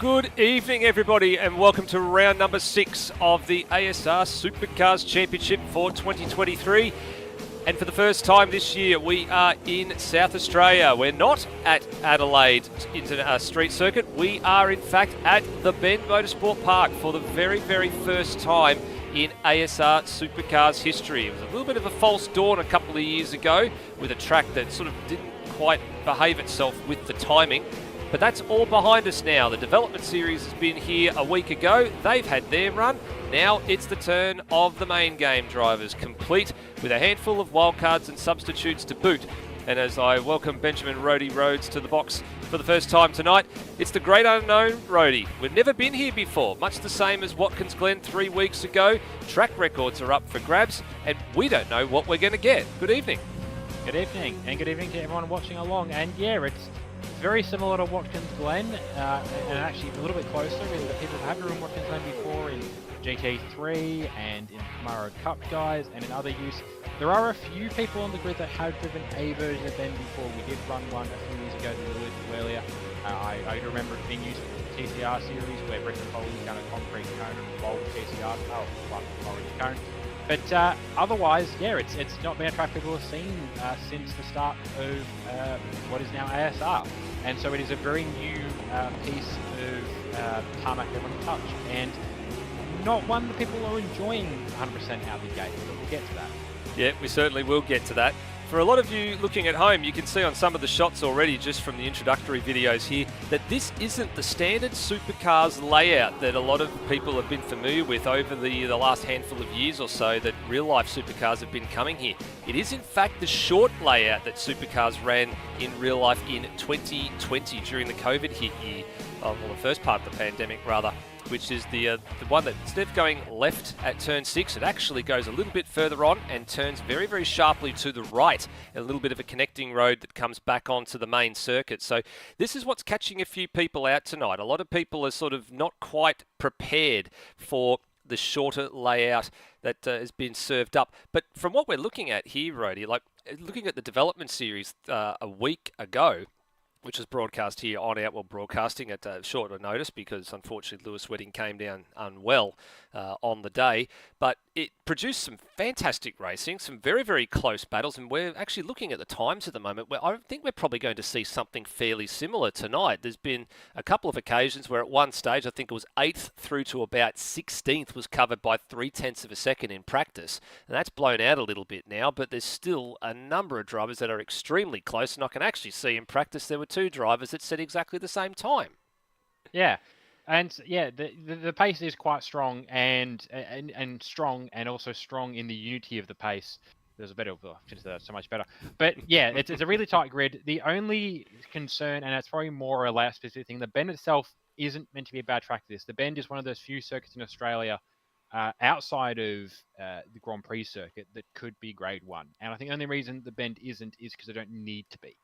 Good evening, everybody, and welcome to round number 6 of the ASR Supercars Championship for 2023. And for the first time this year, we are in South Australia. We're not at Adelaide Street Circuit. We are, in fact, at the Bend Motorsport Park for the very, very first time in ASR Supercars history. It was a little bit of a false dawn a couple of years ago with a track that sort of didn't quite behave itself with the timing. But that's all behind us now. The development series has been here a week ago. They've had their run. Now it's the turn of the main game drivers, complete with a handful of wildcards and substitutes to boot. And as I welcome Benjamin Roadie Rhodes to the box for the first time tonight, it's the great unknown Roadie. We've never been here before, much the same as Watkins Glen 3 weeks ago. Track records are up for grabs, and we don't know what we're going to get. Good evening. Good evening, and good evening to everyone watching along. And yeah, it's very similar to Watkins Glen, and actually a little bit closer in that people have driven Watkins Glen before in GT3 and in Camaro Cup guys and in other use. There are a few people on the grid that have driven a version of Bend before. We did run one a few years ago that we alluded to earlier. I remember it being used for the TCR series where Brendan Foley's done a concrete cone and rolled TCR, orange cone. But otherwise, yeah, it's not been a track people have seen since the start of what is now ASR. And so it is a very new piece of tarmac they want to touch. And not one that people are enjoying 100% out the gate, but we'll get to that. Yeah, we certainly will get to that. For a lot of you looking at home, you can see on some of the shots already, just from the introductory videos here, that this isn't the standard supercars layout that a lot of people have been familiar with over the last handful of years or so that real-life supercars have been coming here. It is, in fact, the short layout that supercars ran in real life in 2020 during the COVID hit year, well, the first part of the pandemic, rather, which is the one that instead of going left at turn 6, it actually goes a little bit further on and turns very, very sharply to the right. A little bit of a connecting road that comes back onto the main circuit. So this is what's catching a few people out tonight. A lot of people are sort of not quite prepared for the shorter layout that has been served up. But from what we're looking at here, Rhodey, like looking at the development series a week ago, which was broadcast here on Outworld Broadcasting at shorter notice because unfortunately Lewis Wedding came down unwell on the day. But it produced some fantastic racing, some very, very close battles, and we're actually looking at the times at the moment where I think we're probably going to see something fairly similar tonight. There's been a couple of occasions where at one stage, I think it was 8th through to about 16th was covered by 0.3 of a second in practice. And that's blown out a little bit now, but there's still a number of drivers that are extremely close, and I can actually see in practice there were 2 drivers that said exactly the same time. Yeah. And yeah, the pace is quite strong and strong, and also strong in the unity of the pace. There's a better, that's so much better. But yeah, it's a really tight grid. The only concern, and it's probably more a layout specific thing, the Bend itself isn't meant to be a bad track for this. The Bend is one of those few circuits in Australia outside of the Grand Prix circuit that could be Grade 1. And I think the only reason the Bend isn't is because they don't need to be.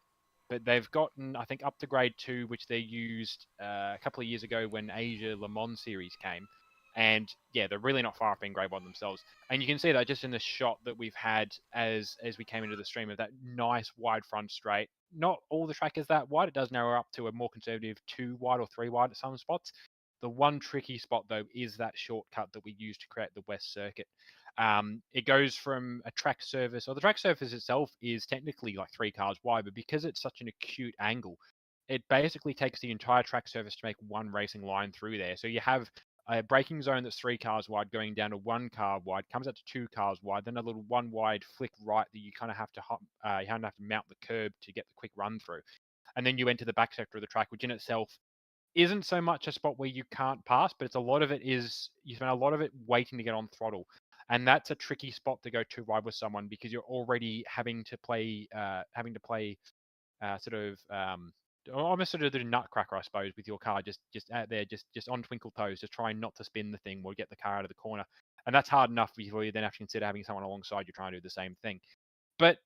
But they've gotten, I think, up to Grade 2, which they used a couple of years ago when Asia Le Mans series came. And yeah, they're really not far off being Grade 1 themselves. And you can see that just in the shot that we've had as we came into the stream of that nice wide front straight. Not all the track is that wide. It does narrow up to a more conservative 2 wide or 3 wide at some spots. The one tricky spot, though, is that shortcut that we use to create the West Circuit. It goes from a track surface, or the track surface itself is technically like 3 cars wide, but because it's such an acute angle, it basically takes the entire track surface to make one racing line through there. So you have a braking zone that's 3 cars wide going down to 1 car wide, comes up to 2 cars wide, then a little 1 wide flick right that you kind of have to mount the curb to get the quick run through. And then you enter the back sector of the track, which in itself isn't so much a spot where you can't pass, but it's a lot of it is, you spend a lot of it waiting to get on throttle. And that's a tricky spot to go too wide with someone because you're already having to play almost sort of the nutcracker, I suppose, with your car just out there, just on twinkle toes, just trying not to spin the thing or get the car out of the corner. And that's hard enough before you then have to consider having someone alongside you trying to do the same thing. But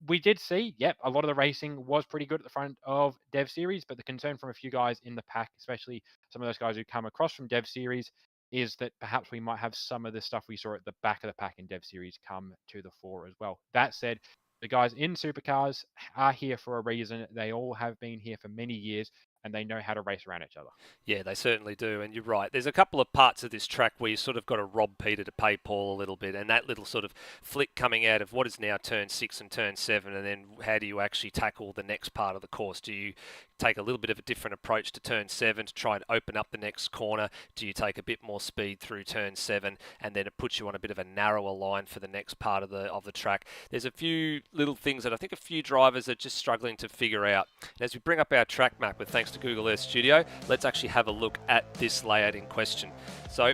we did see, a lot of the racing was pretty good at the front of Dev Series, but the concern from a few guys in the pack, especially some of those guys who come across from Dev Series, is that perhaps we might have some of the stuff we saw at the back of the pack in Dev Series come to the fore as well. That said, the guys in Supercars are here for a reason. They all have been here for many years. and they know how to race around each other. Yeah, they certainly do, and you're right. There's a couple of parts of this track where you sort of got to rob Peter to pay Paul a little bit, and that little sort of flick coming out of what is now turn 6 and turn 7, and then how do you actually tackle the next part of the course? Do you take a little bit of a different approach to turn 7 to try and open up the next corner? Do you take a bit more speed through turn 7, and then it puts you on a bit of a narrower line for the next part of the track? There's a few little things that I think a few drivers are just struggling to figure out. And as we bring up our track map with thanks to Google Earth Studio, let's actually have a look at this layout in question. So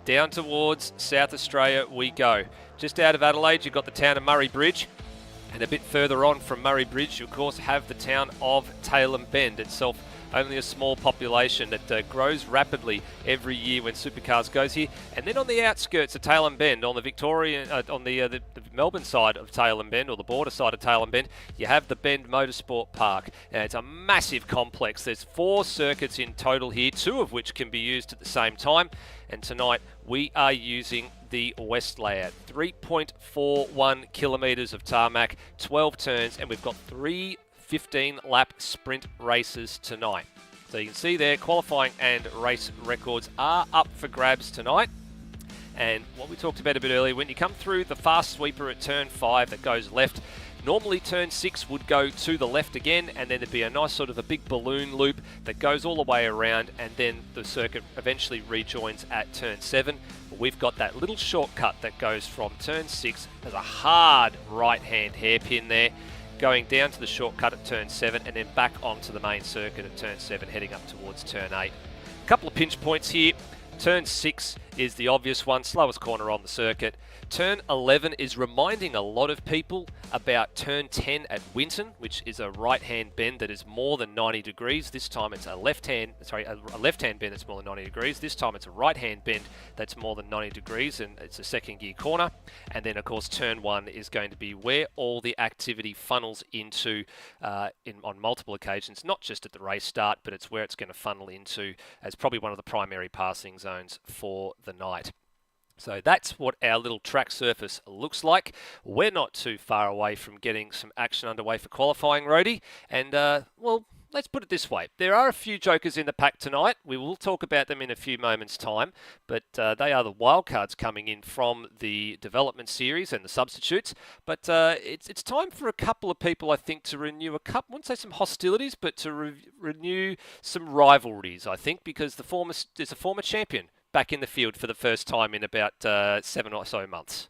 down towards South Australia we go. Just out of Adelaide, you've got the town of Murray Bridge. And a bit further on from Murray Bridge, you of course have the town of Tailem Bend itself. Only a small population that grows rapidly every year when Supercars goes here. And then on the outskirts of Tailem Bend, on the the Melbourne side of Tailem Bend, or the border side of Tailem Bend, you have the Bend Motorsport Park. And it's a massive complex. There's 4 circuits in total here, 2 of which can be used at the same time. And tonight we are using the West layout. 3.41 kilometres of tarmac, 12 turns, and we've got 3 15-lap sprint races tonight. So you can see there, qualifying and race records are up for grabs tonight. And what we talked about a bit earlier, when you come through the fast sweeper at turn 5 that goes left, normally turn 6 would go to the left again, and then there'd be a nice sort of a big balloon loop that goes all the way around, and then the circuit eventually rejoins at turn 7. But we've got that little shortcut that goes from turn 6. There's a hard right-hand hairpin there, going down to the shortcut at turn 7 and then back onto the main circuit at turn 7, heading up towards turn 8. A couple of pinch points here. Turn 6 is the obvious one, slowest corner on the circuit. Turn 11 is reminding a lot of people about turn 10 at Winton, which is a right-hand bend that is more than 90 degrees. This time it's a left-hand bend that's more than 90 degrees. This time it's a right-hand bend that's more than 90 degrees, and it's a second gear corner. And then, of course, turn 1 is going to be where all the activity funnels into on multiple occasions, not just at the race start, but it's where it's going to funnel into as probably one of the primary passing zones for the night. So that's what our little track surface looks like. We're not too far away from getting some action underway for qualifying, Rhodey. And, well, let's put it this way. There are a few jokers in the pack tonight. We will talk about them in a few moments' time. But they are the wildcards coming in from the development series and the substitutes. But it's time for a couple of people, I think, to renew I wouldn't say some hostilities, but to renew some rivalries, I think, because there's a former champion back in the field for the first time in about 7 or so months.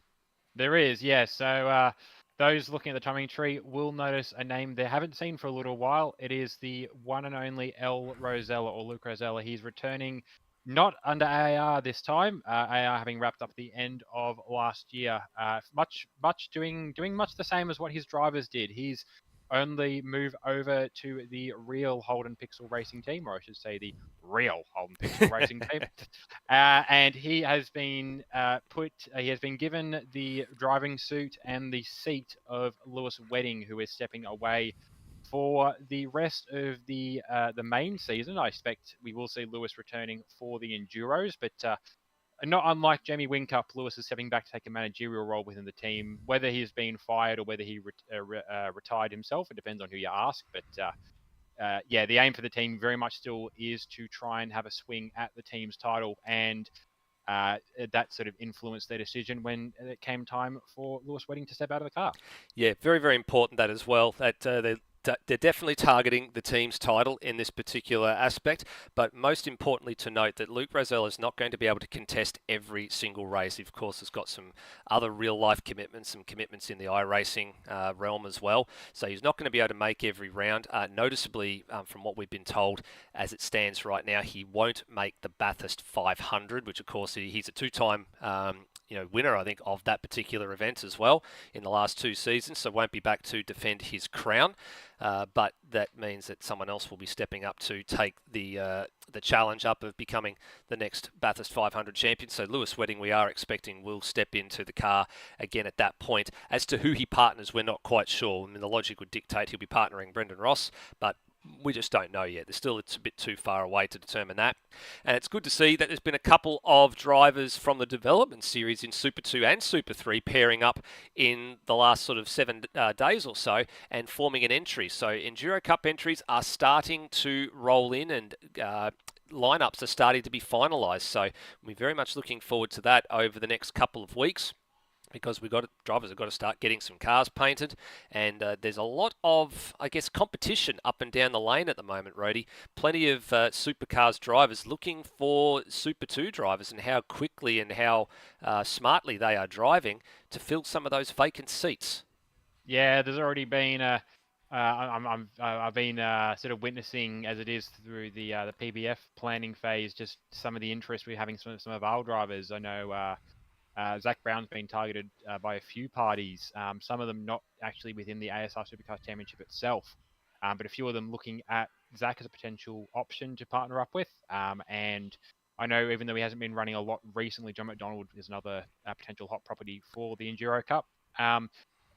There is, yeah. So those looking at the timing tree will notice a name they haven't seen for a little while. It is the one and only L. Rosella, or Luke Rosella. He's returning not under AAR this time. AAR having wrapped up the end of last year. Doing much the same as what his drivers did. He's only move over to the real Holden Pixel Racing team, or I should say the real Holden Pixel Racing team. And he has been given the driving suit and the seat of Lewis Wedding, who is stepping away for the rest of the main season. I expect we will see Lewis returning for the Enduros, but not unlike Jamie Whincup, Lewis is stepping back to take a managerial role within the team. Whether he's been fired or whether he retired himself, it depends on who you ask. But yeah, the aim for the team very much still is to try and have a swing at the team's title, and that sort of influenced their decision when it came time for Lewis Wedding to step out of the car. Yeah, very, very important that as well. That they're definitely targeting the team's title in this particular aspect, but most importantly to note that Luke Rosella is not going to be able to contest every single race. He, of course, has got some other real-life commitments, some commitments in the iRacing realm as well, so he's not going to be able to make every round. Noticeably, from what we've been told, as it stands right now, he won't make the Bathurst 500, which, of course, he's a two-time winner, I think, of that particular event as well in the last 2 seasons, so won't be back to defend his crown. But that means that someone else will be stepping up to take the challenge up of becoming the next Bathurst 500 champion. So Lewis Wedding, we are expecting, will step into the car again at that point. As to who he partners, we're not quite sure. I mean, the logic would dictate he'll be partnering Brendan Ross, but We just don't know yet. It's a bit too far away to determine that. And it's good to see that there's been a couple of drivers from the development series in Super 2 and Super 3 pairing up in the last sort of 7 days or so and forming an entry. So Enduro Cup entries are starting to roll in, and lineups are starting to be finalised. So we're very much looking forward to that over the next couple of weeks, because drivers have got to start getting some cars painted, and there's a lot of, I guess, competition up and down the lane at the moment, Rody. Plenty of Supercars drivers looking for Super 2 drivers, and how quickly and how smartly they are driving to fill some of those vacant seats. Yeah, there's already been I've been sort of witnessing, as it is through the PBF planning phase, just some of the interest we're having from some of our drivers. I know Zach Brown's been targeted by a few parties, some of them not actually within the ASR Supercars Championship itself, but a few of them looking at Zach as a potential option to partner up with. And I know, even though he hasn't been running a lot recently, John McDonald is another potential hot property for the Enduro Cup.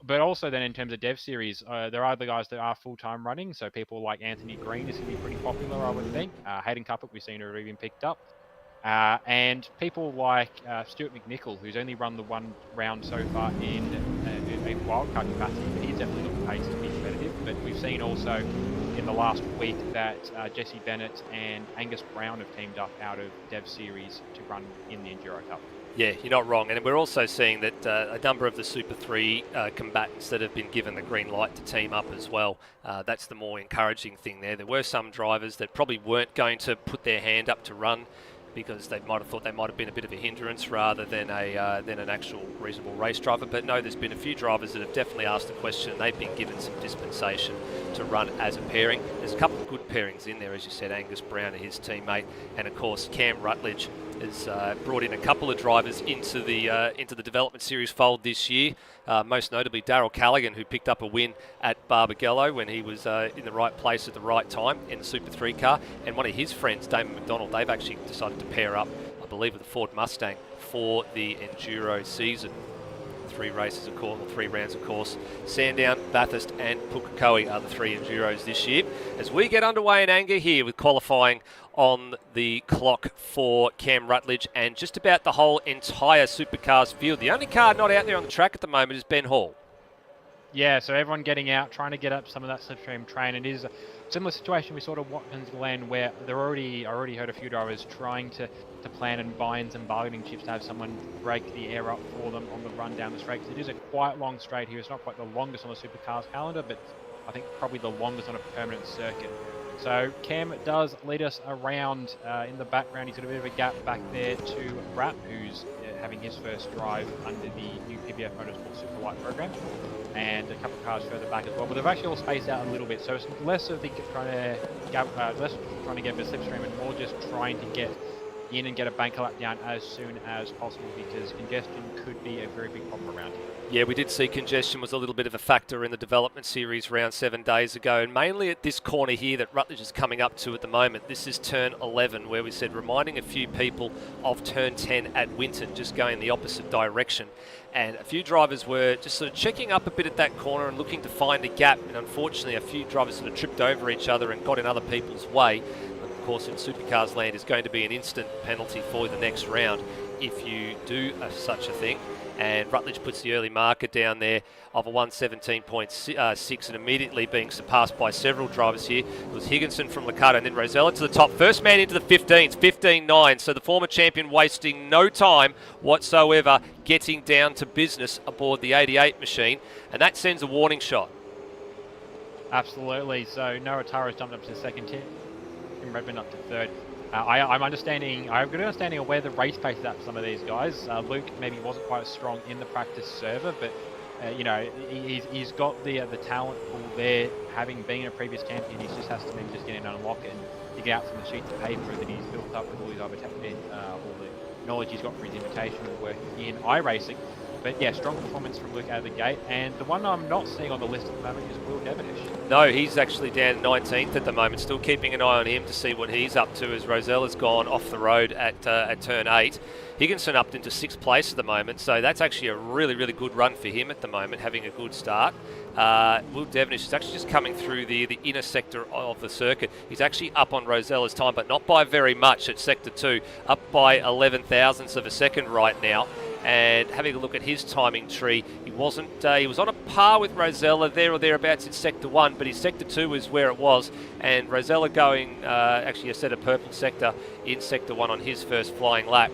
But also then, in terms of Dev Series, there are the guys that are full-time running, so people like Anthony Green is going to be pretty popular, I would think. Hayden Cuppert, we've seen already been picked up. And people like Stuart McNichol, who's only run the one round so far in a wildcard capacity, but he's definitely got the pace to be competitive. But we've seen also in the last week that Jesse Bennett and Angus Brown have teamed up out of Dev Series to run in the Enduro Cup. Yeah, you're not wrong. And we're also seeing that a number of the Super 3 combatants that have been given the green light to team up as well. That's the more encouraging thing there. There were some drivers that probably weren't going to put their hand up to run, because they might have thought they might have been a bit of a hindrance rather than an actual reasonable race driver. But no, there's been a few drivers that have definitely asked the question, and they've been given some dispensation to run as a pairing. There's a couple of good pairings in there, as you said, Angus Brown and his teammate, and of course Cam Rutledge has brought in a couple of drivers into the development series fold this year. Most notably Darryl Callaghan, who picked up a win at Barbagallo when he was in the right place at the right time in the Super 3 car. And one of his friends, Damon McDonald, they've actually decided to pair up, I believe, with the Ford Mustang for the Enduro season. 3 races, of course, or 3 rounds, of course. Sandown, Bathurst and Pukekohe are the 3 Enduros this year. As we get underway in anger here with qualifying on the clock for Cam Rutledge and just about the whole entire Supercars field. The only car not out there on the track at the moment is Ben Hall. Yeah, so everyone getting out, trying to get up some of that slipstream train. It is a similar situation we saw to Watkins Glen, where I already heard a few drivers trying to plan and buy in some bargaining chips to have someone break the air up for them on the run down the straight. It is a quite long straight here. It's not quite the longest on the Supercars calendar, but I think probably the longest on a permanent circuit. So Cam does lead us around in the background. He's got a bit of a gap back there to Rapp, who's having his first drive under the new PBF Motorsport Super Light program, and a couple of cars further back as well. But they've actually all spaced out a little bit, so it's less of the trying to get a slipstream and more just trying to get in and get a banker lap down as soon as possible, because congestion could be a very big problem around here. Yeah, we did see congestion was a little bit of a factor in the development series around 7 days ago, and mainly at this corner here that Rutledge is coming up to at the moment. This is turn 11, where we said reminding a few people of turn 10 at Winton, just going the opposite direction. And a few drivers were just sort of checking up a bit at that corner and looking to find a gap, and unfortunately a few drivers sort of tripped over each other and got in other people's way. And of course, in Supercars land is going to be an instant penalty for the next round if you do such a thing. And Rutledge puts the early marker down there of a 1:17.6 and immediately being surpassed by several drivers here. It was Higginson from Licata and then Rosella to the top. First man into the 15s, 15.9. So the former champion wasting no time whatsoever getting down to business aboard the 88 machine. And that sends a warning shot. Absolutely. So Noah Tara's jumped up to the second, Tim Redmond up to third. I've got an understanding of where the race pace is at for some of these guys. Luke maybe wasn't quite as strong in the practice server, but he's got the talent pool there. Having been a previous champion, he just has to maybe just get in and unlock it and dig out from the sheets of paper that he's built up with all his other all the knowledge he's got for his invitational work in iRacing. But yeah, strong performance from Luke out of the gate. And the one I'm not seeing on the list at the moment is Will Devonish. No, he's actually down 19th at the moment. Still keeping an eye on him to see what he's up to, as Rosella's gone off the road at turn 8. Higginson upped into 6th place at the moment, so that's actually a really, really good run for him at the moment, having a good start. Will Devonish is actually just coming through the inner sector of the circuit. He's actually up on Rosella's time, but not by very much at Sector 2, up by 11 thousandths of a second right now. And having a look at his timing tree, he was on a par with Rosella there or thereabouts in Sector 1, but his Sector 2 is where it was, and Rosella going actually a set of purple sector in Sector 1 on his first flying lap.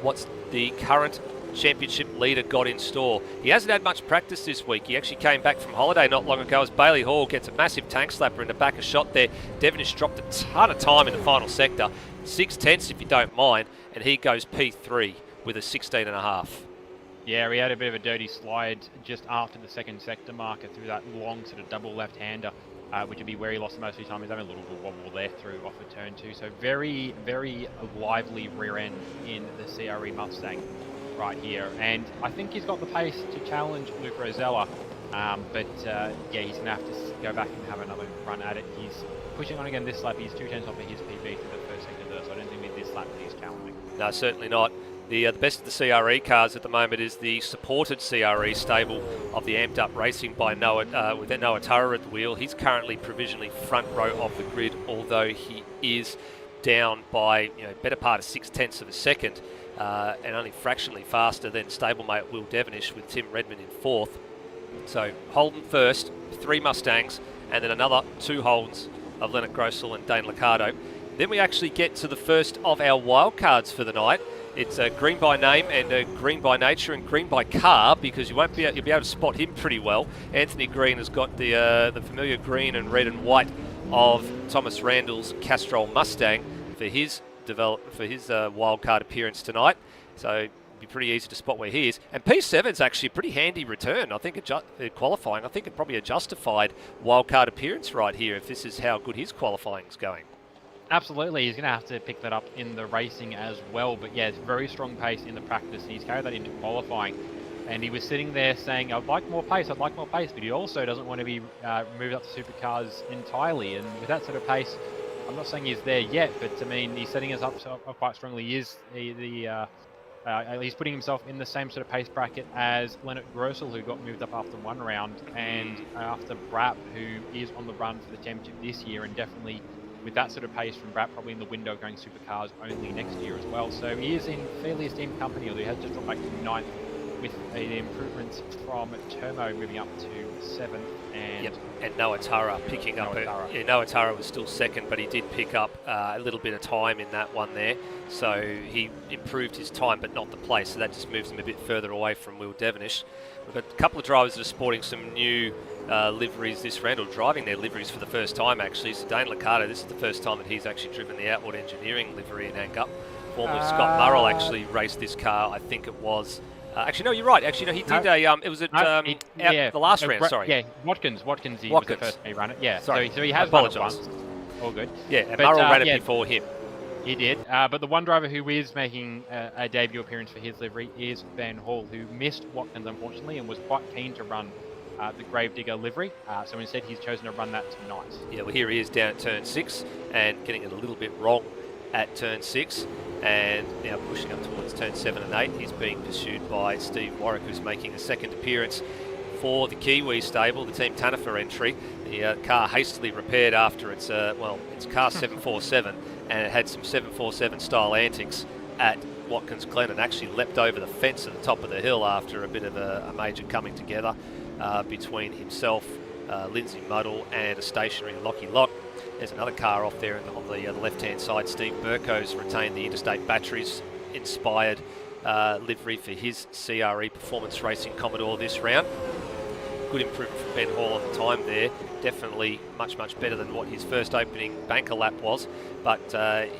What's the current championship leader got in store? He hasn't had much practice this week. He actually came back from holiday not long ago as Bailey Hall gets a massive tank slapper in the back of shot there. Devonish dropped a ton of time in the final sector, 6/10 if you don't mind, and he goes P3 with a 16.5. Yeah, he had a bit of a dirty slide just after the second sector marker through that long sort of double left-hander, which would be where he lost the most of his time. He's having a little bit of wobble there through off of turn 2. So very, very lively rear end in the CRE Mustang right here. And I think he's got the pace to challenge Luke Rosella. But yeah, he's going to have to go back and have another run at it. He's pushing on again this lap. He's 2 tenths off of his PB through the first sector there, so I don't think with this lap that he's challenging. No, certainly not. The best of the CRE cars at the moment is the supported CRE stable of the amped up racing by Noah, with Noah Turra at the wheel. He's currently provisionally front row of the grid, although he is down by better part of 6/10 of a second, and only fractionally faster than stablemate Will Devonish, with Tim Redmond in 4th. So Holden first, 3 Mustangs, and then another 2 Holdens of Leonard Grossel and Dane Liccardo. Then we actually get to the first of our wildcards for the night. It's green by name and green by nature and green by car, because you'll be able to spot him pretty well. Anthony Green has got the familiar green and red and white of Thomas Randall's Castrol Mustang for his wildcard appearance tonight. So it'd be pretty easy to spot where he is. And P7's actually a pretty handy return. I think qualifying. I think it's probably a justified wildcard appearance right here if this is how good his qualifying is going. Absolutely, he's going to have to pick that up in the racing as well. But yeah, it's very strong pace in the practice, and he's carried that into qualifying. And he was sitting there saying, I'd like more pace, but he also doesn't want to be moved up to supercars entirely. And with that sort of pace, I'm not saying he's there yet, but I mean, he's setting us up quite strongly. He's putting himself in the same sort of pace bracket as Leonard Grossel, who got moved up after 1 round, and after Brapp, who is on the run for the championship this year, and definitely with that sort of pace from Brapp, probably in the window going supercars only next year as well. So he is in fairly esteemed company, although he has just dropped back to 9th with the improvements from Termo moving up to 7th. And Noah Turra picking up. Noah Turra was still 2nd, but he did pick up a little bit of time in that one there. So he improved his time, but not the place. So that just moves him a bit further away from Will Devonish. We've got a couple of drivers that are sporting some new liveries this round, or driving their liveries for the first time actually. So Dane Liccardo, this is the first time that he's actually driven the Outward Engineering livery in Anchor. Formerly Scott Murrell actually raced this car, I think it was. Actually, no, you're right. Actually, no, he did it was at the last round, sorry. Yeah, Watkins was the first he ran it. Yeah, sorry. So he has run it once. All good. Yeah, and Murrell ran it before him. He did, but the one driver who is making a debut appearance for his livery is Ben Hall, who missed Watkins, unfortunately, and was quite keen to run the Gravedigger livery. So instead, he's chosen to run that tonight. Yeah, well, here he is down at turn 6 and getting it a little bit wrong at turn 6. And now pushing up towards turn 7 and 8. He's being pursued by Steve Warwick, who's making a second appearance for the Kiwi stable, the Team Tanifer entry. The car hastily repaired after its car 747, and it had some 747 style antics at Watkins Glen, and actually leapt over the fence at the top of the hill after a bit of a major coming together between himself, Lindsay Muddle, and a stationary Lockie Lock. There's another car off there on the left-hand side. Steve Burko's retained the Interstate Batteries inspired livery for his CRE Performance Racing Commodore this round. Good improvement from Ben Hall on the time there. Definitely much, much better than what his first opening banker lap was, but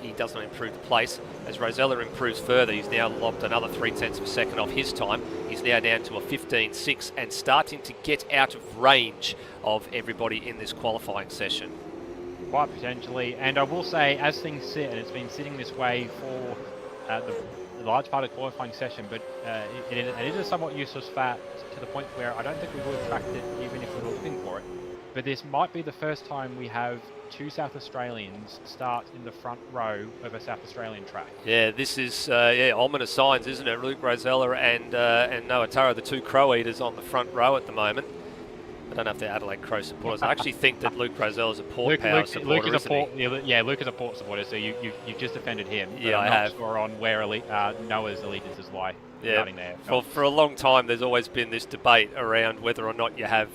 he does not improve the place. As Rosella improves further, he's now lobbed another 0.3 of a second off his time. He's now down to a 15.6 and starting to get out of range of everybody in this qualifying session. Quite potentially, and I will say, as things sit, and it's been sitting this way the large part of the qualifying session, but it is a somewhat useless fact to the point where I don't think we would have tracked it even if we were looking for it. But this might be the first time we have 2 South Australians start in the front row of a South Australian track. Yeah, this is ominous signs, isn't it? Luke Rosella and Noah Tara, the 2 Crow Eaters on the front row at the moment. I don't know if they're Adelaide Crow supporters. I actually think that Luke Rosella is a Port Power supporter, Luke is a Port supporter, so you've just defended him. Yeah, I'm I have. Not sure on where Noah's allegiances lie. Yeah, there. for a long time there's always been this debate around whether or not you have,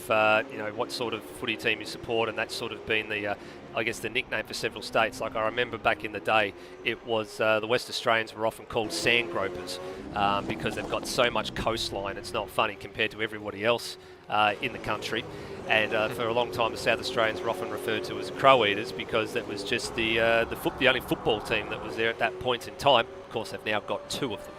what sort of footy team you support, and that's sort of been the, I guess, the nickname for several states. Like I remember back in the day, it was the West Australians were often called sand gropers because they've got so much coastline. It's not funny compared to everybody else in the country. And for a long time, the South Australians were often referred to as Crow Eaters because that was just the only football team that was there at that point in time. Of course, they've now got 2 of them.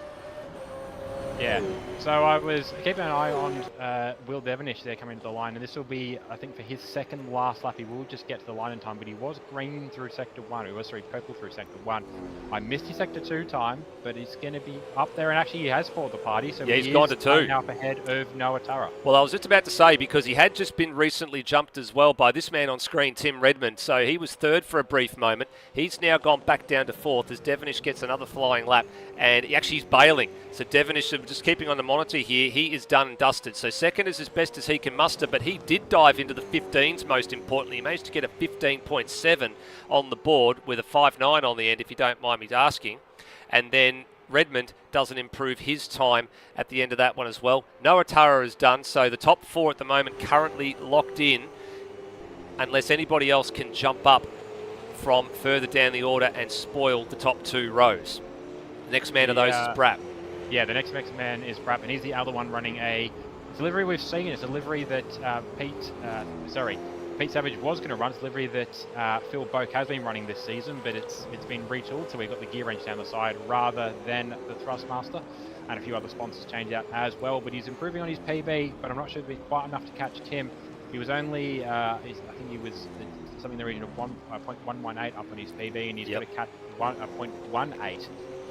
Yeah, so I was keeping an eye on Will Devonish there coming to the line, and this will be, I think, for his second last lap. He will just get to the line in time, but he was green through Sector 1. He was, purple through Sector 1. I missed his Sector 2 time, but he's going to be up there, and actually he has followed the party, so he's gone to 2. Now up ahead of Noah Tara. Well, I was just about to say, because he had just been recently jumped as well by this man on screen, Tim Redmond, so he was 3rd for a brief moment. He's now gone back down to 4th as Devonish gets another flying lap, and he's bailing. So Devonish, just keeping on the monitor here, he is done and dusted. So 2nd is as best as he can muster, but he did dive into the 15s most importantly. He managed to get a 15.7 on the board with a 5.9 on the end, if you don't mind me asking. And then Redmond doesn't improve his time at the end of that one as well. Noah Tara is done, so the top 4 at the moment currently locked in, unless anybody else can jump up from further down the order and spoil the top 2 rows. The next man of those is Brapp. Yeah, the next man is Brapp, and he's the other one running a delivery we've seen. It's a livery that Pete Savage was going to run. It's a livery that Phil Boak has been running this season, but it's been retooled, so we've got the gear wrench down the side rather than the Thrustmaster, and a few other sponsors changed out as well. But he's improving on his PB, but I'm not sure it'll be quite enough to catch Tim. He was only, I think he was something in the region of 1.118 up on his PB, and he's got to catch 0.18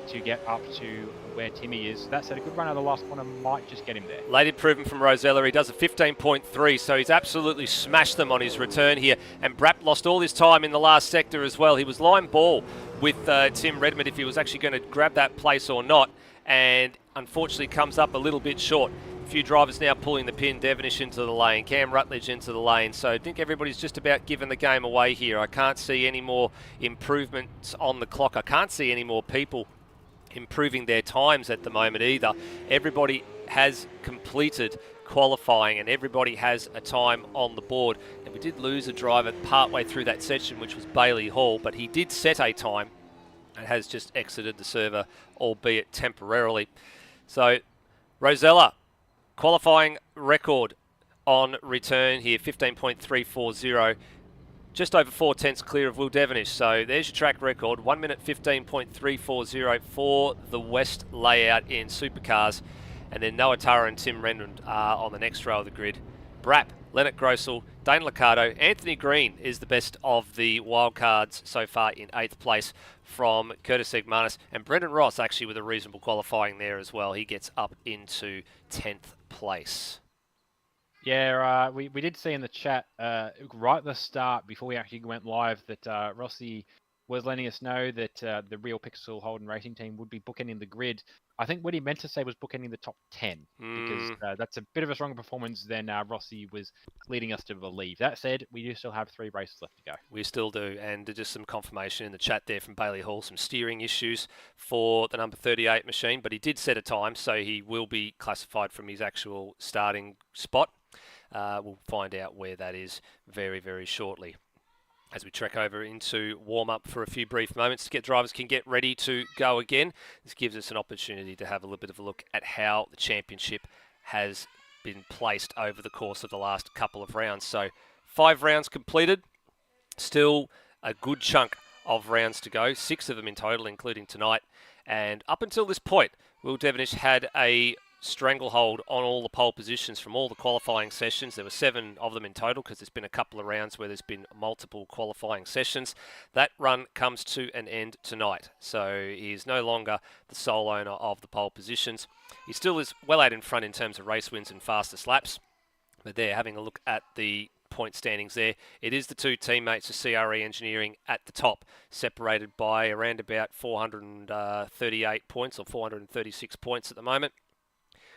to get up to where Timmy is. That said, a good run out of the last corner might just get him there. Late improvement from Rosella. He does a 15.3, so he's absolutely smashed them on his return here. And Brapp lost all his time in the last sector as well. He was line ball with Tim Redmond if he was actually going to grab that place or not, and unfortunately comes up a little bit short. A few drivers now pulling the pin. Devonish into the lane, Cam Rutledge into the lane. So I think everybody's just about given the game away here. I can't see any more improvements on the clock. I can't see any more people improving their times at the moment either. Everybody has completed qualifying and everybody has a time on the board. And we did lose a driver partway through that section, which was Bailey Hall, but he did set a time and has just exited the server, albeit temporarily. So Rosella, qualifying record on return here, 15.340. Just over 4/10 clear of Will Devonish. So there's your track record, 1 minute 15.340 for the West layout in Supercars. And then Noah Tara and Tim Redmond are on the next row of the grid. Brapp, Leonard Grossel, Dane Liccardo, Anthony Green is the best of the wildcards so far in 8th place from Curtis Egmanis. And Brendan Ross actually with a reasonable qualifying there as well. He gets up into 10th place. Yeah, we did see in the chat right at the start, before we actually went live, that Rossi was letting us know that the Real Pixel Holden Racing team would be bookending the grid. I think what he meant to say was bookending the top 10, because that's a bit of a stronger performance than Rossi was leading us to believe. That said, we do still have 3 races left to go. We still do, and just some confirmation in the chat there from Bailey Hall, some steering issues for the number 38 machine, but he did set a time, so he will be classified from his actual starting spot. We'll find out where that is very, very shortly. As we trek over into warm-up for a few brief moments to get drivers can get ready to go again. This gives us an opportunity to have a little bit of a look at how the championship has been placed over the course of the last couple of rounds. So 5 rounds completed, still a good chunk of rounds to go, 6 of them in total, including tonight. And up until this point, Will Devonish had a stranglehold on all the pole positions from all the qualifying sessions. There were 7 of them in total because there's been a couple of rounds where there's been multiple qualifying sessions. That run comes to an end tonight. So he is no longer the sole owner of the pole positions. He still is well out in front in terms of race wins and fastest laps. But there, having a look at the point standings there, it is the 2 teammates of CRE Engineering at the top, separated by around about 438 points or 436 points at the moment,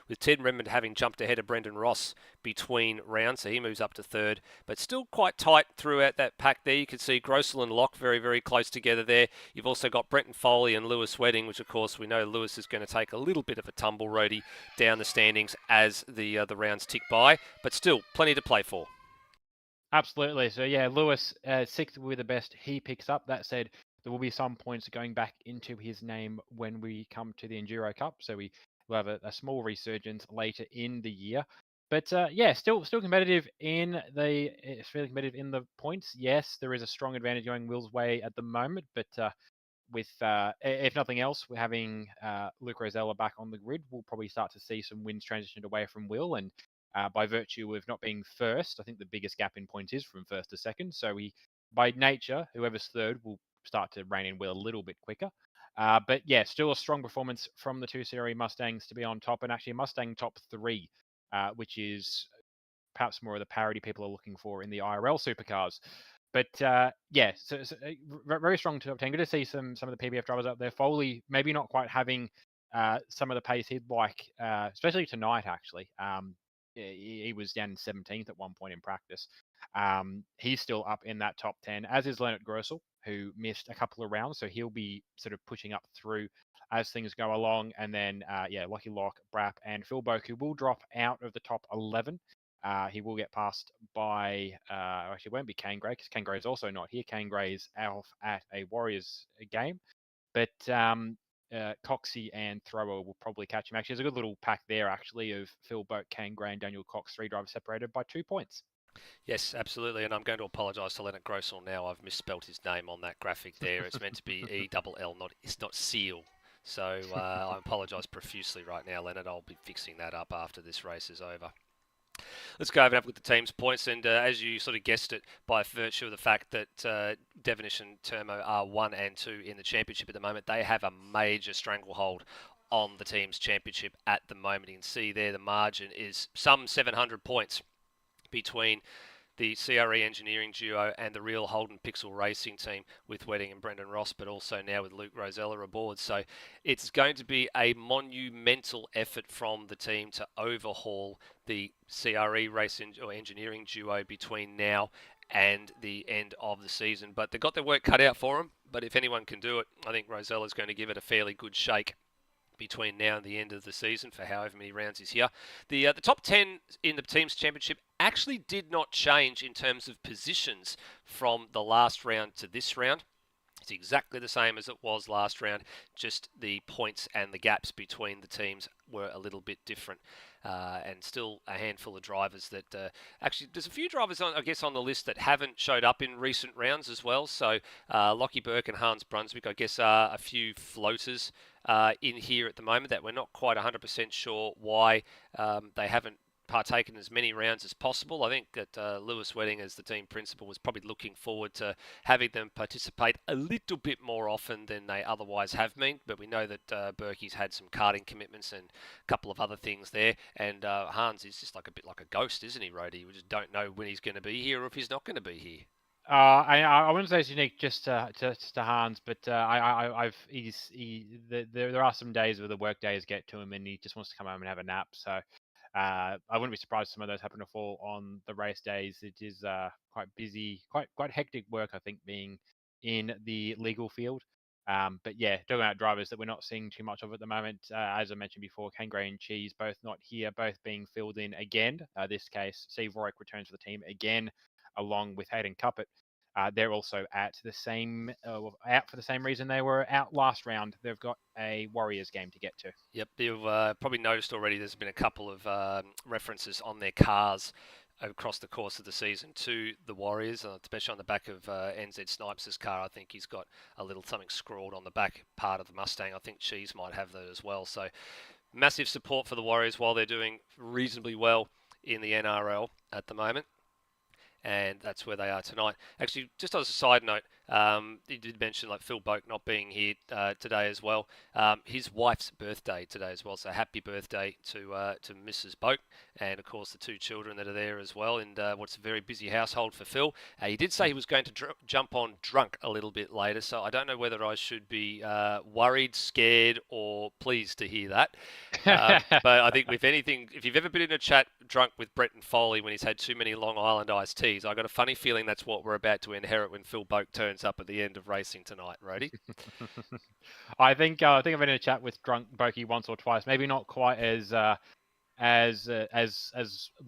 with Ted Redmond having jumped ahead of Brendan Ross between rounds, so he moves up to 3rd, but still quite tight throughout that pack there. You can see Grossel and Locke very, very close together there. You've also got Brenton Foley and Lewis Wedding, which of course we know Lewis is going to take a little bit of a tumble roadie down the standings as the rounds tick by, but still plenty to play for. Absolutely. So yeah, Lewis, 6th with the best he picks up. That said, there will be some points going back into his name when we come to the Enduro Cup. So we will have a small resurgence later in the year. But yeah, still competitive in the it's fairly competitive in the points. Yes, there is a strong advantage going Will's way at the moment, but with if nothing else, we're having Luke Rosella back on the grid. We'll probably start to see some wins transitioned away from Will, and by virtue of not being first, I think the biggest gap in points is from first to second. So we, by nature, whoever's third will start to rein in Will a little bit quicker. But yeah, still a strong performance from the 2 Series Mustangs to be on top, and actually Mustang top 3, which is perhaps more of the parity people are looking for in the IRL supercars. But yeah, so very strong top 10. Good to see some of the PBF drivers up there. Foley maybe not quite having some of the pace he'd like, especially tonight actually. He was down in 17th at one point in practice. He's still up in that top 10, as is Leonard Grossel, who missed a couple of rounds, so he'll be sort of pushing up through as things go along. And then, yeah, Lockie Locke, Brap, and Phil Boak, who will drop out of the top 11. He will get passed by, actually, it won't be Kane Gray, because Kane Gray is also not here. Kane Gray is off at a Warriors game. But Coxey and Thrower will probably catch him. Actually, there's a good little pack there, actually, of Phil Boak, Kane Gray, and Daniel Cox, 3 drivers separated by 2 points. Yes, absolutely, and I'm going to apologise to Leonard Grossel now. I've misspelt his name on that graphic there. It's meant to be E-double-L, it's not Seal. So I apologise profusely right now, Leonard. I'll be fixing that up after this race is over. Let's go over and have a look at the team's points, and as you sort of guessed it, by virtue of the fact that Devonish and Termo are 1 and 2 in the championship at the moment, they have a major stranglehold on the team's championship at the moment. You can see there the margin is some 700 points between the CRE Engineering duo and the real Holden Pixel Racing team with Wedding and Brendan Ross, but also now with Luke Rosella aboard. So it's going to be a monumental effort from the team to overhaul the CRE Racing or Engineering duo between now and the end of the season. But they've got their work cut out for them. But if anyone can do it, I think Rosella's going to give it a fairly good shake between now and the end of the season for however many rounds he's here. The top 10 in the team's championship actually did not change in terms of positions from the last round to this round. It's exactly the same as it was last round, just the points and the gaps between the teams were a little bit different. And still a handful of drivers that actually there's a few drivers on, I guess, on the list that haven't showed up in recent rounds as well. So Lockie Burke and Hans Brunswick, I guess, are a few floaters in here at the moment that we're not quite 100% sure why they haven't partaken as many rounds as possible. I think that Lewis Wedding, as the team principal, was probably looking forward to having them participate a little bit more often than they otherwise have been. But we know that Berkey's had some karting commitments and a couple of other things there. And Hans is just like a bit like a ghost, isn't he, Rhodey? We just don't know when he's going to be here or if he's not going to be here. I wouldn't say it's unique just to Hans, but there are some days where the work days get to him and he just wants to come home and have a nap. So I wouldn't be surprised if some of those happen to fall on the race days. It is quite busy, quite hectic work, I think, being in the legal field. But yeah, talking about drivers that we're not seeing too much of at the moment, as I mentioned before, Kane Gray and Cheese both not here, both being filled in again. This case, Steve Rourke returns for the team again, along with Hayden Cuppett. They're also at the same out for the same reason they were out last round. They've got a Warriors game to get to. Yep, you've probably noticed already there's been a couple of references on their cars across the course of the season to the Warriors, especially on the back of NZ Snipes' car. I think he's got a little something scrawled on the back part of the Mustang. I think Cheese might have that as well. So massive support for the Warriors while they're doing reasonably well in the NRL at the moment. And that's where they are tonight. Actually, just as a side note, you did mention like Phil Boak not being here today as well. His wife's birthday today as well, so happy birthday to Mrs. Boak, and of course the two children that are there as well. And what's a very busy household for Phil. He did say he was going to jump on drunk a little bit later, so I don't know whether I should be worried, scared, or pleased to hear that. But I think if anything, if you've ever been in a chat drunk with Brett and Foley when he's had too many Long Island iced teas, I got a funny feeling that's what we're about to inherit when Phil Boak turns up at the end of racing tonight, Rody. I think I've been in a chat with drunk Boki once or twice. Maybe not quite as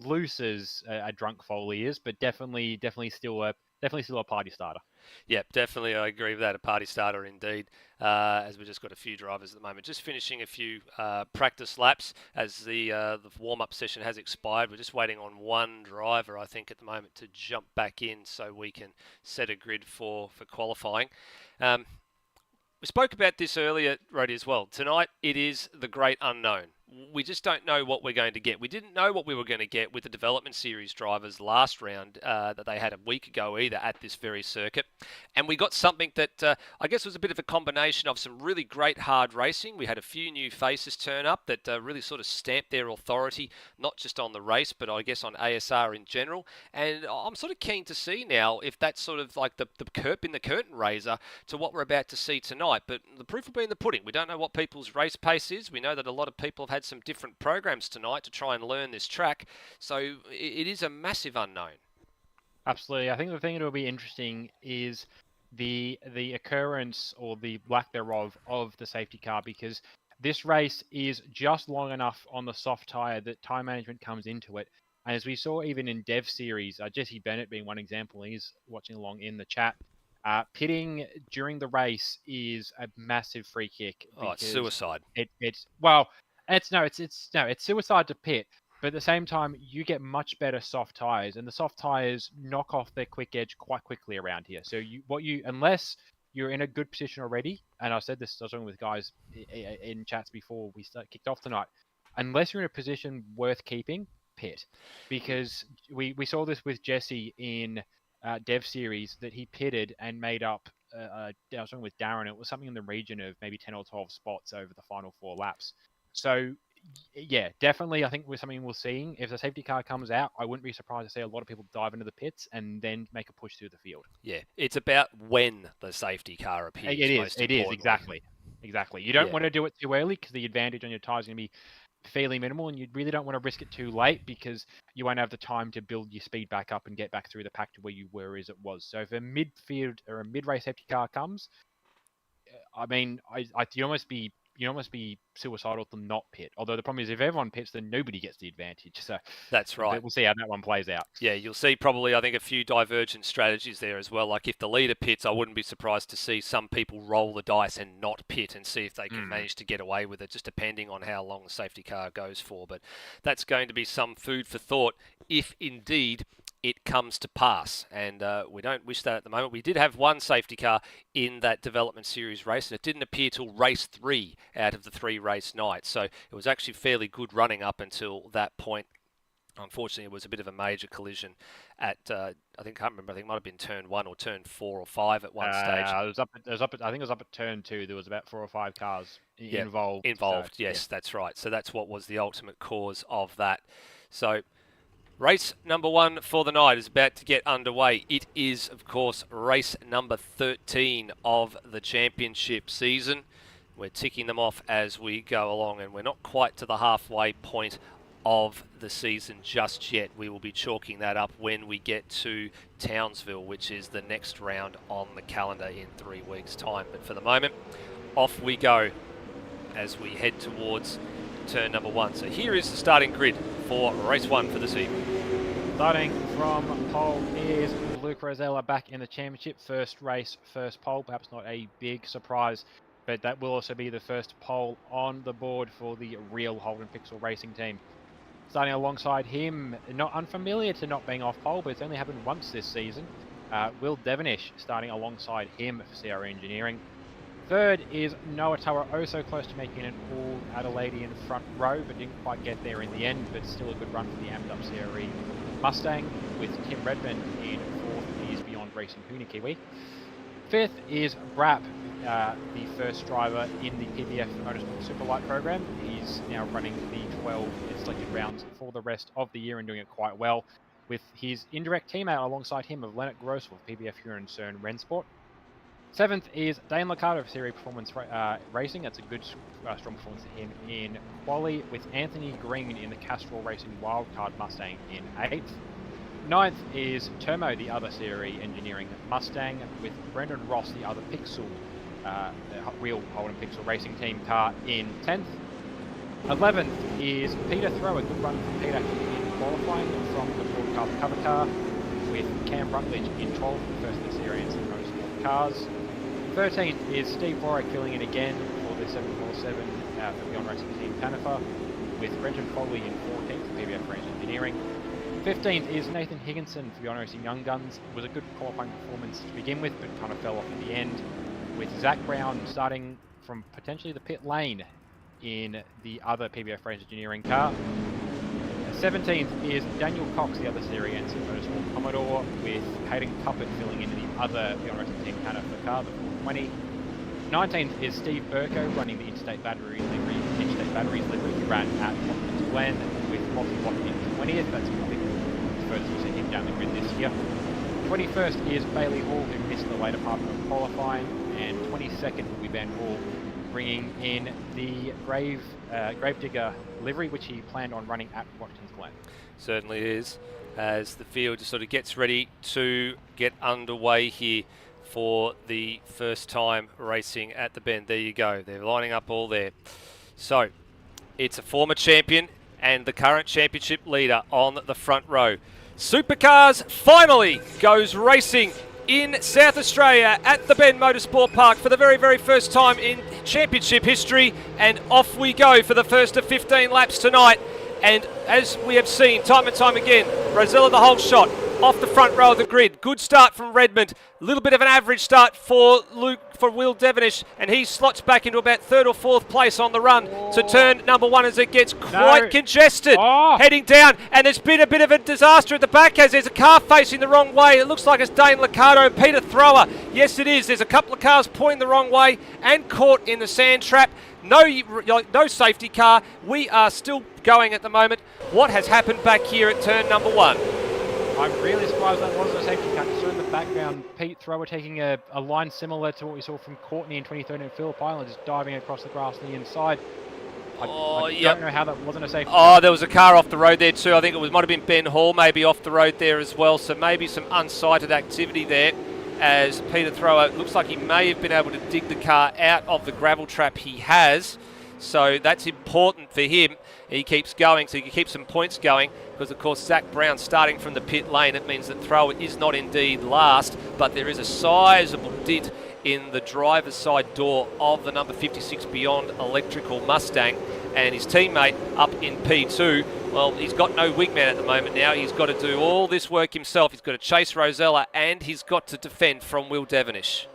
loose as a drunk Foley is, but definitely still a party starter. Yep, definitely. I agree with that. A party starter indeed, as we've just got a few drivers at the moment. Just finishing a few practice laps as the warm-up session has expired. We're just waiting on one driver, I think, at the moment to jump back in so we can set a grid for qualifying. We spoke about this earlier, Rody, as well. Tonight, it is the great unknown. We just don't know what we're going to get. We didn't know what we were going to get with the development series drivers last round that they had a week ago either at this very circuit. And we got something that I guess was a bit of a combination of some really great hard racing. We had a few new faces turn up that really sort of stamped their authority, not just on the race, but I guess on ASR in general. And I'm sort of keen to see now if that's sort of like the curb in the curtain raiser to what we're about to see tonight. But the proof will be in the pudding. We don't know what people's race pace is. We know that a lot of people have had some different programs tonight to try and learn this track, so it is a massive unknown. Absolutely. I think the thing that will be interesting is the occurrence or the lack thereof of the safety car, because this race is just long enough on the soft tyre that time management comes into it. And as we saw even in Dev Series, Jesse Bennett being one example, he's watching along in the chat. Pitting during the race is a massive free kick. Oh, it's suicide. It's suicide to pit, but at the same time you get much better soft tires, and the soft tires knock off their quick edge quite quickly around here. So unless you're in a good position already, and I said this, I was talking with guys in chats before we kicked off tonight, unless you're in a position worth keeping, pit, because we saw this with Jesse in Dev Series that he pitted and made up. I was talking with Darren. It was something in the region of maybe 10 or 12 spots over the final 4 laps. So, yeah, definitely, I think with something we're seeing. If the safety car comes out, I wouldn't be surprised to see a lot of people dive into the pits and then make a push through the field. Yeah, it's about when the safety car appears. It is exactly. You don't want to do it too early because the advantage on your tires is going to be fairly minimal, and you really don't want to risk it too late because you won't have the time to build your speed back up and get back through the pack to where you were as it was. So if a midfield or a mid-race safety car comes, I mean, you almost be suicidal to not pit. Although the problem is if everyone pits, then nobody gets the advantage. So that's right. We'll see how that one plays out. Yeah, you'll see probably, I think, a few divergent strategies there as well. Like if the leader pits, I wouldn't be surprised to see some people roll the dice and not pit and see if they can manage to get away with it, just depending on how long the safety car goes for. But that's going to be some food for thought if indeed it comes to pass, and we don't wish that at the moment. We did have one safety car in that development series race, and it didn't appear till race 3 out of the 3 race night, so it was actually fairly good running up until that point. Unfortunately, it was a bit of a major collision at I think it might have been turn 1 or turn 4 or 5 at one stage. I think it was up at turn 2. There was about 4 or 5 cars involved. Yes, that's right. So that's what was the ultimate cause of that. So race number 1 for the night is about to get underway. It is, of course, race number 13 of the championship season. We're ticking them off as we go along, and we're not quite to the halfway point of the season just yet. We will be chalking that up when we get to Townsville, which is the next round on the calendar in 3 weeks' time. But for the moment, off we go as we head towards turn number 1. So here is the starting grid for race 1 for this evening. Starting from pole is Luke Rosella back in the championship. First race, first pole. Perhaps not a big surprise, but that will also be the first pole on the board for the real Holden Pixel Racing team. Starting alongside him, not unfamiliar to not being off pole, but it's only happened once this season. Will Devonish starting alongside him for CR Engineering. Third is Noah Tara, oh so close to making an all Adelaidean front row, but didn't quite get there in the end, but still a good run for the Amped Up CRE Mustang, with Tim Redmond in fourth is Beyond Racing Hoona Kiwi. Fifth is Brap, the first driver in the PBF Motorsport Superlight program. He's now running the 12 selected rounds for the rest of the year and doing it quite well, with his indirect teammate alongside him of Leonard Gross with PBF Huron Cern Rensport. Seventh is Dane Liccardo of Series Performance Racing. That's a good, strong performance for him in quali, with Anthony Green in the Castrol Racing Wildcard Mustang in eighth. Ninth is Termo, the other Series Engineering Mustang, with Brendan Ross, the other Pixel, the real Holden Pixel Racing Team car, in 10th. 11th is Peter Throw, a good run from Peter in qualifying from the broadcast cover car, with Cam Rutledge in 12th, the first of the Series Motorsport Cars. 13th is Steve Warwick killing it again for the 747 for Beyond Racing Team Tanifer, with Brenton Foley in 14th for PBF Range Engineering. 15th is Nathan Higginson for Beyond Racing Young Guns. It was a good qualifying performance to begin with, but kind of fell off in the end, with Zach Brown starting from potentially the pit lane in the other PBF Range Engineering car. 17th is Daniel Cox, the other Series NC Motorsport Commodore, with Hayden Cuppett filling into the other Beyond Racing Team Tanifer car, the 420. 19th is Steve Burko running the Interstate Batteries livery. He ran at Watkins Glen with Lockie Watkins in 20th. That's probably the furthest we'll see him down the grid this year. 21st is Bailey Hall, who missed the later part of qualifying, and 22nd will be Ben Hall, bringing in the Gravedigger livery, which he planned on running at Watkins Glen. Certainly is, as the field sort of gets ready to get underway here for the first time racing at the Bend. There you go, they're lining up all there. So it's a former champion and the current championship leader on the front row. Supercars finally goes racing in South Australia at the Bend Motorsport Park for the very, very first time in championship history, and off we go for the first of 15 laps tonight. And as we have seen time and time again, Rosella the whole shot off the front row of the grid. Good start from Redmond. A little bit of an average start for Will Devonish, and he slots back into about third or fourth place on the run to turn number one as it gets quite congested. Heading down, and there's been a bit of a disaster at the back as there's a car facing the wrong way. It looks like it's Dane Liccardo and Peter Thrower. Yes, it is. There's a couple of cars pointing the wrong way and caught in the sand trap. No safety car. We are still going at the moment. What has happened back here at turn number one? I'm really surprised that wasn't a safety car. So in the background, Pete Thrower taking a line similar to what we saw from Courtney in 2013 at Phillip Island, just diving across the grass on the inside. I don't know how that wasn't a safety car. There was a car off the road there too. I think it might have been Ben Hall maybe off the road there as well. So maybe some unsighted activity there, as Peter Thrower looks like he may have been able to dig the car out of the gravel trap he has. So that's important for him. He keeps going, so he can keep some points going, because of course Zach Brown starting from the pit lane. It means that Thrower is not indeed last, but there is a sizable dent in the driver's side door of the number 56 Beyond Electrical Mustang, and his teammate up in P2, well, he's got no wingman at the moment now. He's got to do all this work himself. He's got to chase Rosella, and he's got to defend from Will Devonish.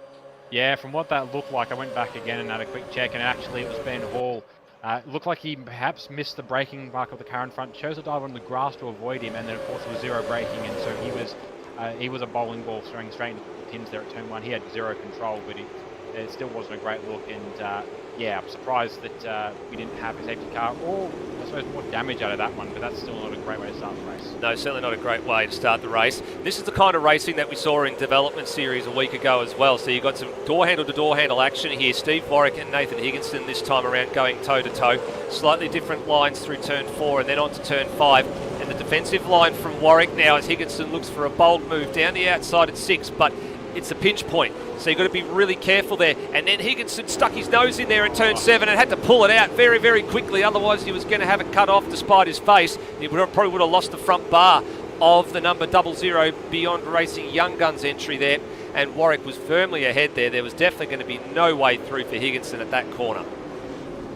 Yeah, from what that looked like, I went back again and had a quick check, and actually it was Ben Hall. It looked like he perhaps missed the braking mark of the car in front, chose to dive on the grass to avoid him, and then of course there was zero braking, and so he was a bowling ball throwing straight into the pins there at turn one. He had zero control, but it still wasn't a great look, and yeah, I'm surprised that we didn't have a safety car, or I suppose more damage out of that one, but that's still not a great way to start the race. No, certainly not a great way to start the race. This is the kind of racing that we saw in Development Series a week ago as well. So you've got some door handle to door handle action here. Steve Warwick and Nathan Higginson this time around going toe to toe. Slightly different lines through turn 4 and then on to turn 5. And the defensive line from Warwick now as Higginson looks for a bold move down the outside at 6, but it's a pinch point, so you've got to be really careful there. And then Higginson stuck his nose in there in turn 7 and had to pull it out very, very quickly. Otherwise, he was going to have it cut off despite his face. He probably would have lost the front bar of the number 00 Beyond Racing Young Guns entry there. And Warwick was firmly ahead there. There was definitely going to be no way through for Higginson at that corner.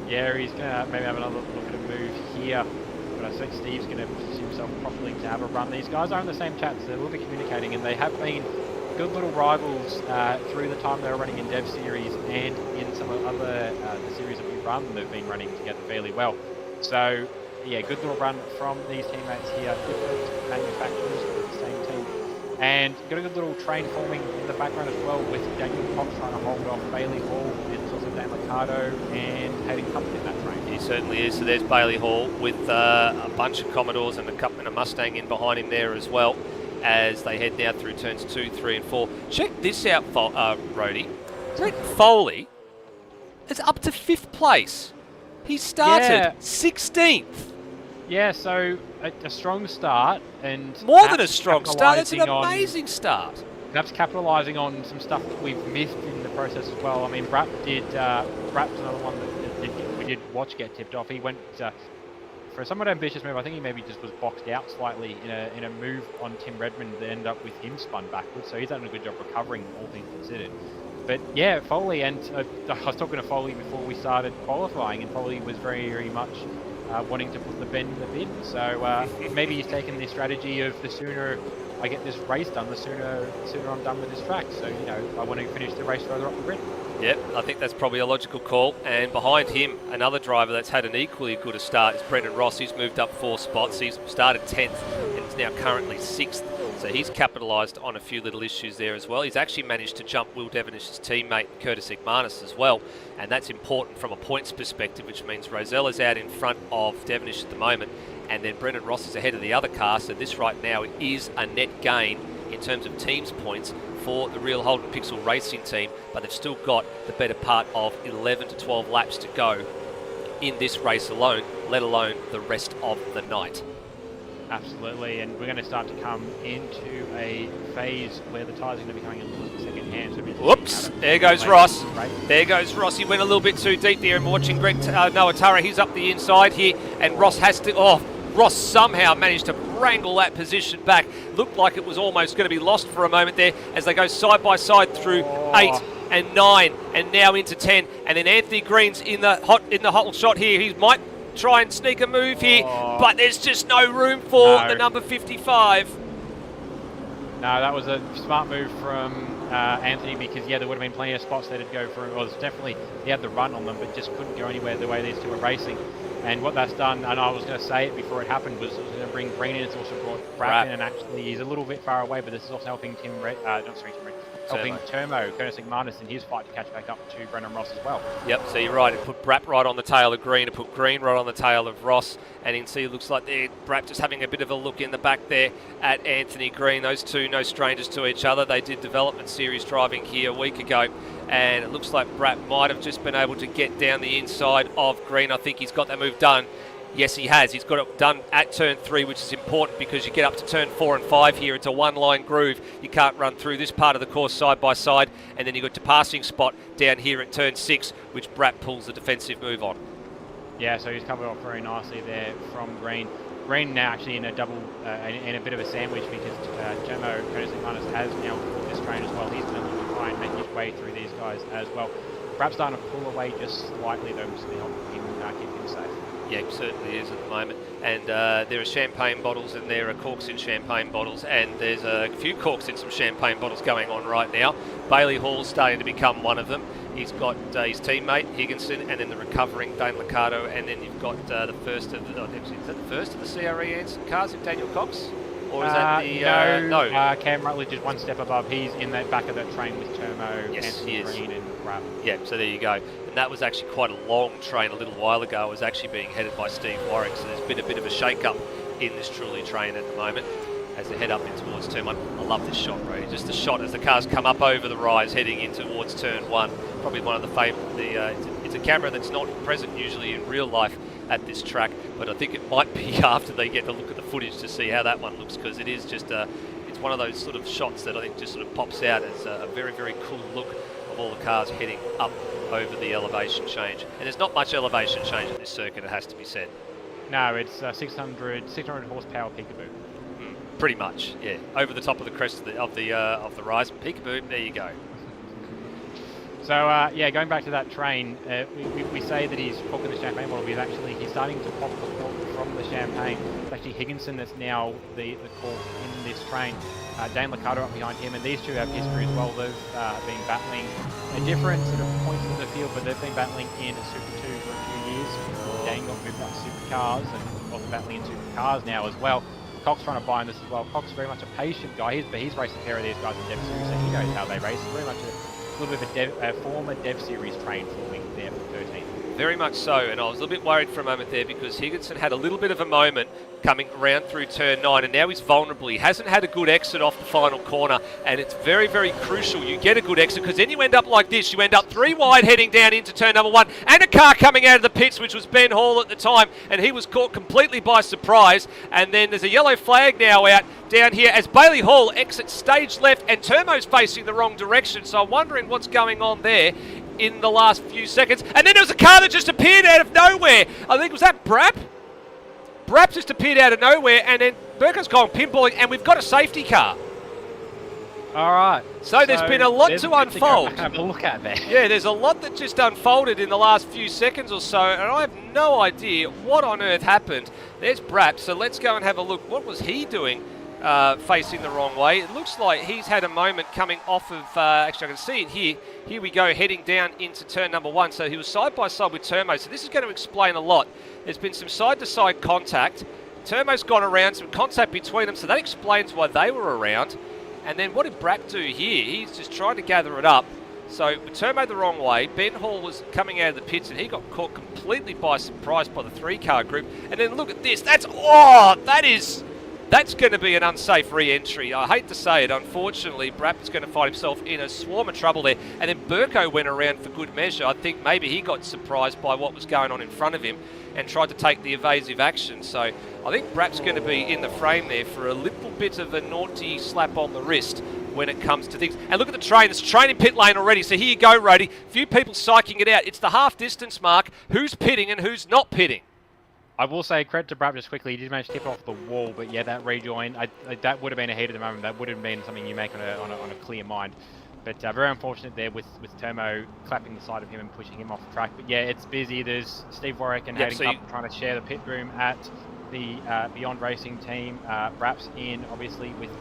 Yeah, he's going to maybe have another look at a move here. But I think Steve's going to position himself properly to have a run. These guys are in the same chat, so they will be communicating, and they have been good little rivals through the time they were running in Dev Series and in some of the other the series that we run. They've been running together fairly well. So yeah, good little run from these teammates here. Different manufacturers, but the same team. And got a good little train forming in the background as well, with Daniel Cox trying to hold off Bailey Hall. There's also Dan Liccardo and Hayden Cummins in that train. He certainly is. So there's Bailey Hall with a bunch of Commodores and a Mustang in behind him there as well, as they head now through turns 2, 3 and 4. Check this out, Rhodey. Brett Foley is up to 5th place. He started 16th. Yeah, so a strong start, and more than a strong start. It's an amazing start. Perhaps capitalising on some stuff that we've missed in the process as well. I mean, Brapp's another one that we did watch get tipped off. He went for a somewhat ambitious move. I think he maybe just was boxed out slightly in a move on Tim Redmond that ended up with him spun backwards. So he's done a good job recovering, all things considered. But yeah, Foley, and I was talking to Foley before we started qualifying, and Foley was very, very much wanting to put the Bend in the bin. So maybe he's taken the strategy of the sooner I get this race done, the sooner I'm done with this track. So, you know, I want to finish the race further up the grid. Yep, I think that's probably a logical call. And behind him, another driver that's had an equally good a start is Brendan Ross. He's moved up 4 spots. He's started 10th and is now currently 6th. So he's capitalised on a few little issues there as well. He's actually managed to jump Will Devenish's teammate Curtis Igmanis as well, and that's important from a points perspective, which means Rosella's out in front of Devenish at the moment, and then Brendan Ross is ahead of the other car. So this right now is a net gain in terms of teams points for the Real Holden Pixel Racing team, but they've still got the better part of 11 to 12 laps to go in this race alone, let alone the rest of the night. Absolutely, and we're going to start to come into a phase where the tyres are going to be coming in a little bit second hand. So whoops, there goes Ross. There goes Ross. He went a little bit too deep there, and we're watching Greg Noatara. He's up the inside here, and Ross has to... Ross somehow managed to wrangle that position back. Looked like it was almost going to be lost for a moment there as they go side by side through 8 and 9 and now into 10. And then Anthony Green's in the hot shot here. He might try and sneak a move here, but there's just no room for the number 55. No, that was a smart move from Anthony, because there would have been plenty of spots there to go for. Well, definitely he had the run on them, but just couldn't go anywhere the way these two were racing. And what that's done, and I was going to say it before it happened, was it was going to bring Green in. It's also brought Brap in, and actually he's a little bit far away, but this is also helping helping Termo, Curtis Igmanis, in his fight to catch back up to Brendan Ross as well. Yep, so you're right. It put Brap right on the tail of Green. It put Green right on the tail of Ross. And you can see it looks like Brap just having a bit of a look in the back there at Anthony Green. Those two, no strangers to each other. They did development series driving here a week ago. And it looks like Brap might have just been able to get down the inside of Green. I think he's got that move done. Yes, he has. He's got it done at turn 3, which is important because you get up to turn 4 and 5 here. It's a one-line groove. You can't run through this part of the course side by side. And then you've got the passing spot down here at turn 6, which Brap pulls the defensive move on. Yeah, so he's covered off very nicely there from Green. Green now actually in a double, in a bit of a sandwich, because Termo Curtis Igmanis has now pulled this train as well. He's going to try and make his way through these guys as well. Brap's starting to pull away just slightly though, to help him keep him safe. Yeah, it certainly is at the moment. And there are champagne bottles and there are corks in champagne bottles, and there's a few corks in some champagne bottles going on right now. Bailey Hall's starting to become one of them. He's got his teammate Higginson, and then the recovering Dane Liccardo, and then you've got the first of the... is that the first of the CRE Anson cars in Daniel Cox? Or is that the... no. Cam Rutledge is one step above. He's in the back of that train with Termo, Anthony Green and Brap. Yeah, so there you go. And that was actually quite a long train a little while ago. It was actually being headed by Steve Warwick, so there's been a bit of a shake-up in this Truly train at the moment as they head up in towards turn 1. I love this shot, Ray. Just the shot as the cars come up over the rise heading in towards turn 1. Probably one of the favourite... it's a camera that's not present usually in real life at this track, but I think it might be after they get to look at the footage to see how that one looks, because it is just it's one of those sort of shots that I think just sort of pops out as a very, very cool look of all the cars heading up over the elevation change. And there's not much elevation change at this circuit, it has to be said. No, it's 600 horsepower peekaboo. Pretty much, yeah. Over the top of the crest of the rise, peekaboo. There you go. So yeah, going back to that train, we say that he's corking the champagne bottle, but he's starting to pop the cork from the champagne. It's actually Higginson that's now the cork in this train. Dane Liccardo up behind him, and these two have history as well. They've been battling at different sort of points of the field, but they've been battling in Super 2 for a few years. Dane got moved up to Supercars and also battling in Supercars now as well. Cox trying to buy him this as well. Cox is very much a patient guy, but he's raced a pair of these guys in Dev Series, so he knows how they race. He's very much a little bit of a former Dev Series train forming there for 13. Very much so, and I was a little bit worried for a moment there because Higginson had a little bit of a moment coming around through turn 9, and now he's vulnerable. He hasn't had a good exit off the final corner, and it's very, very crucial you get a good exit, because then you end up like this. You end up 3 wide heading down into turn number 1, and a car coming out of the pits, which was Ben Hall at the time, and he was caught completely by surprise. And then there's a yellow flag now out down here as Bailey Hall exits stage left, and Turmo's facing the wrong direction, so I'm wondering what's going on there in the last few seconds. And then there was a car that just appeared out of nowhere. I think, was that Brap? Brap just appeared out of nowhere, and then Burko's gone pinballing, and we've got a safety car. All right. So there's been a lot to unfold. Have a look at there. Yeah, there's a lot that just unfolded in the last few seconds or so, and I have no idea what on earth happened. There's Brap, so let's go and have a look. What was he doing facing the wrong way? It looks like he's had a moment coming off of, actually I can see it here. Here we go, heading down into turn number 1. So he was side by side with Turmo, so this is going to explain a lot. There's been some side-to-side contact. Turmo's gone around, some contact between them, so that explains why they were around. And then what did Brap do here? He's just trying to gather it up. So with Turmo the wrong way, Ben Hall was coming out of the pits, and he got caught completely by surprise by the 3-car group. And then look at this. That's going to be an unsafe re-entry. I hate to say it. Unfortunately, Brap is going to find himself in a swarm of trouble there. And then Burko went around for good measure. I think maybe he got surprised by what was going on in front of him and tried to take the evasive action. So I think Brap's going to be in the frame there for a little bit of a naughty slap on the wrist when it comes to things. And look at the train. There's a train in pit lane already. So here you go, Rody. Few people psyching it out. It's the half-distance mark. Who's pitting and who's not pitting? I will say credit to Brap just quickly. He did manage to tip off the wall, but yeah, that rejoin, that would have been a heat at the moment. That would have been something you make on a clear mind. But very unfortunate there with Turmo clapping the side of him and pushing him off the track. But yeah, it's busy. There's Steve Warwick and Hayden Cup trying to share the pit room at the Beyond Racing team. Brap's in, obviously, with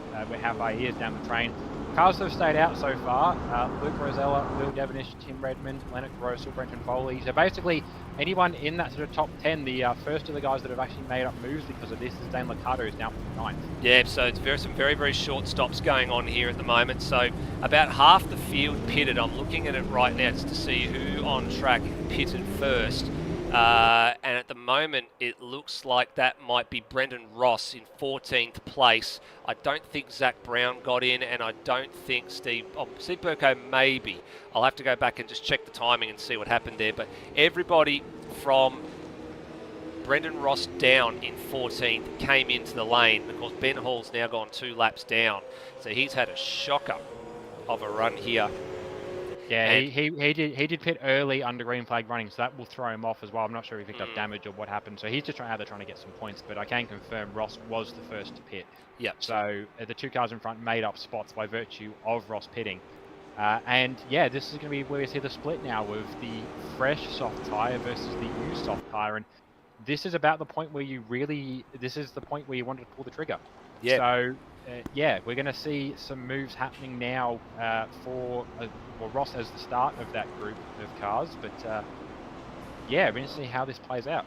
how far he is down the train. Cars that have stayed out so far, Luke Rosella, Will Devonish, Tim Redmond, Leonard Grossel, Brenton Foley. So basically, anyone in that sort of top 10, the first of the guys that have actually made up moves because of this is Dane Liccardo, who's now 9th. Yeah, so it's some very, very short stops going on here at the moment. So about half the field pitted. I'm looking at it right now just to see who on track pitted first. And at the moment, it looks like that might be Brendan Ross in 14th place. I don't think Zach Brown got in, and I don't think Steve Burko maybe. I'll have to go back and just check the timing and see what happened there. But everybody from Brendan Ross down in 14th came into the lane. Of course, Ben Hall's now gone 2 laps down. So he's had a shocker of a run here. Yeah, he did pit early under green flag running, so that will throw him off as well. I'm not sure if he picked up damage or what happened. So he's just trying to get some points, but I can confirm Ross was the first to pit. Yep. So the 2 cars in front made up spots by virtue of Ross pitting. And yeah, this is going to be where we see the split now with the fresh soft tyre versus the used soft tyre. And this is about the point where this is the point where you wanted to pull the trigger. Yeah. So yeah, we're going to see some moves happening now for Ross as the start of that group of cars. But yeah, we're going to see how this plays out.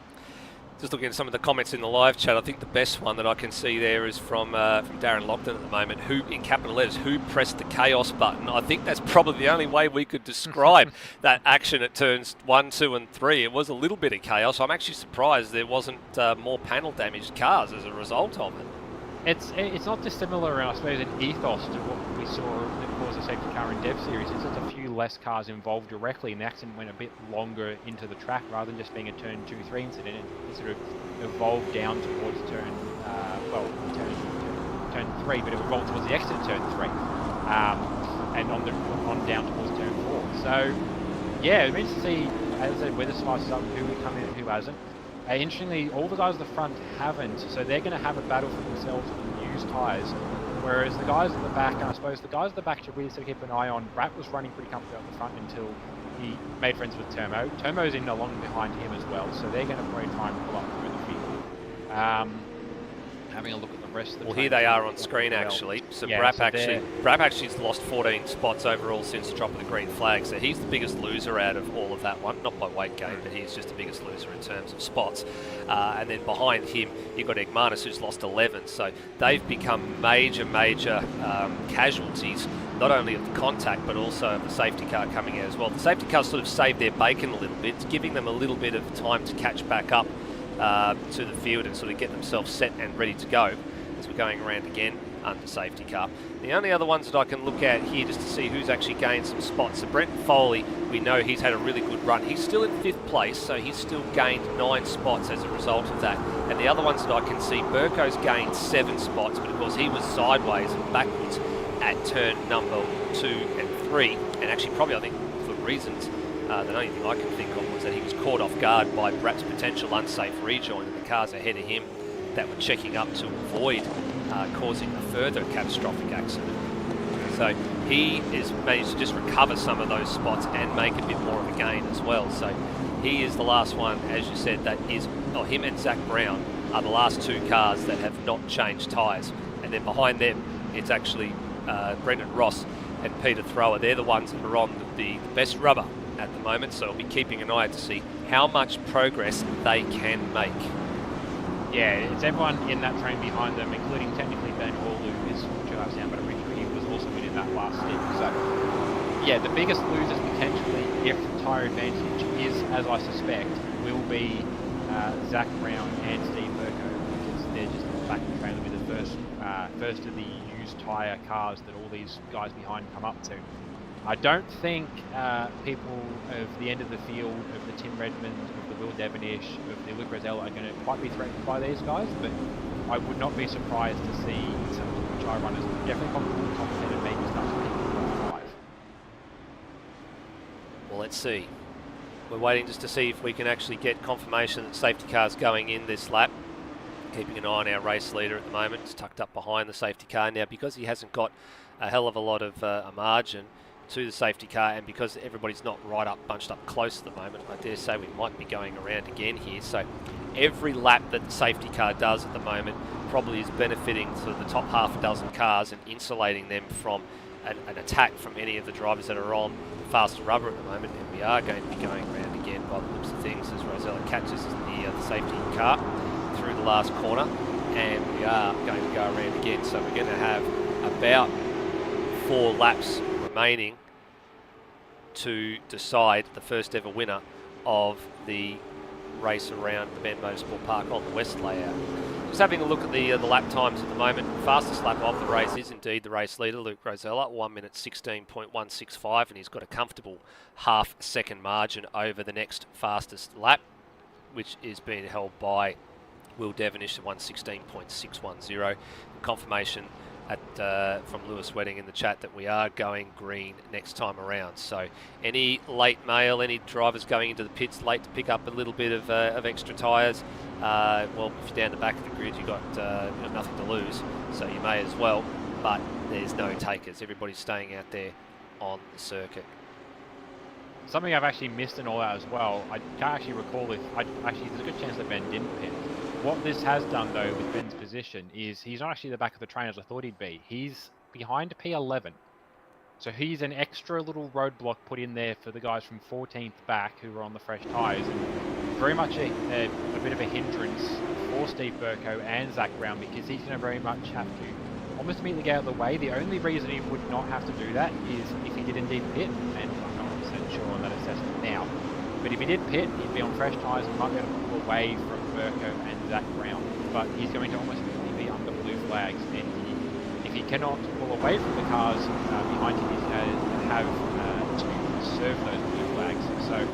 Just looking at some of the comments in the live chat, I think the best one that I can see there is from Darren Lockton at the moment, who, in capital letters, who pressed the chaos button. I think that's probably the only way we could describe that action at turns 1, 2 and 3. It was a little bit of chaos. I'm actually surprised there wasn't more panel damaged cars as a result of it. It's not dissimilar, I suppose, in ethos to what we saw that caused a safety car in Dev Series. It's just a few less cars involved directly, and the accident went a bit longer into the track rather than just being a turn 2-3 incident. It sort of evolved down towards turn 3, but it evolved towards the exit of turn 3, and on down towards turn 4. So yeah, it means to see, as I said, whether Spice is up, who will come in and who hasn't. Interestingly, all the guys at the front haven't, so they're going to have a battle for themselves in used tyres, Whereas the guys at the back, I suppose the guys at the back to really sort of keep an eye on. Brat was running pretty comfortably up the front until he made friends with Turmo. Turmo's in along behind him as well, so they're going to probably try and pull up through the field. Having a look at the rest of the here they are on screen actually. So yeah, Brap so actually's lost 14 spots overall since the drop of the green flag. So he's the biggest loser out of all of that one. Not by weight gain, but he's just the biggest loser in terms of spots. And then behind him, you've got Egmanus, who's lost 11. So they've become major casualties, not only of the contact, but also of the safety car coming out as well. The safety car sort of saved their bacon a little bit. It's giving them a little bit of time to catch back up to the field and sort of get themselves set and ready to go as we're going around again under safety car. The only other ones that I can look at here just to see who's actually gained some spots. So Brent Foley, we know he's had a really good run. He's still in 5th place, so he's still gained 9 spots as a result of that. And the other ones that I can see, Burko's gained 7 spots, but of course he was sideways and backwards at turn number 2 and 3, and actually probably I think for reasons the only thing I can think of was that he was caught off guard by Brat's potential unsafe rejoin, and the cars ahead of him that were checking up to avoid causing a further catastrophic accident. So he has managed to just recover some of those spots and make a bit more of a gain as well. So he is the last one, as you said, that is, him and Zach Brown are the last 2 cars that have not changed tyres. And then behind them, it's actually Brendan Ross and Peter Thrower. They're the ones that are on the best rubber at the moment, so I'll be keeping an eye to see how much progress they can make. Yeah, it's everyone in that train behind them, including technically Ben Hall, who is 2 laps down, but I'm pretty sure he was also in that last stint. So, yeah, the biggest losers potentially, if tyre advantage is, as I suspect, will be Zach Brown and Steve Burko, because they're just in the back of the train. They'll be the first of the used tyre cars that all these guys behind come up to. I don't think people of the end of the field, of the Tim Redmond, of the Will Devonish, of the Luke Rosella are going to quite be threatened by these guys, but I would not be surprised to see some of the tyre runners definitely complicated, maybe start to pick 5. Well, let's see. We're waiting just to see if we can actually get confirmation that safety car's going in this lap. Keeping an eye on our race leader at the moment. It's tucked up behind the safety car. Now, because he hasn't got a hell of a lot of a margin to the safety car, and because everybody's not right up, bunched up close at the moment, I dare say we might be going around again here. So every lap that the safety car does at the moment probably is benefiting sort of the top half a dozen cars and insulating them from an attack from any of the drivers that are on faster rubber at the moment. And we are going to be going around again by the looks of things as Rosella catches the safety car through the last corner, and we are going to go around again. So we're going to have about 4 laps remaining to decide the first ever winner of the race around the Bend Motorsport Park on the west layout. Just having a look at the lap times at the moment. Fastest lap of the race is indeed the race leader, Luke Rosella, 1 minute 16.165, and he's got a comfortable half-second margin over the next fastest lap, which is being held by Will Devonish at 1:16.610. Confirmation from Lewis Wedding in the chat that we are going green next time around. So any late mail, any drivers going into the pits late to pick up a little bit of extra tyres, well, if you're down the back of the grid, you've got nothing to lose, so you may as well, but there's no takers. Everybody's staying out there on the circuit. Something I've actually missed in all that as well, I can't actually recall if, actually there's a good chance that Ben didn't pit. What this has done though with Ben's position is he's not actually the back of the train as I thought he'd be. He's behind P11. So he's an extra little roadblock put in there for the guys from 14th back who are on the fresh tyres. And very much a bit of a hindrance for Steve Burko and Zach Brown, because he's going to very much have to almost immediately get out of the way. The only reason he would not have to do that is if he did indeed pit, and I'm not 100% sure on that assessment now. But if he did pit, he'd be on fresh tyres and might be able to pull away from Burko and Zach Brown. But he's going to almost immediately be under blue flags, and if he cannot pull away from the cars behind him, he's going to have to serve those blue flags. So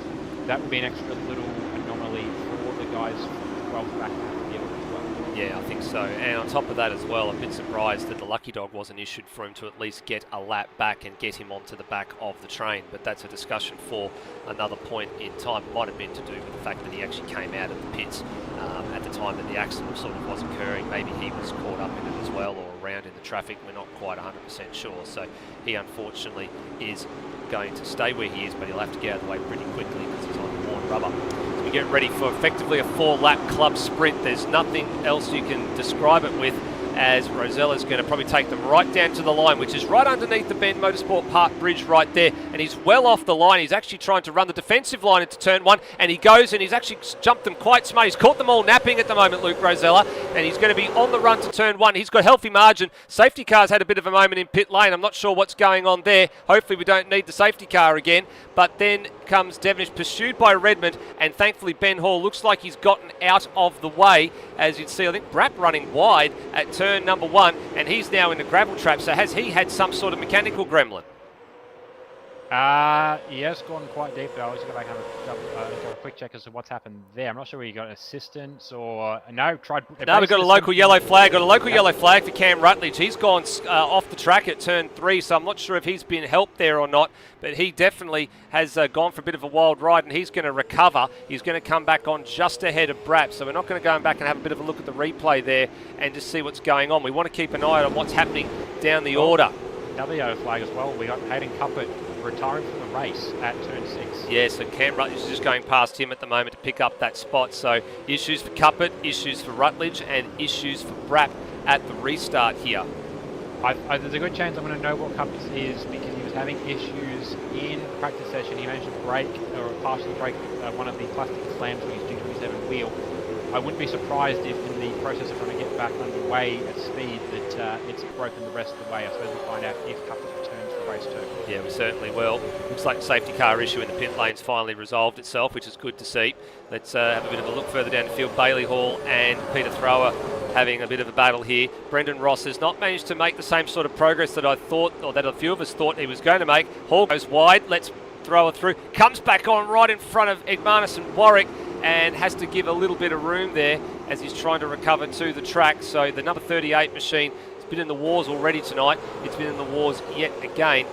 that would be an extra little anomaly for the guys from 12th back to deal with as well. Yeah, I think so. And on top of that as well, I'm a bit surprised that the lucky dog wasn't issued for him to at least get a lap back and get him onto the back of the train. But that's a discussion for another point in time. It might have been to do with the fact that he actually came out of the pits at the time time that the accident sort of was occurring, maybe he was caught up in it as well or around in the traffic. We're not quite 100% sure. So he unfortunately is going to stay where he is, but he'll have to get out of the way pretty quickly because he's on worn rubber. So we get ready for effectively a 4-lap club sprint. There's nothing else you can describe it with, as Rosella's going to probably take them right down to the line, which is right underneath the Bend Motorsport Park bridge right there, and he's well off the line. He's actually trying to run the defensive line into turn 1, and he goes, and he's actually jumped them quite smart. He's caught them all napping at the moment, Luke Rosella, and he's going to be on the run to turn 1. He's got healthy margin. Safety car's had a bit of a moment in pit lane. I'm not sure what's going on there. Hopefully we don't need the safety car again, but then comes Devonish, pursued by Redmond, and thankfully Ben Hall looks like he's gotten out of the way. As you'd see, I think Brapp running wide at turn number 1, and he's now in the gravel trap. So has he had some sort of mechanical gremlin? He has gone quite deep, though. I was going to go back and have a quick check as to what's happened there. I'm not sure whether he got assistance or... No, we've got a local yellow flag. Got a local yellow flag for Cam Rutledge. He's gone off the track at turn 3, so I'm not sure if he's been helped there or not, but he definitely has gone for a bit of a wild ride, and he's going to recover. He's going to come back on just ahead of Brapp, so we're not going to go back and have a bit of a look at the replay there and just see what's going on. We want to keep an eye on what's happening down the order. Another yellow flag as well. We got Hayden Cuppert retiring from the race at turn 6. Yeah, so Cam Rutledge is just going past him at the moment to pick up that spot. So issues for Cuppert, issues for Rutledge, and issues for Brapp at the restart here. There's a good chance I'm going to know what Cuppert's is, because he was having issues in practice session. He managed to break, or partially break, one of the plastic slams on his G27 wheel. I wouldn't be surprised if in the process of trying to get back underway at speed that it's broken the rest of the way. I suppose we'll find out if Cuppert returns for race 2. Yeah, we certainly will. Looks like the safety car issue in the pit lane's finally resolved itself, which is good to see. Let's have a bit of a look further down the field. Bailey Hall and Peter Thrower having a bit of a battle here. Brendan Ross has not managed to make the same sort of progress that I thought, or that a few of us thought he was going to make. Hall goes wide, lets Thrower through, comes back on right in front of Egmanis and Warwick, and has to give a little bit of room there as he's trying to recover to the track. So the number 38 machine has been in the wars already tonight. It's been in the wars yet again.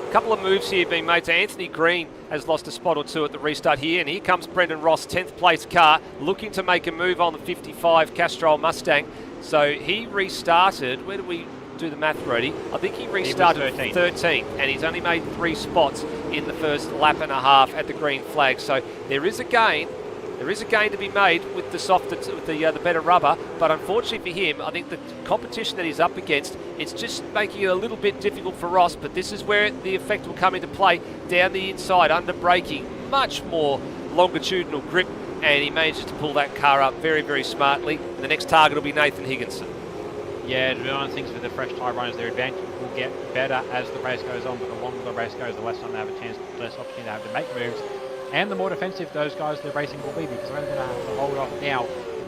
A couple of moves here being made. So Anthony Green has lost a spot or two at the restart here, and here comes Brendan Ross, 10th place car, looking to make a move on the 55 Castrol Mustang. So he restarted, where did we do the math, Brody? I think he restarted 13th, and he's only made 3 spots in the first lap and a half at the green flag. So there is a gain. There is a gain to be made with the softer, with the better rubber, but unfortunately for him, I think the competition that he's up against, it's just making it a little bit difficult for Ross, but this is where the effect will come into play down the inside, under braking, much more longitudinal grip, and he manages to pull that car up very, very smartly. And the next target will be Nathan Higginson. Yeah, to be honest, things with the fresh tyre runners, their advantage will get better as the race goes on, but the longer the race goes, the less time they have a chance, less opportunity they have to make moves. And the more defensive those guys they're racing will be, because we're only going to have to hold off now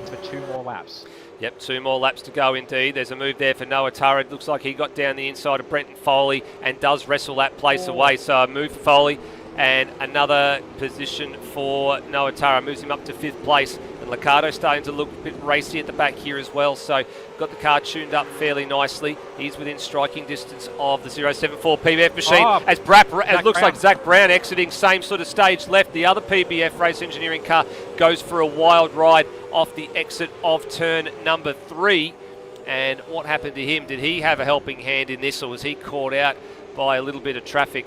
for 2 more laps. Yep, 2 more laps to go indeed. There's a move there for Noah Tara. It looks like he got down the inside of Brenton Foley and does wrestle that place away. So a move for Foley and another position for Noah Tara. Moves him up to 5th place. And Liccardo starting to look a bit racy at the back here as well. So got the car tuned up fairly nicely. He's within striking distance of the 074 PBF machine. As it looks like Zach Brown exiting, same sort of stage left. The other PBF race engineering car goes for a wild ride off the exit of turn number 3. And what happened to him? Did he have a helping hand in this, or was he caught out by a little bit of traffic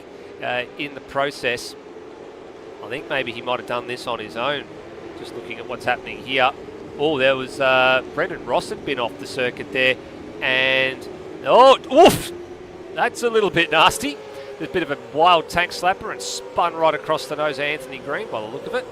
in the process? I think maybe he might have done this on his own. Just looking at what's happening here. Oh, there was Brendan Ross had been off the circuit there, and oof! That's a little bit nasty. There's a bit of a wild tank slapper and spun right across the nose of Anthony Green by the look of it.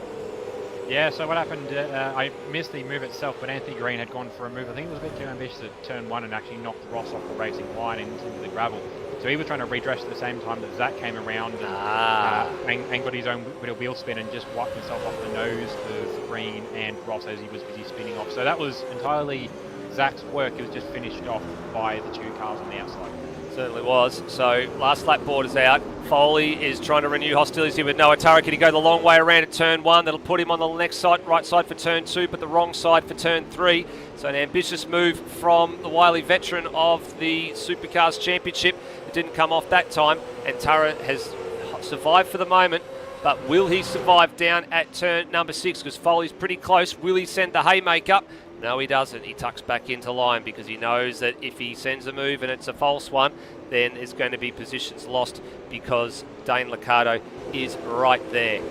Yeah, so what happened, I missed the move itself, but Anthony Green had gone for a move. I think it was a bit too ambitious at turn 1 and actually knocked Ross off the racing line into the gravel. So he was trying to redress at the same time that Zach came around and got his own little wheel spin and just wiped himself off the nose of Green and Ross as he was busy spinning off. So that was entirely Zach's work. It was just finished off by the 2 cars on the outside. Certainly was. So last lap board is out. Foley is trying to renew hostilities here with Noah Tara. Can he go the long way around at turn 1? That'll put him on the next side, right side for turn 2, but the wrong side for turn 3. So an ambitious move from the wily veteran of the Supercars Championship. It didn't come off that time, and Tara has survived for the moment. but will he survive down at turn number 6? Because Foley's pretty close. Will he send the haymaker up? No, he doesn't. He tucks back into line because he knows that if he sends a move and it's a false one, then there's going to be positions lost because Dane Liccardo is right there.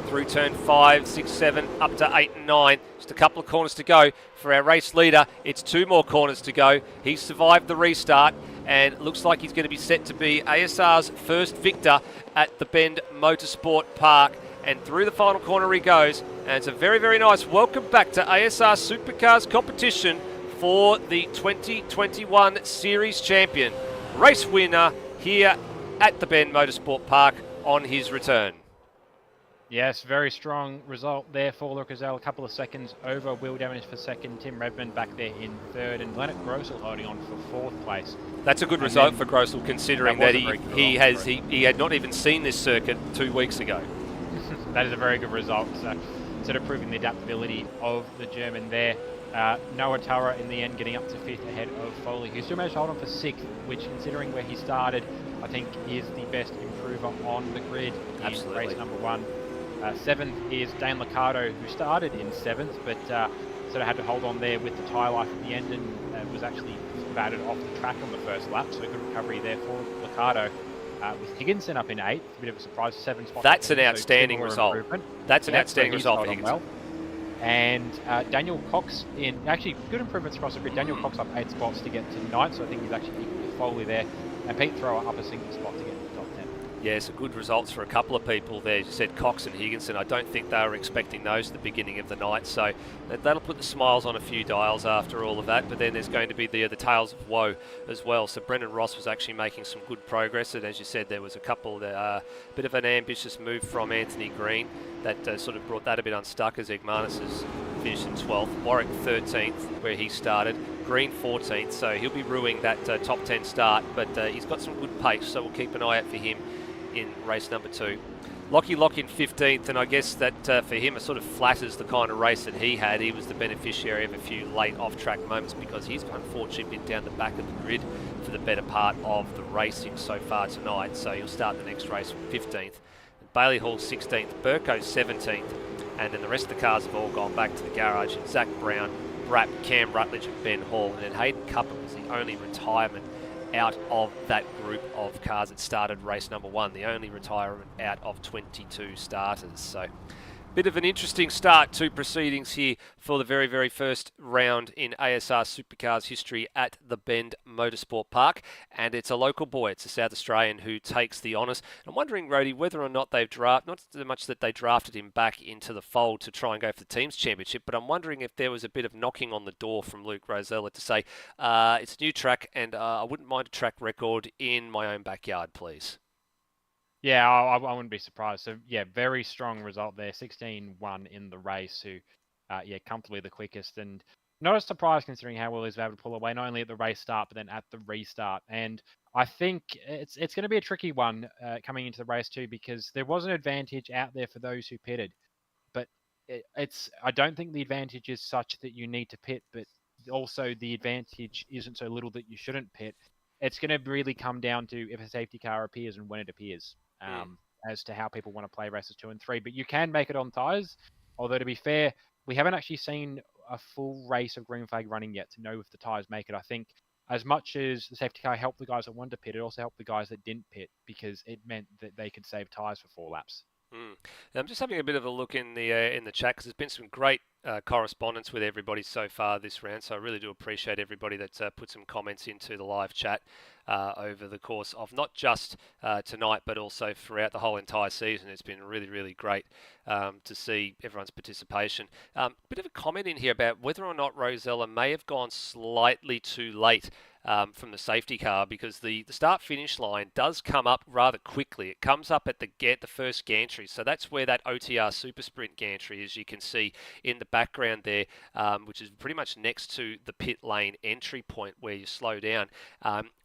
Through turn 5, 6, 7, up to 8 and 9. Just a couple of corners to go for our race leader. It's 2 more corners to go. He's survived the restart and looks like he's going to be set to be ASR's first victor at the Bend Motorsport Park. And through the final corner he goes. And it's a very, very nice welcome back to ASR Supercars competition for the 2021 Series champion. Race winner here at the Bend Motorsport Park on his return. Yes, very strong result there for Luke Gazelle. A couple of seconds over Will Damage for second. Tim Redmond back there in third. And Leonard Grossel holding on for fourth place. That's a good result for Grossel, considering that he had not even seen this circuit 2 weeks ago. That is a very good result. So, sort of proving the adaptability of the German there. Noah Tara in the end getting up to fifth ahead of Foley, who still managed to hold on for sixth, which, considering where he started, I think is the best improver on the grid in race number 1. Seventh is Dane Liccardo, who started in seventh, but sort of had to hold on there with the tyre life at the end and was actually batted off the track on the first lap, so a good recovery there for Liccardo. With Higginson up in eighth, a bit of a surprise, 7 spots. That's an outstanding result. That's an outstanding result for Higginson. Well. And Daniel Cox actually good improvements across the grid. Daniel Cox up 8 spots to get to 9th, so I think he's actually equal with Foley there. And Pete Thrower up a single spot to get to the top 10. Yeah, so good results for a couple of people there. As you said, Cox and Higginson. I don't think they were expecting those at the beginning of the night, so that'll put the smiles on a few dials after all of that. But then there's going to be the tales of woe as well. So Brendan Ross was actually making some good progress, and as you said, there was a couple, bit of an ambitious move from Anthony Green that sort of brought that a bit unstuck as Egmanis has finished in 12th. Warwick 13th, where he started. Green 14th, so he'll be ruining that top 10 start, but he's got some good pace, so we'll keep an eye out for him in race number 2. Lockie Lock in 15th, and I guess that for him it sort of flatters the kind of race that he had. He was the beneficiary of a few late off-track moments because he's unfortunately been down the back of the grid for the better part of the racing so far tonight, so he'll start the next race with 15th. Bailey Hall 16th, Burko 17th, and then the rest of the cars have all gone back to the garage. And Zach Brown, Brapp, Cam Rutledge and Ben Hall, and then Hayden Cuppen was the only retirement out of that group of cars that started race number 1, the only retirement out of 22 starters. So bit of an interesting start to proceedings here for the very, very first round in ASR Supercars history at the Bend Motorsport Park. And it's a local boy, it's a South Australian who takes the honours. I'm wondering, Rody, whether or not they've not so much that they drafted him back into the fold to try and go for the team's championship, but I'm wondering if there was a bit of knocking on the door from Luke Rosella to say, it's a new track and I wouldn't mind a track record in my own backyard, please. Yeah, I wouldn't be surprised. So, yeah, very strong result there. 16-1 in the race, who, comfortably the quickest. And not a surprise considering how well he's able to pull away, not only at the race start, but then at the restart. And I think it's going to be a tricky one coming into the race too, because there was an advantage out there for those who pitted. But I don't think the advantage is such that you need to pit, but also the advantage isn't so little that you shouldn't pit. It's going to really come down to if a safety car appears and when it appears. As to how people want to play races 2 and 3, but you can make it on tyres. Although to be fair, we haven't actually seen a full race of green flag running yet to know if the tyres make it. I think as much as the safety car helped the guys that wanted to pit, it also helped the guys that didn't pit because it meant that they could save tyres for 4 laps. I'm just having a bit of a look in the chat because there's been some great correspondence with everybody so far this round, so I really do appreciate everybody that's put some comments into the live chat over the course of not just tonight but also throughout the whole entire season. It's been really, really great to see everyone's participation. Bit of a comment in here about whether or not Rosella may have gone slightly too late from the safety car, because the start-finish line does come up rather quickly. It comes up at the first gantry, so that's where that OTR Super Sprint gantry, as you can see in the background there, which is pretty much next to the pit lane entry point where you slow down,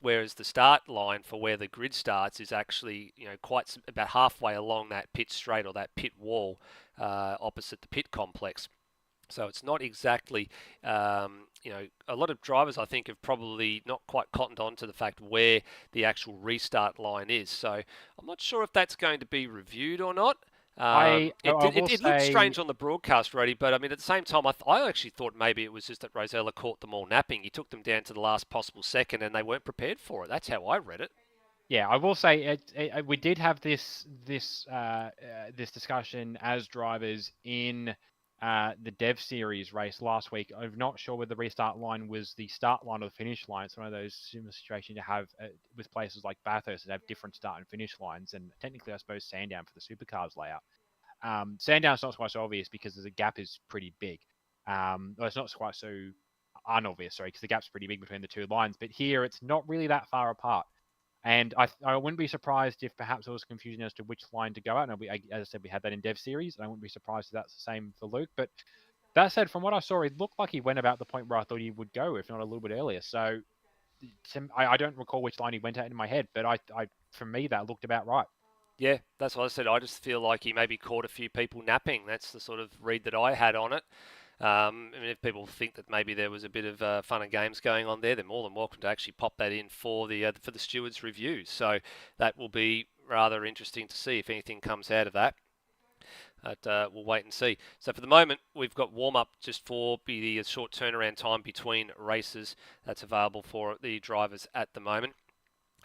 whereas the start line for where the grid starts is actually quite about halfway along that pit straight or that pit wall opposite the pit complex. So it's not exactly, a lot of drivers I think have probably not quite cottoned on to the fact where the actual restart line is. So I'm not sure if that's going to be reviewed or not. It, I did, will it looked say, strange on the broadcast, Reddy, but I mean, at the same time, I actually thought maybe it was just that Rosella caught them all napping. He took them down to the last possible second and they weren't prepared for it. That's how I read it. yeah, I will say we did have this discussion as drivers in the Dev Series race last week. I'm not sure whether the restart line was the start line or the finish line. It's one of those similar situations you have with places like Bathurst that have different start and finish lines, and technically, I suppose Sandown for the supercars layout. Sandown's not quite so obvious because the gap is pretty big. Well, it's not quite so unobvious, sorry, because the gap's pretty big between the two lines. But here, it's not really that far apart. And I wouldn't be surprised if perhaps there was confusion as to which line to go out. And as I said, we had that in Dev Series, and I wouldn't be surprised if that's the same for Luke. But that said, from what I saw, it looked like he went about the point where I thought he would go, if not a little bit earlier. So I don't recall which line he went out in my head, but for me, that looked about right. Yeah, that's what I said. I just feel like he maybe caught a few people napping. That's the sort of read that I had on it. I mean, if people think that maybe there was a bit of fun and games going on there, they're more than welcome to actually pop that in for the stewards' reviews. So that will be rather interesting to see if anything comes out of that. But we'll wait and see. So for the moment, we've got warm-up just for the short turnaround time between races that's available for the drivers at the moment.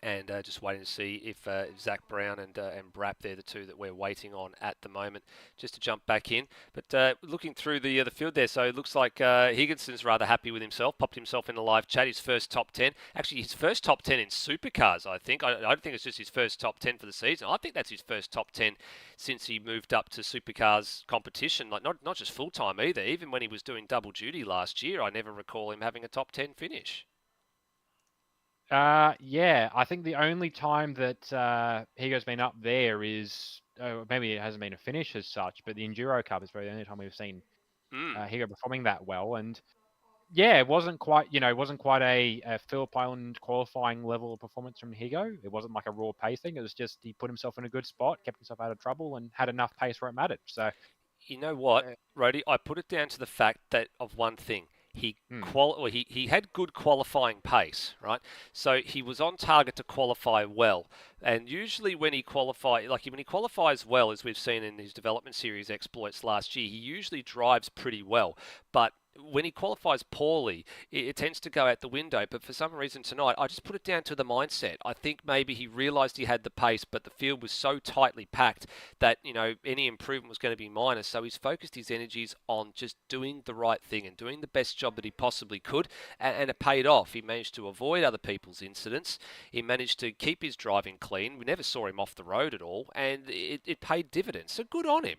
And just waiting to see if Zach Brown and Brap, they're the two that we're waiting on at the moment, just to jump back in. But looking through the field there, so it looks like Higginson's rather happy with himself, popped himself in the live chat, his first top 10. Actually, his first top 10 in Supercars, I think. I don't think it's just his first top 10 for the season. I think that's his first top 10 since he moved up to Supercars competition, like not just full-time either. Even when he was doing double duty last year, I never recall him having a top 10 finish. Yeah, I think the only time that Higo's been up there is maybe it hasn't been a finish as such, but the Enduro Cup is probably the only time we've seen Mm. Higo performing that well. And yeah, it wasn't quite, it wasn't quite a Phillip Island qualifying level of performance from Higo. It wasn't like a raw pace thing. It was just he put himself in a good spot, kept himself out of trouble, and had enough pace where it mattered. So, You know what, uh, Rody? I put it down to the fact that of one thing. hmm, He had good qualifying pace, right? So he was on target to qualify well. And usually when he when he qualifies well, as we've seen in his development series exploits last year, he usually drives pretty well. But when he qualifies poorly, it tends to go out the window. But for some reason tonight, I just put it down to the mindset. I think maybe he realised he had the pace, but the field was so tightly packed that any improvement was going to be minor. So he's focused his energies on just doing the right thing and doing the best job that he possibly could, and it paid off. He managed to avoid other people's incidents. He managed to keep his driving clean. We never saw him off the road at all, and it paid dividends. So good on him.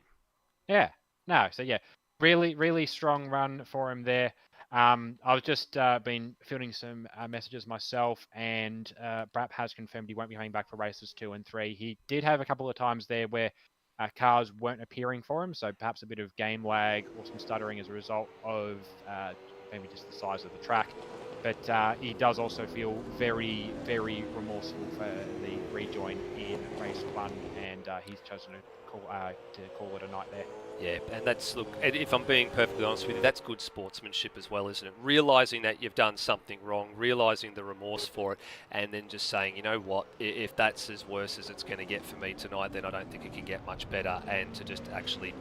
yeah, no, so yeah, really, really strong run for him there. I was just been fielding some messages myself, and Brap has confirmed he won't be coming back for races 2 and 3. He did have a couple of times there where cars weren't appearing for him, so perhaps a bit of game lag or some stuttering as a result of maybe just the size of the track. But he does also feel very, very remorseful for the rejoin in race 1, and he's chosen to call it a night there. Yeah, and if I'm being perfectly honest with you, that's good sportsmanship as well, isn't it? Realising that you've done something wrong, realising the remorse for it, and then just saying, you know what, if that's as worse as it's going to get for me tonight, then I don't think it can get much better, and to just actually,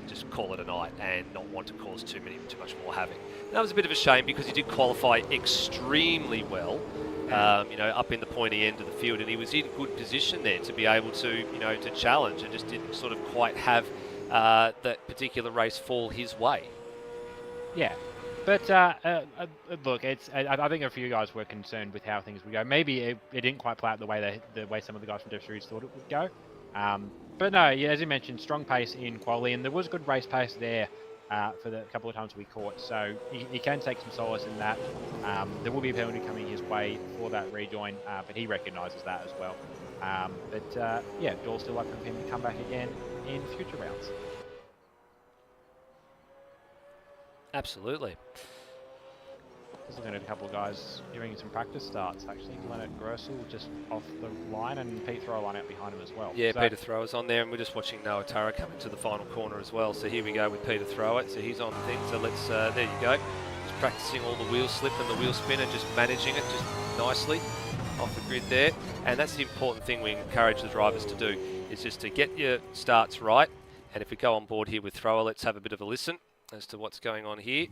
just call it a night and not want to cause too much more havoc. And that was a bit of a shame because he did qualify extremely well. Up in the pointy end of the field, and he was in good position there to be able to, to challenge, and just didn't sort of quite have that particular race fall his way. Yeah, but look, I think a few guys were concerned with how things would go. Maybe it didn't quite play out the way some of the guys from Dev Series thought it would go. But no, yeah, as you mentioned, strong pace in quali, and there was good race pace there for the couple of times we caught. So he can take some solace in that. There will be a penalty coming his way for that rejoin, but he recognises that as well. Yeah, door's still open for him to come back again in future rounds. Absolutely. Just looking at a couple of guys doing some practice starts. Actually, Leonard Grossel just off the line, and Pete Throwline out behind him as well. Yeah, so, Peter Thrower's on there, and we're just watching Noah Tara come into the final corner as well. So here we go with Peter Thrower. So he's on the thing. So let's, there you go. Just practicing all the wheel slip and the wheel spin and just managing it just nicely off the grid there. And that's the important thing we encourage the drivers to do, is just to get your starts right. And if we go on board here with Thrower, let's have a bit of a listen as to what's going on here.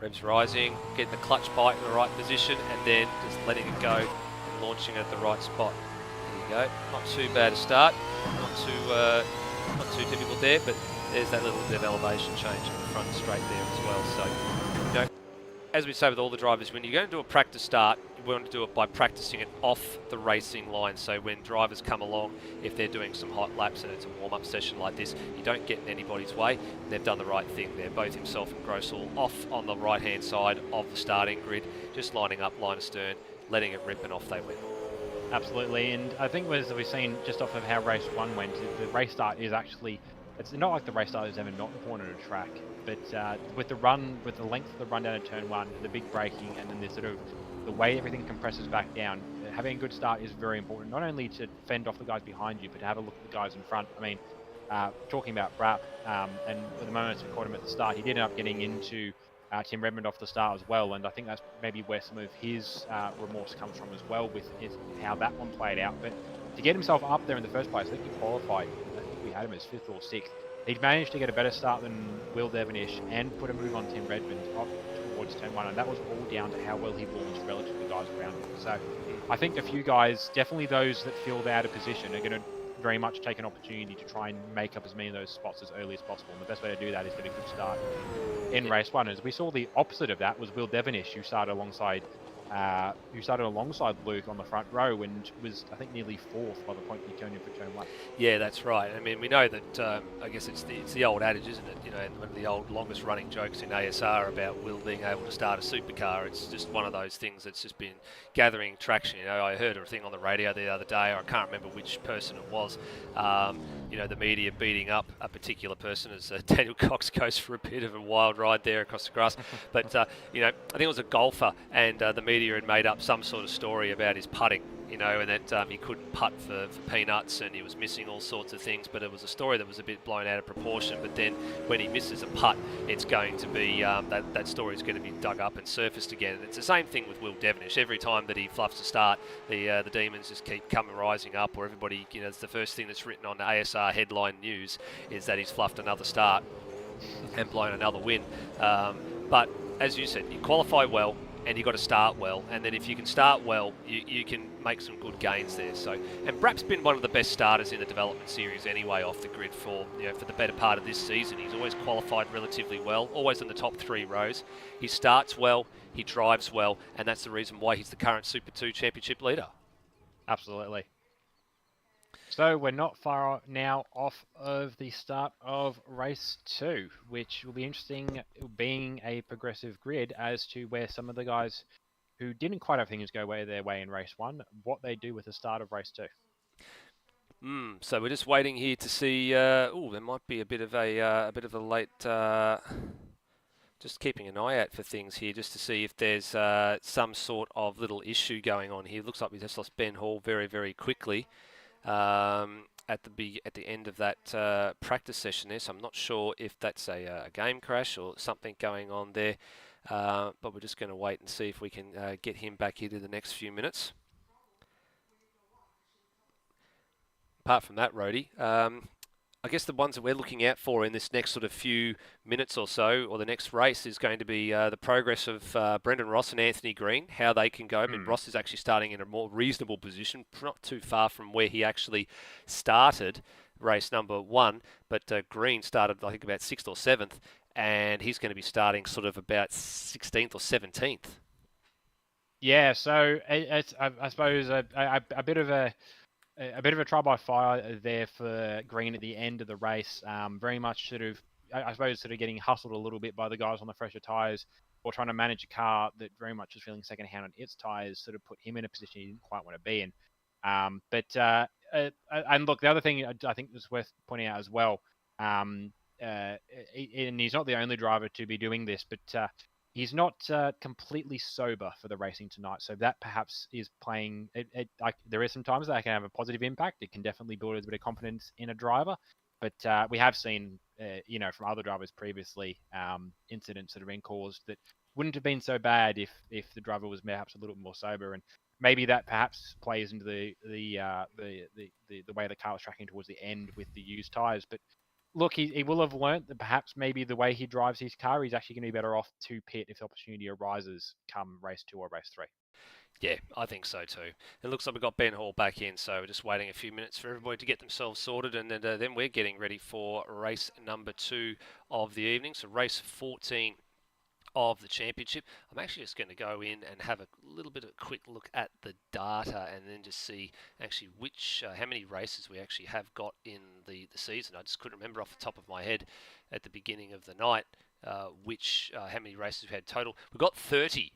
Revs rising, getting the clutch bike in the right position, and then just letting it go and launching it at the right spot. There you go. Not too bad a start, not too difficult there, but there's that little bit of elevation change in the front straight there as well. So, you know, as we say with all the drivers, when you're going to do a practice start, you want to do it by practicing it off the racing line. So when drivers come along, if they're doing some hot laps and it's a warm-up session like this, you don't get in anybody's way. They've done the right thing there. Both himself and Grossel off on the right-hand side of the starting grid, just lining up line astern, letting it rip, and off they went. Absolutely, and I think as we've seen just off of how race 1 went, the race start is actually, it's not like the race start is ever not important at a track, but with the length of the run down to turn 1, the big braking, and then the way everything compresses back down, having a good start is very important, not only to fend off the guys behind you, but to have a look at the guys in front. I mean, talking about Brapp, and at the moment we caught him at the start, he did end up getting into Tim Redmond off the start as well, and I think that's maybe where some of his remorse comes from as well, with how that one played out. But to get himself up there in the first place, I think he qualified, I think we had him as 5th or 6th. He'd managed to get a better start than Will Devonish and put a move on Tim Redmond up towards turn 1, and that was all down to how well he launched relative to the guys around him. So I think a few guys, definitely those that feel they're out of position, are going to very much take an opportunity to try and make up as many of those spots as early as possible. And the best way to do that is get a good start in race 1. As we saw, the opposite of that was Will Devonish, who started alongside Luke on the front row and was, I think, nearly 4th by the point he turned in for turn 1. Yeah, that's right. I mean, we know that, I guess it's the old adage, isn't it? You know, one of the old longest running jokes in ASR about Will being able to start a supercar. It's just one of those things that's just been gathering traction. You know, I heard a thing on the radio the other day, I can't remember which person it was, you know, the media beating up a particular person as Daniel Cox goes for a bit of a wild ride there across the grass. But, you know, I think it was a golfer, and the media had made up some sort of story about his putting, you know, and that he couldn't putt for peanuts and he was missing all sorts of things. But it was a story that was a bit blown out of proportion. But then when he misses a putt, it's going to be, that story is going to be dug up and surfaced again. And it's the same thing with Will Devonish. Every time that he fluffs a start, the demons just keep rising up, or everybody, you know, it's the first thing that's written on the ASR headline news is that he's fluffed another start and blown another win. But as you said, you qualify well, and you've got to start well, and then if you can start well, you can make some good gains there. So, and Brapp's been one of the best starters in the development series anyway off the grid for the better part of this season. He's always qualified relatively well, always in the top 3 rows. He starts well, he drives well, and that's the reason why he's the current Super 2 championship leader. Absolutely. So we're not far now off of the start of race 2, which will be interesting, being a progressive grid, as to where some of the guys who didn't quite have things go their way in race 1, what they do with the start of race 2. So we're just waiting here to see. There might be a bit of a late. Just keeping an eye out for things here, just to see if there's some sort of little issue going on here. Looks like we just lost Ben Hall very, very quickly. At the end of that practice session there, so I'm not sure if that's a game crash or something going on there, but we're just going to wait and see if we can get him back into the next few minutes. Apart from that, Rhodey, I guess the ones that we're looking out for in this next sort of few minutes or so, or the next race, is going to be the progress of Brendan Ross and Anthony Green, how they can go. I mean, Ross is actually starting in a more reasonable position, not too far from where he actually started race number 1, but Green started, I think, about 6th or 7th, and he's going to be starting sort of about 16th or 17th. Yeah, so it's, I suppose, a bit of a trial by fire there for Green at the end of the race. Very much sort of, I suppose, sort of getting hustled a little bit by the guys on the fresher tyres, or trying to manage a car that very much was feeling secondhand on its tyres, sort of put him in a position he didn't quite want to be in. And look, the other thing I think is worth pointing out as well, and he's not the only driver to be doing this, but He's not completely sober for the racing tonight, so that perhaps is playing. Like there is some times that can have a positive impact. It can definitely build a bit of confidence in a driver, but we have seen, from other drivers previously, incidents that have been caused that wouldn't have been so bad if the driver was perhaps a little more sober, and maybe that perhaps plays into the way the car was tracking towards the end with the used tires, but. Look, he will have learnt that perhaps maybe the way he drives his car, he's actually going to be better off to pit if the opportunity arises come race 2 or race 3. Yeah, I think so too. It looks like we've got Ben Hall back in, so we're just waiting a few minutes for everybody to get themselves sorted, and then we're getting ready for race number 2 of the evening, so race 14 of the championship. I'm actually just going to go in and have a little bit of a quick look at the data and then just see actually how many races we actually have got in the season. I just couldn't remember off the top of my head at the beginning of the night how many races we had total. We've got 30.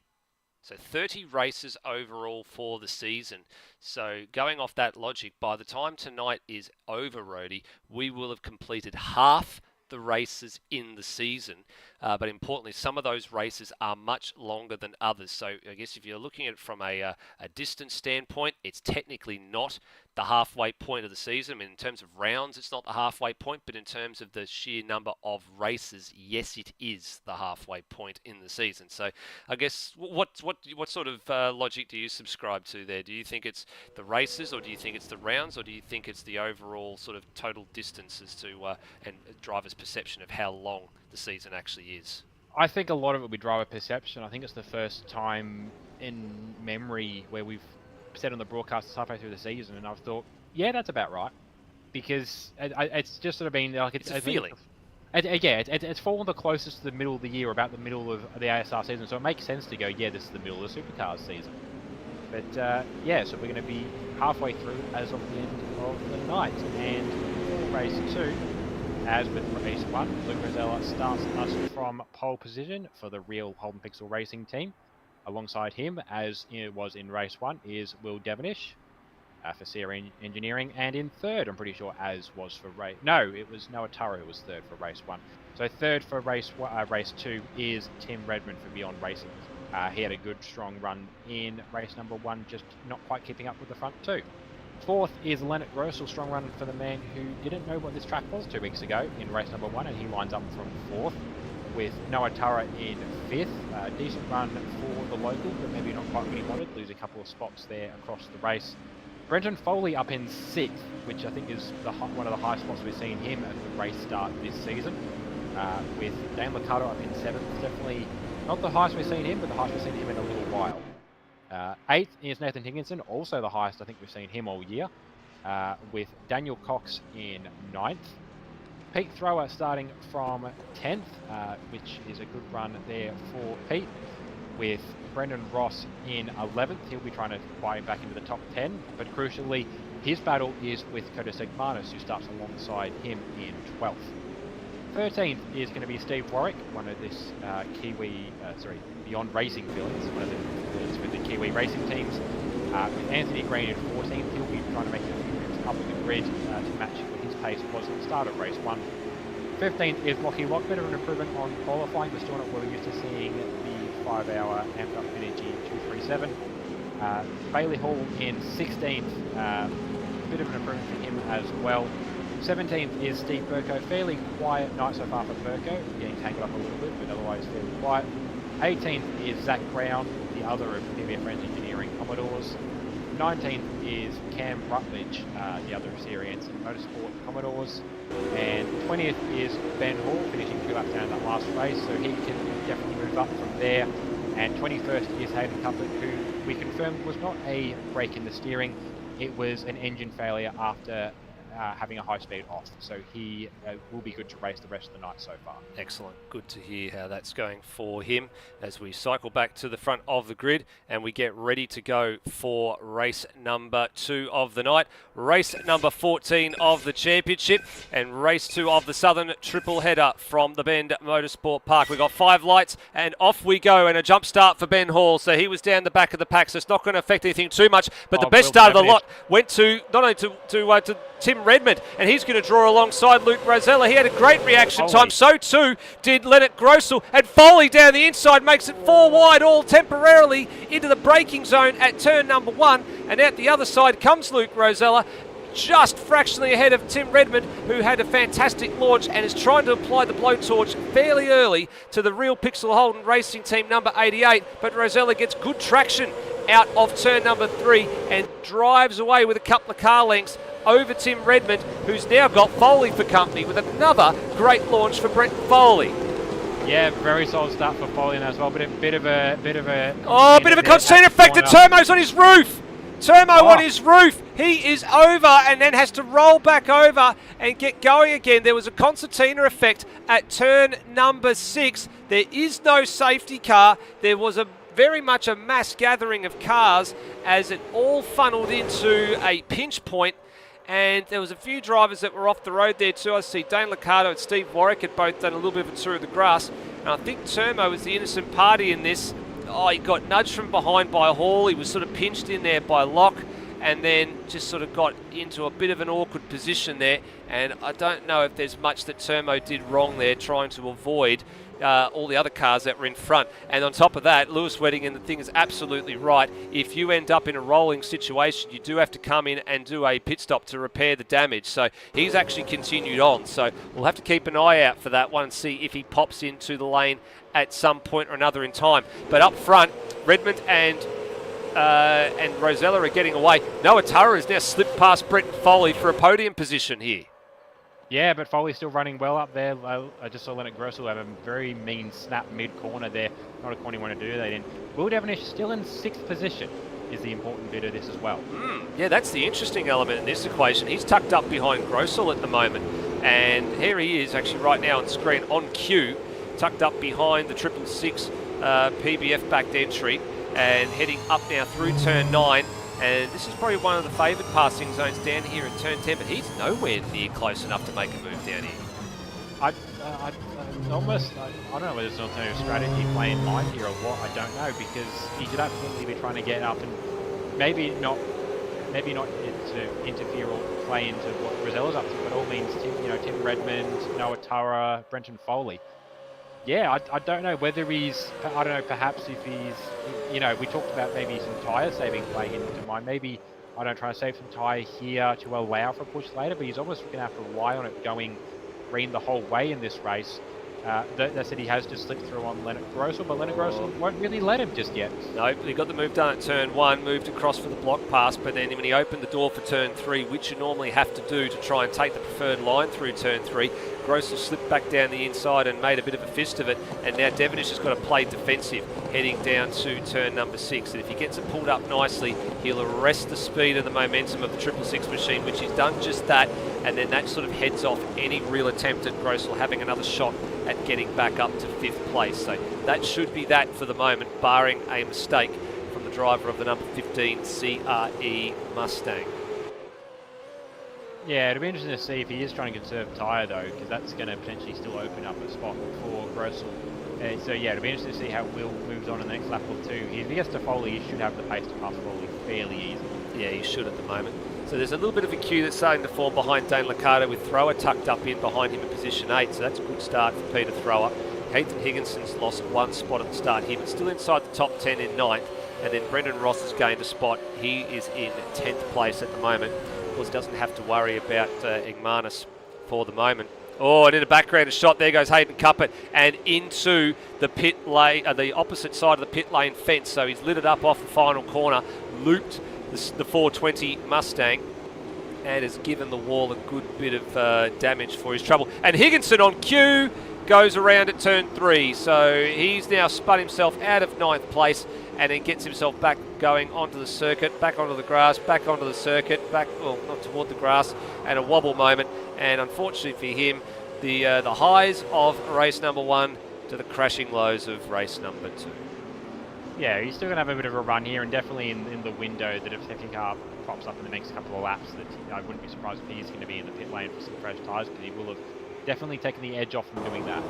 So 30 races overall for the season. So going off that logic, by the time tonight is over, Rhodey, we will have completed half the races in the season, but importantly, some of those races are much longer than others. So I guess if you're looking at it from a distance standpoint, it's technically not the halfway point of the season. I mean, in terms of rounds, it's not the halfway point, but in terms of the sheer number of races, yes, it is the halfway point in the season. So I guess what sort of logic do you subscribe to there? Do you think it's the races, or do you think it's the rounds, or do you think it's the overall sort of total distance as to and drivers' perception of how long the season actually is? I think a lot of it will be driver perception. I think it's the first time in memory where we've said on the broadcast halfway through the season, and I've thought, yeah, that's about right, because it's just sort of been like it's a feeling. It's fallen the closest to the middle of the year, about the middle of the ASR season, so it makes sense to go, yeah, this is the middle of the Supercars season. But so we're going to be halfway through as of the end of the night, and for race 2, as with race 1, Luke Rosella starts us from pole position for the real Holden Pixel Racing team. Alongside him, as it was in race 1, is Will Devonish for Sierra Engineering, and in third, I'm pretty sure, as was for race... No, it was Noah Taro who was third for race 1. So third for race 2 is Tim Redmond for Beyond Racing. He had a good, strong run in race number 1, just not quite keeping up with the front 2. Fourth is Leonard Grossel, strong run for the man who didn't know what this track was 2 weeks ago in race number 1, and he lines up from 4th, with Noah Tara in 5th. Decent run for the local, but maybe not quite what he wanted. Lose a couple of spots there across the race. Brenton Foley up in 6th, which I think is one of the highest spots we've seen him at the race start this season. With Dan Liccardo up in 7th. Definitely not the highest we've seen him, but the highest we've seen him in a little while. 8th is Nathan Higginson, also the highest I think we've seen him all year, with Daniel Cox in 9th. Pete Thrower starting from 10th, which is a good run there for Pete, with Brendan Ross in 11th. He'll be trying to fight him back into the top 10, but crucially, his battle is with Koda Segmanis, who starts alongside him in 12th. 13th is going to be Steve Warwick, one of this Beyond Racing villains, one of the villains with the Kiwi racing teams. With Anthony Green in 14th, he'll be trying to make a few moves up the grid to match what his pace was at the start of race 1. 15th is Lockie Lock, bit of an improvement on qualifying, but still not where we're used to seeing the 5-hour amped up Energy 237. Bailey Hall in 16th, bit of an improvement for him as well. 17th is Steve Burko, fairly quiet night so far for Burko, getting tangled up a little bit, but otherwise fairly quiet. 18th is Zach Brown, the other of PBF Friends Engineering Commodores. 19th is Cam Rutledge, the other of Sierra Motorsport Commodores. And 20th is Ben Hall, finishing 2 laps down that last race, so he can definitely move up from there. And 21st is Hayden Cuthbert, who we confirmed was not a break in the steering, it was an engine failure after having a high speed off, so he will be good to race the rest of the night so far. Excellent. Good to hear how that's going for him as we cycle back to the front of the grid and we get ready to go for race number 2 of the night, race number 14 of the championship, and race 2 of the Southern Triple Header from the Bend Motorsport Park. We've got 5 lights and off we go, and a jump start for Ben Hall, so he was down the back of the pack, so it's not going to affect anything too much, but the best start of the lot went to not only to Tim Tim Redmond, and he's going to draw alongside Luke Rosella. He had a great reaction time, so too did Leonard Grossel, and Foley down the inside makes it 4 wide, all temporarily into the braking zone at turn number 1, and out the other side comes Luke Rosella, just fractionally ahead of Tim Redmond, who had a fantastic launch and is trying to apply the blowtorch fairly early to the Real Pixel Holden Racing Team number 88, but Rosella gets good traction out of turn number 3 and drives away with a couple of car lengths over Tim Redmond, who's now got Foley for company with another great launch for Brent Foley. Yeah, very solid start for Foley as well, but a bit of a concertina effect. The Turmo's on his roof. Turmo on his roof. He is over and then has to roll back over and get going again. There was a concertina effect at turn number 6. There is no safety car. There was very much a mass gathering of cars as it all funneled into a pinch point. And there was a few drivers that were off the road there too. I see Dane Liccardo and Steve Warwick had both done a little bit of a tour of the grass. And I think Turmo was the innocent party in this. Oh, he got nudged from behind by Hall. He was sort of pinched in there by Locke and then just sort of got into a bit of an awkward position there. And I don't know if there's much that Turmo did wrong there trying to avoid all the other cars that were in front. And on top of that, Lewis Wedding, and the thing is absolutely right, if you end up in a rolling situation, you do have to come in and do a pit stop to repair the damage. So he's actually continued on. So we'll have to keep an eye out for that one and see if he pops into the lane at some point or another in time. But up front, Redmond and Rosella are getting away. Noah Turra has now slipped past Brent Foley for a podium position here. Yeah, but Foley's still running well up there. I just saw Leonard Grossel have a very mean snap mid-corner there. Not a corner you want to do that in. Will Devonish still in 6th position is the important bit of this as well. Yeah, that's the interesting element in this equation. He's tucked up behind Grossel at the moment. And here he is actually right now on screen on cue, tucked up behind the 666 PBF backed entry and heading up now through turn 9. And this is probably one of the favoured passing zones down here in turn 10, but he's nowhere near close enough to make a move down here. I don't know whether it's an alternative strategy playing mind here or what, I don't know, because he should absolutely be trying to get up and maybe not to interfere or play into what Rosella's up to, but all means Tim Redmond, Noah Turra, Brenton Foley. Yeah, I don't know whether perhaps if he's, we talked about maybe some tyre saving playing into mind. Maybe, try to save some tyre here to allow for a push later, but he's almost going to have to rely on it going green the whole way in this race. That said, he has just slipped through on Leonard Grossel, but Leonard Grossel won't really let him just yet. No, he got the move done at turn 1, moved across for the block pass, but then when he opened the door for turn 3, which you normally have to do to try and take the preferred line through turn 3, Grossel slipped back down the inside and made a bit of a fist of it, and now Devonish has got to play defensive heading down to turn number 6, and if he gets it pulled up nicely, he'll arrest the speed and the momentum of the 666 machine, which he's done just that, and then that sort of heads off any real attempt at Grossel having another shot at getting back up to 5th place. So that should be that for the moment, barring a mistake from the driver of the number 15 CRE Mustang. Yeah, it'll be interesting to see if he is trying to conserve tyre though, because that's going to potentially still open up a spot for Grossel. So yeah, it'll be interesting to see how Will moves on in the next lap or two. If he gets to Foley, he should have the pace to pass Foley fairly easily. Yeah, he should at the moment. So there's a little bit of a queue that's starting to form behind Dane Liccardo with Thrower tucked up in behind him in position 8. So that's a good start for Peter Thrower. Ethan Higginson's lost 1 spot at the start here, but still inside the top 10 in 9th. And then Brendan Ross has gained a spot. He is in 10th place at the moment. Of course, doesn't have to worry about Igmanis for the moment. Oh, and in the background, a shot. There goes Hayden Cuppett and into the pit lane, the opposite side of the pit lane fence. So he's lit it up off the final corner, looped the 420 Mustang, and has given the wall a good bit of damage for his trouble. And Higginson on cue goes around at turn 3. So he's now spun himself out of 9th place and then gets himself back going onto the circuit, back onto the grass, back onto the circuit, back, well, not toward the grass, and a wobble moment. And unfortunately for him, the highs of race number 1 to the crashing lows of race number 2. Yeah, he's still going to have a bit of a run here, and definitely in the window that if second car pops up in the next couple of laps, that I wouldn't be surprised if he's going to be in the pit lane for some fresh tyres, because he will have definitely taking the edge off from doing that.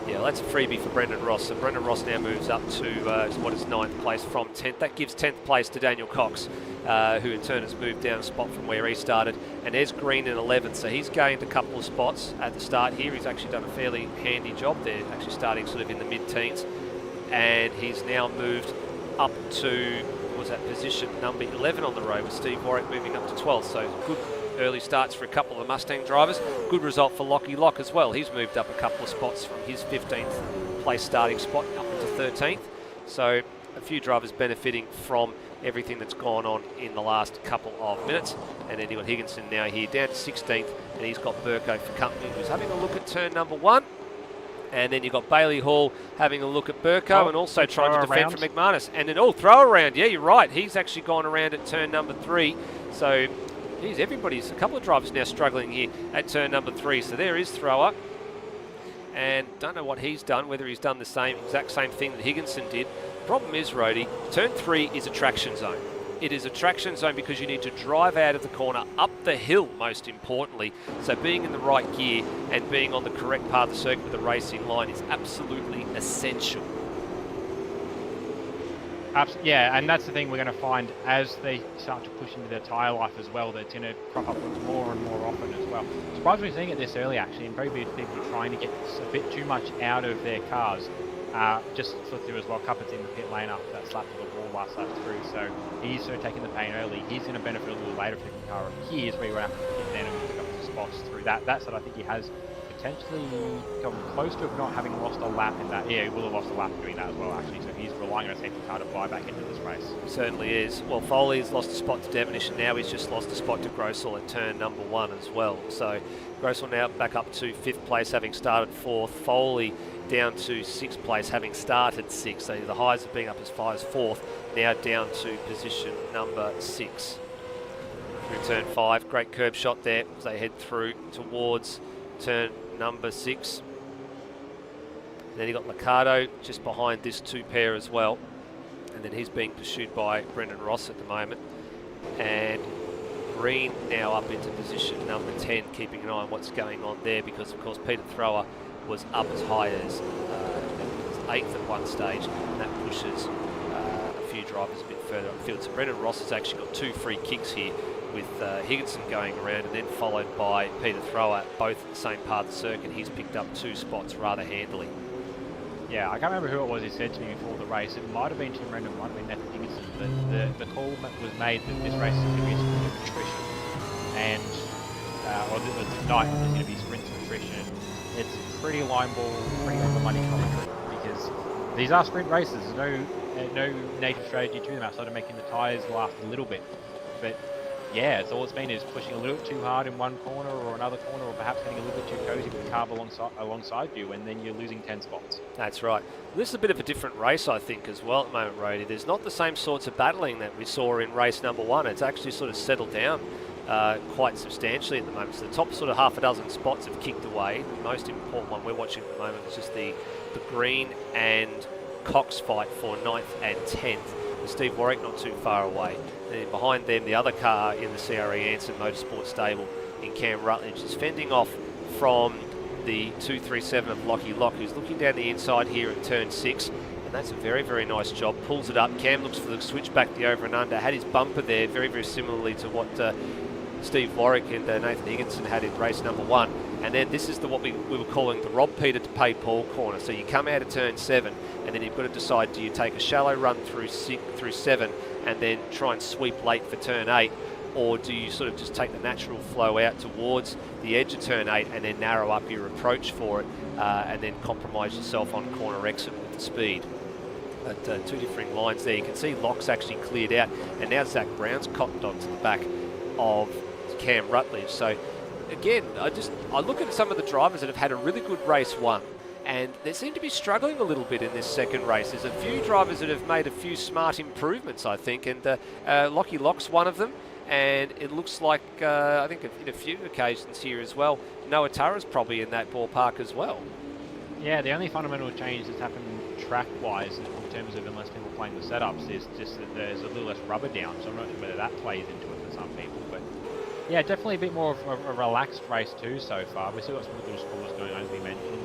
Yeah, well, that's a freebie for Brendan Ross. So Brendan Ross now moves up to what is 9th place from 10th. That gives 10th place to Daniel Cox, who in turn has moved down a spot from where he started. And there's Green in 11th, so he's gained a couple of spots at the start here. He's actually done a fairly handy job there, actually starting sort of in the mid-teens. And he's now moved up to, what was that, position number 11 on the road, with Steve Warwick moving up to 12th. So good early starts for a couple of the Mustang drivers. Good result for Lockie Lock as well. He's moved up a couple of spots from his 15th place starting spot up into 13th. So a few drivers benefiting from everything that's gone on in the last couple of minutes. And then you've got Higginson now here down to 16th, and he's got Burko for company, who's having a look at turn number 1. And then you've got Bailey Hall having a look at Burko and also trying to defend from McManus. And then, throw around. Yeah, you're right. He's actually gone around at turn number 3. So everybody's, a couple of drivers now struggling here at turn number 3. So there is thrower. And don't know what he's done, whether he's done the exact same thing that Higginson did. Problem is, Rhodey, turn 3 is a traction zone. It is a traction zone because you need to drive out of the corner, up the hill most importantly. So being in the right gear and being on the correct part of the circuit with the racing line is absolutely essential. Yeah, and that's the thing we're going to find as they start to push into their tyre life as well. That's going to crop up more and more often as well. Surprised we're seeing it this early actually, and probably people are trying to get a bit too much out of their cars. Just flipped through as well. Cupboard's in the pit lane after that slap to the wall last lap through, so he's sort of taking the pain early. He's going to benefit a little later if the car appears where you won't have to get down and pick up the spots through that. That's what I think he has potentially come close to not having lost a lap in that. Yeah, he will have lost a lap doing that as well, actually. So he's relying on a safety car to fly back into this race. Certainly is. Well, Foley's lost a spot to Devonish, and now he's just lost a spot to Grossell at turn number 1 as well. So Grossell now back up to 5th place, having started 4th. Foley down to 6th place, having started 6th. So the highs have been up as far as 4th, now down to position number 6. Through turn 5, great curb shot there as they head through towards turn number 6. Then you got Liccardo just behind this 2 pair as well, and then he's being pursued by Brendan Ross at the moment. And Green now up into position number 10, keeping an eye on what's going on there, because of course Peter Thrower was up as high as 8th at one stage, and that pushes a few drivers a bit further upfield. So Brendan Ross has actually got 2 free kicks here, with Higginson going around and then followed by Peter Thrower, both at the same part of the circuit. He's picked up 2 spots rather handily. Yeah, I can't remember who it was who said to me before the race. It might have been Tim Rendon, might have been Nathan Higginson, but the call was made that this race is going to be a sprint of attrition, and or the night is going to be sprints of attrition. It's pretty line ball, pretty on the money commentary, because these are sprint races. There's no native strategy to them outside of making the tyres last a little bit. But yeah, it's all it's been is pushing a little bit too hard in one corner or another corner, or perhaps getting a little bit too cozy with the car alongside you, and then you're losing 10 spots. That's right. This is a bit of a different race, I think, as well at the moment, Rhodey. There's not the same sorts of battling that we saw in race number 1. It's actually sort of settled down quite substantially at the moment. So the top sort of half a dozen spots have kicked away. The most important one we're watching at the moment is just the Green and Cox fight for 9th and 10th. With Steve Warwick not too far away. And behind them, the other car in the CRE Anson Motorsport stable in Cam Rutledge is fending off from the 237 of Lockie Lock, who's looking down the inside here at turn 6. And that's a very, very nice job. Pulls it up. Cam looks for the switchback, the over and under. Had his bumper there, very, very similarly to what Steve Warwick and Nathan Higginson had in race number 1. And then this is what we were calling the Rob Peter to pay Paul corner. So you come out of turn 7, and then you've got to decide, do you take a shallow run through 7 and then try and sweep late for turn 8, or do you sort of just take the natural flow out towards the edge of turn 8 and then narrow up your approach for it, and then compromise yourself on corner exit with the speed? But 2 differing lines there. You can see Locke's actually cleared out, and now Zach Brown's cotton dog to the back of Cam Rutledge. So again, I look at some of the drivers that have had a really good race 1, and they seem to be struggling a little bit in this second race. There's a few drivers that have made a few smart improvements, I think, and Lockie Lock's one of them, and it looks like, I think in a few occasions here as well, Noah Tara's probably in that ballpark as well. Yeah, the only fundamental change that's happened track-wise in terms of, unless people playing the setups, is just that there's a little less rubber down, so I'm not sure whether that plays into it for some people, but Yeah, definitely a bit more of a relaxed race too so far. We've still got some little scores going on, as we mentioned.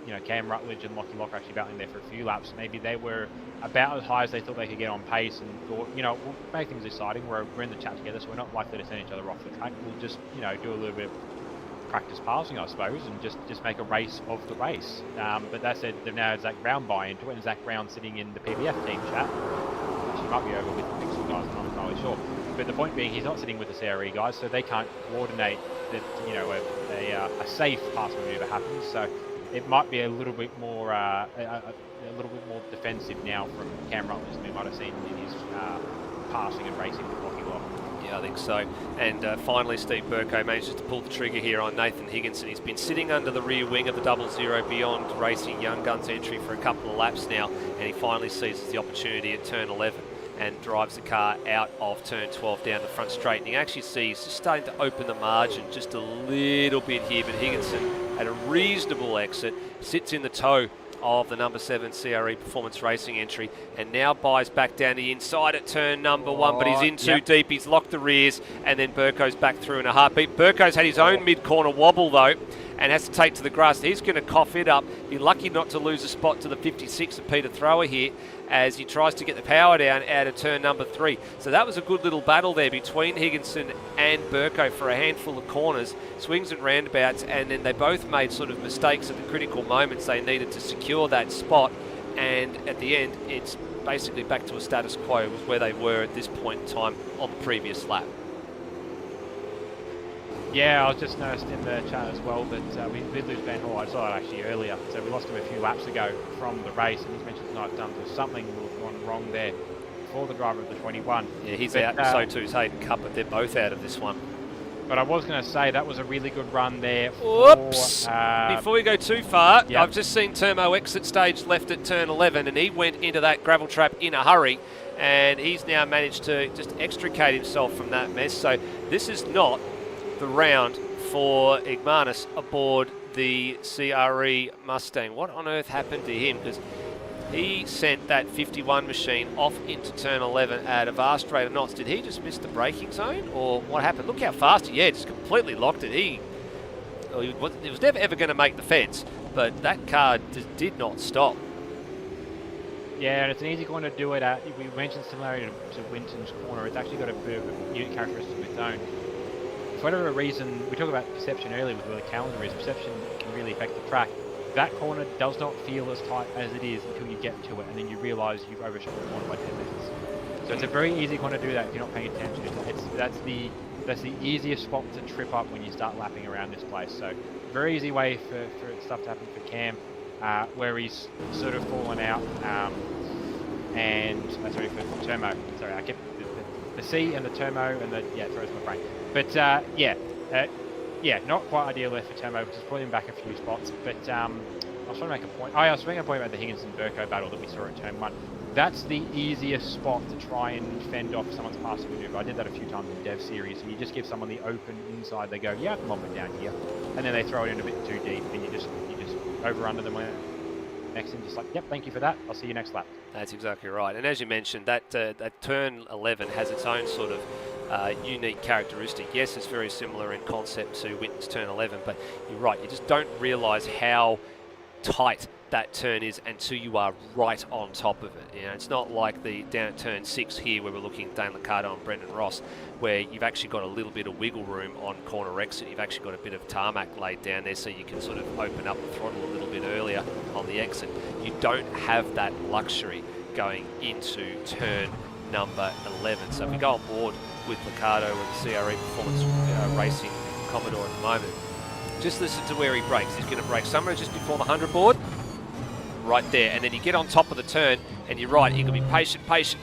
You know, Cam Rutledge and Lockie Lock are actually battling there for a few laps. Maybe they were about as high as they thought they could get on pace and thought, you know, we'll make things exciting. We're in the chat together, so we're not likely to send each other off the track. We'll just, you know, do a little bit of practice passing, I suppose, and just make a race of the race. But that said, they've now had Zach Brown buy into it, and Zach Brown sitting in the PBF team chat. She might be over with the Pixel guys, I'm not entirely sure. But the point being, he's not sitting with the CRE guys, so they can't coordinate that, you know, a safe pass maneuver happens. So it might be a little bit more defensive now from Cam Rutledge than we might have seen in his passing and racing with Lockie Lock. Yeah, I think so. And finally, Steve Burko manages to pull the trigger here on Nathan Higginson. He's been sitting under the rear wing of the 00 Beyond Racing Young Guns entry for a couple of laps now, and he finally seizes the opportunity at turn 11 and drives the car out of turn 12 down the front straight. And you actually see he's just starting to open the margin just a little bit here, but Higginson at a reasonable exit sits in the toe of the number 7 CRE Performance Racing entry, and now buys back down the inside at turn number 1, but he's in too deep. He's locked the rears, and then Burko's back through in a heartbeat. Burko's had his own mid-corner wobble though, and has to take to the grass. He's going to cough it up. Be lucky not to lose a spot to the 56 of Peter Thrower here as he tries to get the power down out of turn number 3. So that was a good little battle there between Higginson and Burko for a handful of corners, swings and roundabouts, and then they both made sort of mistakes at the critical moments they needed to secure that spot. And at the end, it's basically back to a status quo with where they were at this point in time on the previous lap. Yeah, I was just noticed in the chat as well that we did lose Ben Hall. I saw it actually earlier. So we lost him a few laps ago from the race, and he's mentioned tonight there's something gone wrong there for the driver of the 21. Yeah, he's out, so too is Hayden Cup, but they're both out of this one. But I was going to say that was a really good run there. Oops! Before we go too far, yep. I've just seen Turmo exit stage left at turn 11, and he went into that gravel trap in a hurry, and he's now managed to just extricate himself from that mess. So this is not the round for Igmanis aboard the CRE Mustang. What on earth happened to him? Because he sent that 51 machine off into turn 11 at a vast rate of knots. Did he just miss the braking zone, or what happened? Look how fast he just completely locked it. He was never ever going to make the fence, but that car just did not stop. Yeah, and it's an easy corner to do it at. We mentioned similarity to Winton's corner. It's actually got a bit of a unique characteristic of its own. For whatever reason, we talked about perception earlier with where the calendar is. Perception can really affect the track. That corner does not feel as tight as it is until you get to it, and then you realise you've overshot the corner by 10 metres. So it's a very easy corner to do that if you're not paying attention. That's the easiest spot to trip up when you start lapping around this place. So very easy way for stuff to happen for Cam, where he's sort of fallen out. Sorry, for Turmo. Sorry, I kept the C and the Turmo and the it throws my brain. But not quite ideal there for Turmo, which is pulling him back a few spots. But I was trying to make a point. I was making a point about the Higginson-Burko battle that we saw at turn 1. That's the easiest spot to try and fend off someone's passing maneuver. I did that a few times in Dev Series. So you just give someone the open inside. They go, yeah, I can lob it down here, and then they throw it in a bit too deep, and you just over under them next and just like, yep, thank you for that. I'll see you next lap. That's exactly right. And as you mentioned, that turn 11 has its own sort of unique characteristic. Yes, it's very similar in concept to Winton's turn 11, but you're right, you just don't realise how tight that turn is until you are right on top of it. You know, it's not like the down at turn 6 here where we're looking at Dane Liccardo and Brendan Ross, where you've actually got a little bit of wiggle room on corner exit. You've actually got a bit of tarmac laid down there so you can sort of open up the throttle a little bit earlier on the exit. You don't have that luxury going into turn number 11. So if we go on board with Liccardo and the CRE Performance Racing Commodore at the moment, just listen to where he brakes. He's going to brake somewhere just before the 100 board, right there, and then you get on top of the turn, and you're right, you've got to be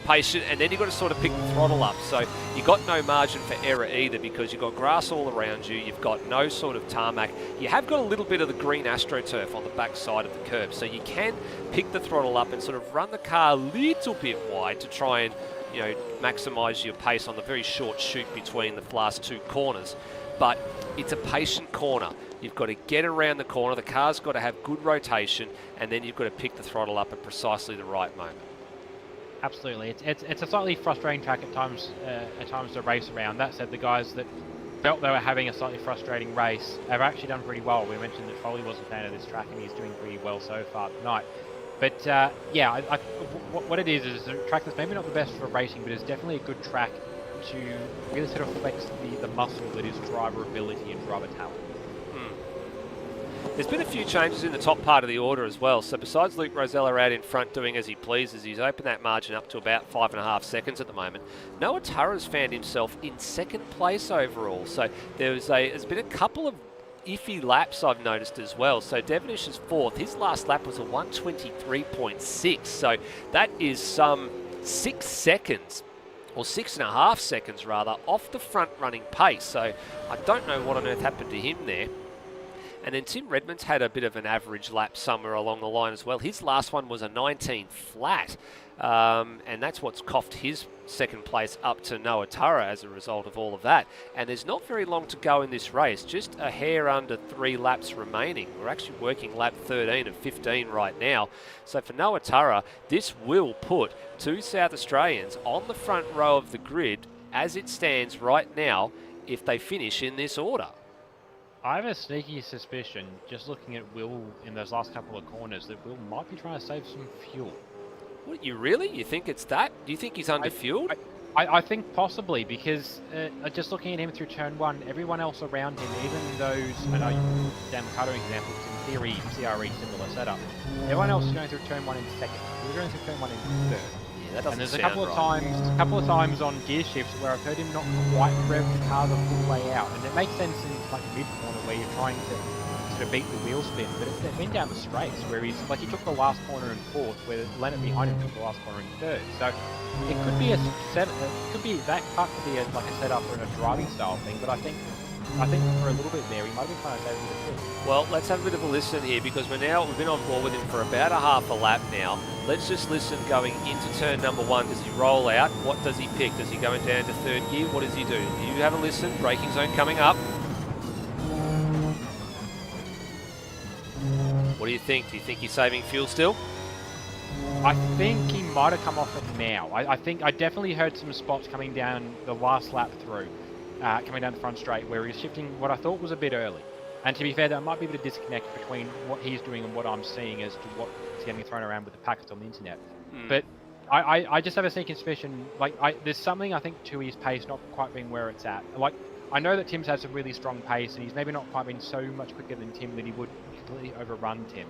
patient, and then you've got to sort of pick the throttle up. So you've got no margin for error either, because you've got grass all around you, you've got no sort of tarmac. You have got a little bit of the green AstroTurf on the back side of the curb, so you can pick the throttle up and sort of run the car a little bit wide to try and, you know, maximise your pace on the very short chute between the last two corners. But it's a patient corner. You've got to get around the corner, the car's got to have good rotation, and then you've got to pick the throttle up at precisely the right moment. Absolutely. It's a slightly frustrating track at times to race around. That said, the guys that felt they were having a slightly frustrating race. They've actually done pretty well. We mentioned that Foley wasn't a fan of this track, and he's doing pretty well so far tonight. But yeah, what it is a track that's maybe not the best for racing, but it's definitely a good track to really sort of flex the muscle that is driver ability and driver talent. There's been a few changes in the top part of the order as well. So besides Luke Rosella out in front doing as he pleases, he's opened that margin up to about 5.5 seconds at the moment. Noah Turra's found himself in second place overall. So there's been a couple of iffy laps I've noticed as well. So Devonish is fourth. His last lap was a 1:23.6. So that is some 6 seconds, or 6.5 seconds rather, off the front running pace. So I don't know what on earth happened to him there. And then Tim Redmond's had a bit of an average lap somewhere along the line as well. His last one was a 19 flat. And that's what's coughed his second place up to Noah Turra as a result of all of that. And there's not very long to go in this race, just a hair under 3 laps remaining. We're actually working lap 13 of 15 right now. So for Noah Turra, this will put 2 South Australians on the front row of the grid as it stands right now if they finish in this order. I have a sneaky suspicion, just looking at Will in those last couple of corners, that Will might be trying to save some fuel. What, you really? You think it's that? Do you think he's under-fueled? I think possibly, because just looking at him through turn 1, everyone else around him, even those, I know Dan McCarter example, in theory, CRE similar setup, everyone else is going through turn 1 in second. We're going through turn 1 in third. That doesn't and there's sound a couple of times on gear shifts where I've heard him not quite rev the car the full way out, and it makes sense in like mid corner where you're trying to sort of beat the wheel spin, but it's been down the straights where he took the last corner in fourth, where Leonard behind him took the last corner in third. So it could be that part could be like a setup or a driving style thing, but I think for a little bit there he might have been trying to save a bit of fuel. Well, let's have a bit of a listen here, because we've been on board with him for about a half a lap now. Let's just listen going into turn number 1. Does he roll out? What does he pick? Does he go down to third gear? What does he do? You have a listen. Braking zone coming up. What do you think? Do you think he's saving fuel still? I think he might have come off it now. I definitely heard some spots coming down the last lap through, coming down the front straight, where he's shifting what I thought was a bit early. And to be fair, there might be a bit of disconnect between what he's doing and what I'm seeing as to what's getting thrown around with the packets on the internet. But I just have a sneaking suspicion, there's something I think to his pace not quite being where it's at. I know that Tim's had some really strong pace, and he's maybe not quite been so much quicker than Tim that he would completely overrun Tim.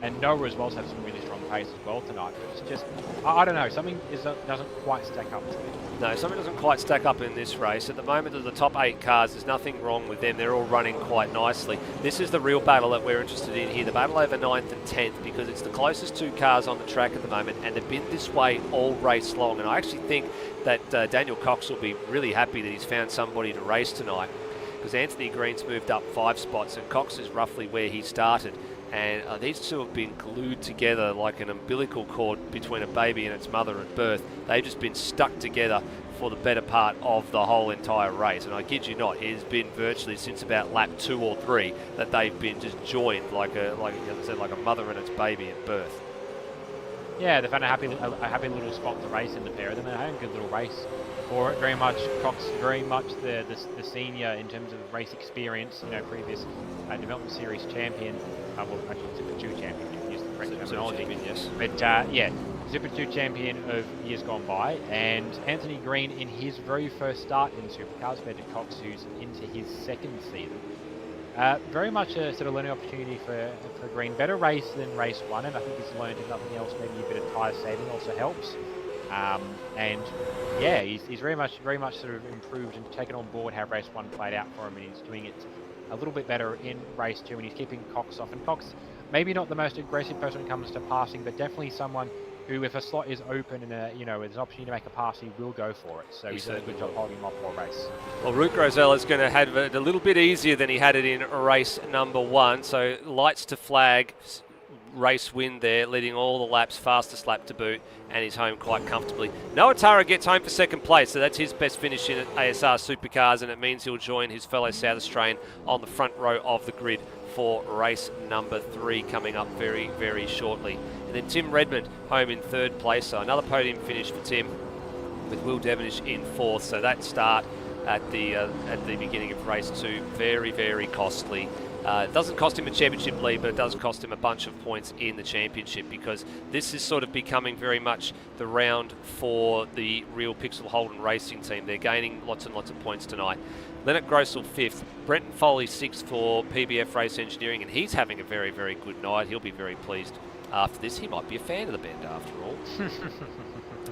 And Noah as well has had some really strong pace as well tonight. But it's just, I don't know, something doesn't quite stack up to me. No, something doesn't quite stack up in this race. At the moment, of the top 8 cars, there's nothing wrong with them. They're all running quite nicely. This is the real battle that we're interested in here, the battle over 9th and 10th, because it's the closest 2 cars on the track at the moment, and they've been this way all race long. And I actually think that Daniel Cox will be really happy that he's found somebody to race tonight, because Anthony Green's moved up 5 spots, and Cox is roughly where he started. And these two have been glued together like an umbilical cord between a baby and its mother at birth. They've just been stuck together for the better part of the whole entire race. And I kid you not, it has been virtually since about lap 2 or 3 that they've been just joined like a mother and its baby at birth. Yeah, they've had a happy little spot to race in the pair of them, and had a good little race for it. Very much Cox, very much the senior in terms of race experience. Previous development series champion. Well, actually Super 2 champion, to use the correct terminology. Yes. But yeah, Super 2 champion of years gone by, and Anthony Green in his very first start in Supercars, compared to Cox, who's into his second season. Very much a sort of learning opportunity for Green. Better race than race 1, and I think he's learned, if nothing else, maybe a bit of tyre saving also helps. And yeah, he's very much sort of improved and taken on board how race 1 played out for him, and he's doing it a little bit better in race 2, and he's keeping Cox off. And Cox, maybe not the most aggressive person when it comes to passing, but definitely someone who, if a slot is open and there's an opportunity to make a pass, he will go for it. So he's done a good job holding him off for a race. Well, Luke Rosella's going to have it a little bit easier than he had it in race number 1. So lights to flag, race win there, leading all the laps, fastest lap to boot, and he's home quite comfortably. Noah Turra gets home for second place, so that's his best finish in ASR Supercars, and it means he'll join his fellow South Australian on the front row of the grid for race number 3 coming up very, very shortly. And then Tim Redmond home in third place, so another podium finish for Tim, with Will Devonish in 4th. So that start at the beginning of race 2. Very, very costly. It doesn't cost him a championship lead, but it does cost him a bunch of points in the championship, because this is sort of becoming very much the round for the real Pixel Holden racing team. They're gaining lots and lots of points tonight. Leonard Grossel 5th, Brenton Foley 6th for PBF Race Engineering, and he's having a very, very good night. He'll be very pleased after this. He might be a fan of the Bend after all.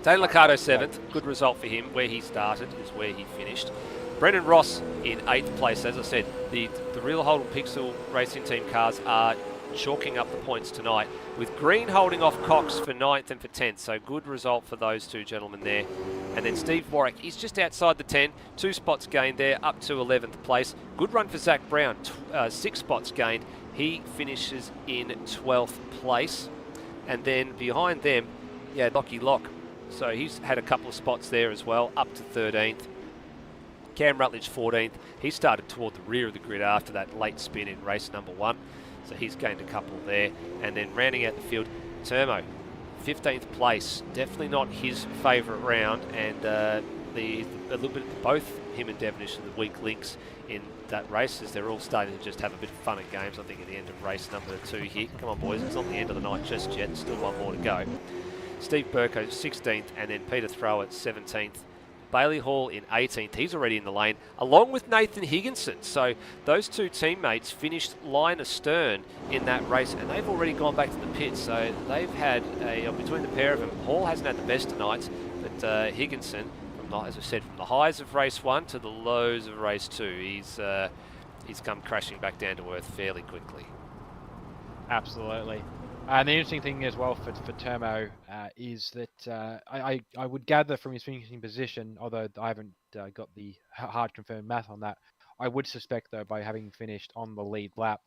Dane Liccardo 7th, good result for him. Where he started is where he finished. Brendan Ross in 8th place. As I said, the real Holden Pixel Racing Team cars are chalking up the points tonight, with Green holding off Cox for 9th and for 10th. So good result for those two gentlemen there. And then Steve Warwick, he's just outside the 10, 2 spots gained there, up to 11th place. Good run for Zach Brown, 6 spots gained. He finishes in 12th place. And then behind them, yeah, Lockie Lock. So he's had a couple of spots there as well, up to 13th. Cam Rutledge 14th. He started toward the rear of the grid after that late spin in race number 1. So he's gained a couple there. And then rounding out the field, Termo, 15th place. Definitely not his favourite round. And a little bit of both him and Devonish are the weak links in that race, as they're all starting to just have a bit of fun and games, I think, at the end of race number 2 here. Come on, boys. It's not the end of the night just yet. Still one more to go. Steve Burko 16th, and then Peter Thrower 17th. Bailey Hall in 18th. He's already in the lane, along with Nathan Higginson. So those two teammates finished line astern in that race, and they've already gone back to the pits. So they've had between the pair of them, Hall hasn't had the best of nights, but Higginson, as I said, from the highs of race 1 to the lows of race 2, he's come crashing back down to earth fairly quickly. Absolutely. And the interesting thing as well for Termo is that I would gather from his finishing position, although I haven't got the hard confirmed math on that, I would suspect, though, by having finished on the lead lap,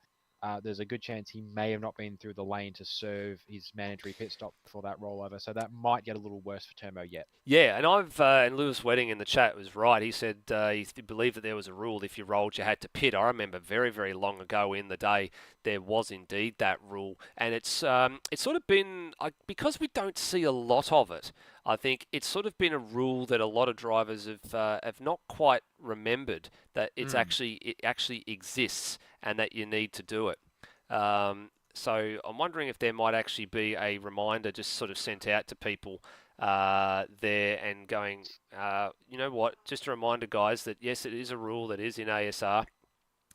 there's a good chance he may have not been through the lane to serve his mandatory pit stop for that rollover. So that might get a little worse for Termo yet. Yeah, and and Lewis Wedding in the chat was right. He said he believed that there was a rule if you rolled you had to pit. I remember very, very long ago in the day there was indeed that rule, and it's sort of been because we don't see a lot of it. I think it's sort of been a rule that a lot of drivers have not quite remembered that it actually exists and that you need to do it. So I'm wondering if there might actually be a reminder just sort of sent out to people there and going, you know what, just a reminder, guys, that yes, it is a rule that is in ASR,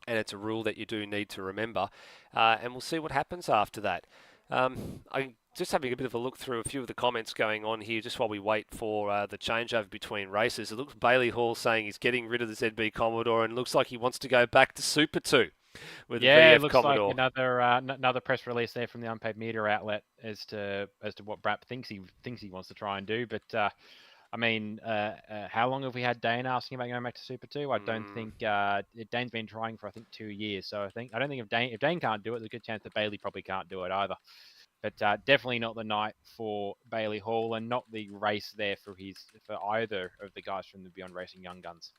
and it's a rule that you do need to remember, and we'll see what happens after that. I'm just having a bit of a look through a few of the comments going on here just while we wait for the changeover between races. It looks Bailey Hall saying he's getting rid of the ZB Commodore, and looks like he wants to go back to Super 2 with the VF it looks Commodore. like another press release there from the unpaid media outlet as to what Brap thinks he wants to try and do. But I mean, how long have we had Dane asking about going back to Super 2? I don't think Dane's been trying for, I think, 2 years. So I don't think if Dane can't do it, there's a good chance that Bailey probably can't do it either. But definitely not the night for Bailey Hall, and not the race there for either of the guys from the Beyond Racing Young Guns.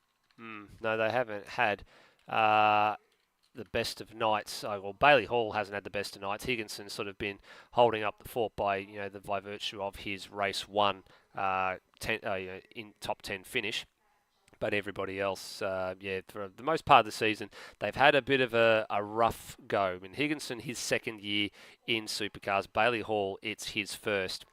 No, they haven't had the best of nights. Well, Bailey Hall hasn't had the best of nights. Higginson's sort of been holding up the fort by virtue of his race 1 in top 10 finish. But everybody else, for the most part of the season, they've had a bit of a rough go. I mean, Higginson, his second year in Supercars. Bailey Hall, it's his first.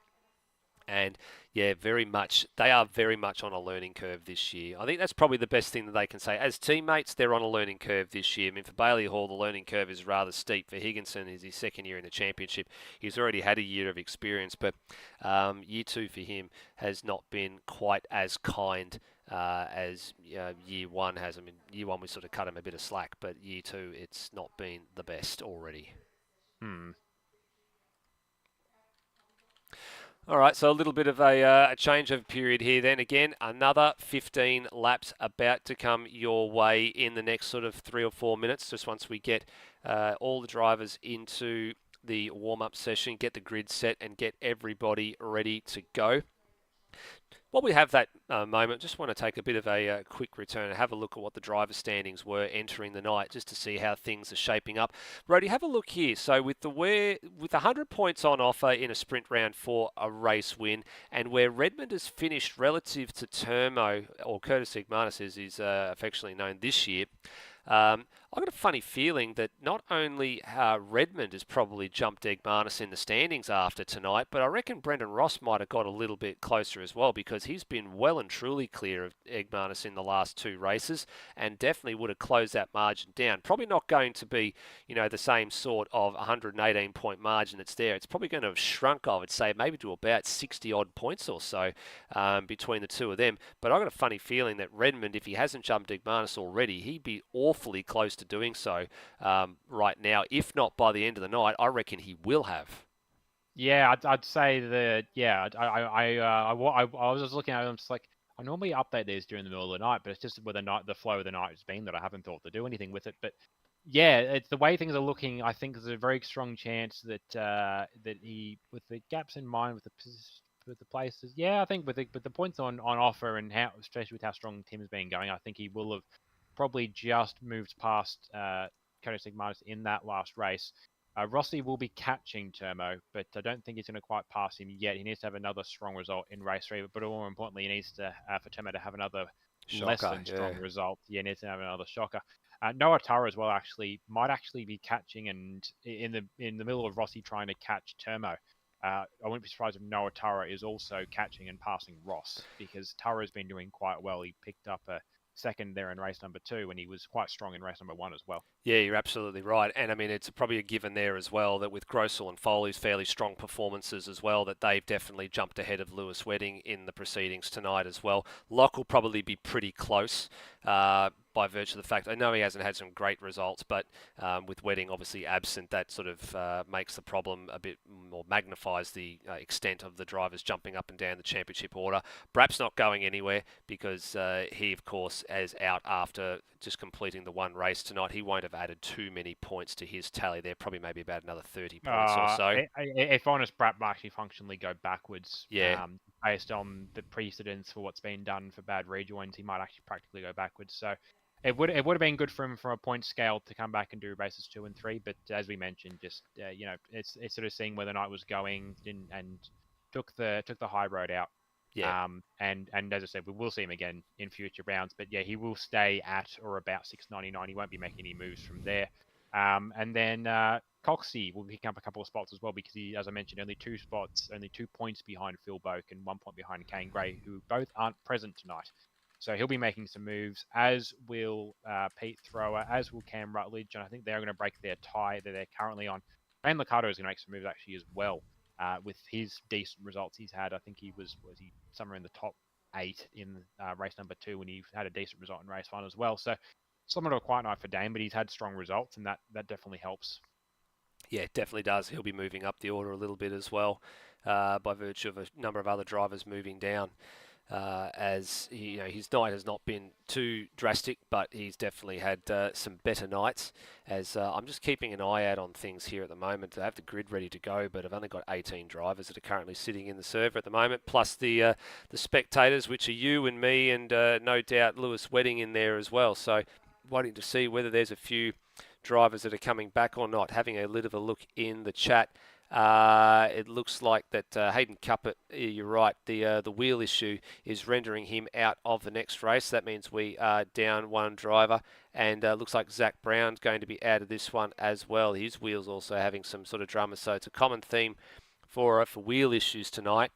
And yeah, they are very much on a learning curve this year. I think that's probably the best thing that they can say. As teammates, they're on a learning curve this year. I mean, for Bailey Hall, the learning curve is rather steep. For Higginson, is his second year in the championship. He's already had a year of experience, but year 2 for him has not been quite as kind as year 1 has. I mean, year 1 we sort of cut him a bit of slack, but year 2 it's not been the best already. All right, so a little bit of a changeover period here. Then again, another 15 laps about to come your way in the next sort of 3 or 4 minutes, just once we get all the drivers into the warm-up session, get the grid set and get everybody ready to go. While we have that moment, just want to take a bit of a quick return and have a look at what the driver standings were entering the night, just to see how things are shaping up. Brody, have a look here. So with 100 points on offer in a sprint round for a race win, and where Redmond has finished relative to Termo, or Curtis Igmanis as he's affectionately known this year. I've got a funny feeling that not only Redmond has probably jumped Egmanis in the standings after tonight, but I reckon Brendan Ross might have got a little bit closer as well, because he's been well and truly clear of Egmanis in the last 2 races, and definitely would have closed that margin down. Probably not going to be, the same sort of 118 point margin that's there. It's probably going to have shrunk, I would say, maybe to about 60 odd points or so between the two of them. But I've got a funny feeling that Redmond, if he hasn't jumped Egmanis already, he'd be awfully close to doing so right now. If not by the end of the night, I reckon he will have. Yeah, I'd say that. Yeah, I was just looking at it. I'm just like, I normally update these during the middle of the night, but it's just where the flow of the night has been that I haven't thought to do anything with it. But yeah, it's the way things are looking. I think there's a very strong chance that that he, with the gaps in mind, with the places. Yeah, I think with the points on offer, and how, especially with how strong Tim's been going, I think he will have probably just moved past Koenigsegg Sigmaris in that last race. Rossi will be catching Termo, but I don't think he's going to quite pass him yet. He needs to have another strong result in race 3, but more importantly, he needs to for Termo to have another less than strong result. Yeah, he needs to have another shocker. Noah Tara as well might actually be catching, and in the middle of Rossi trying to catch Termo. I wouldn't be surprised if Noah Tara is also catching and passing Ross, because Tara has been doing quite well. He picked up a second there in race number 2, and he was quite strong in race number 1 as well. Yeah, you're absolutely right. And I mean, it's probably a given there as well that with Grossel and Foley's fairly strong performances as well, that they've definitely jumped ahead of Lewis Wedding in the proceedings tonight as well. Locke will probably be pretty close by virtue of the fact, I know he hasn't had some great results, but with Wedding obviously absent, that sort of makes the problem a bit more, magnifies the extent of the drivers jumping up and down the championship order. Brap's not going anywhere because he, of course, is out after just completing the 1 race tonight. He won't have added too many points to his tally there, probably maybe about another 30 points or so. If honest, Brap might actually functionally go backwards. Yeah. Based on the precedents for what's been done for bad rejoins, he might actually practically go backwards. So it would have been good for him from a point scale to come back and do races 2 and 3. But as we mentioned, just it's sort of seeing where the night was going and took the high road out. Yeah. And as I said, we will see him again in future rounds. But yeah, he will stay at or about 699. He won't be making any moves from there. And then Coxey will pick up a couple of spots as well, because he, as I mentioned, only 2 points behind Phil Boak and 1 point behind Kane Gray, who both aren't present tonight. So he'll be making some moves, as will Pete Thrower, as will Cam Rutledge, and I think they're going to break their tie that they're currently on. And Liccardo is going to make some moves actually as well. With his decent results he's had, I think he was somewhere in the top 8 in race number 2, when he had a decent result in race 1 as well. So somewhat of a quiet night for Dane, but he's had strong results, and that definitely helps. Yeah, it definitely does. He'll be moving up the order a little bit as well, by virtue of a number of other drivers moving down. As he, his night has not been too drastic, but he's definitely had some better nights. As I'm just keeping an eye out on things here at the moment. I have the grid ready to go, but I've only got 18 drivers that are currently sitting in the server at the moment, plus the spectators, which are you and me, and no doubt Lewis Wedding in there as well. So waiting to see whether there's a few drivers that are coming back or not. Having a little of a look in the chat. It looks like that Hayden Cuppett, you're right, the wheel issue is rendering him out of the next race. That means we are down 1 driver, and looks like Zach Brown's going to be out of this one as well. His wheel's also having some sort of drama, so it's a common theme for wheel issues tonight.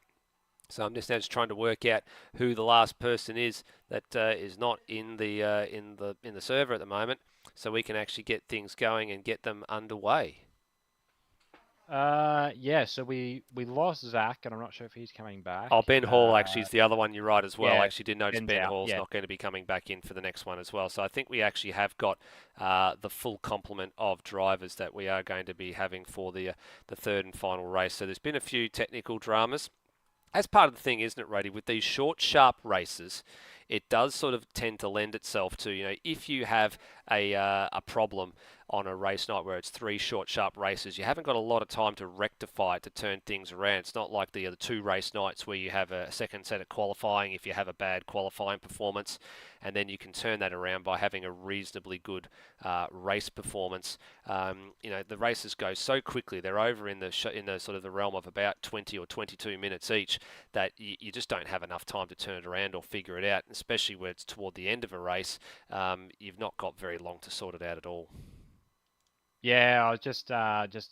So I'm just now trying to work out who the last person is that is not in the server at the moment, so we can actually get things going and get them underway. Yeah, so we lost Zach, and I'm not sure if he's coming back. Oh, Ben Hall actually is the other one. You're right as well. Yeah, I actually did notice Ben Hall's not going to be coming back in for the next one as well. So I think we actually have got the full complement of drivers that we are going to be having for the 3rd and final race. So there's been a few technical dramas. As part of the thing, isn't it, Rady? With these short, sharp races, it does sort of tend to lend itself to, if you have a problem on a race night where it's 3 short, sharp races, you haven't got a lot of time to rectify it, to turn things around. It's not like the other 2 race nights where you have a second set of qualifying if you have a bad qualifying performance, and then you can turn that around by having a reasonably good race performance. The races go so quickly; they're over in the sort of the realm of about 20 or 22 minutes each, that you just don't have enough time to turn it around or figure it out. Especially where it's toward the end of a race, you've not got very long to sort it out at all. Yeah, I was just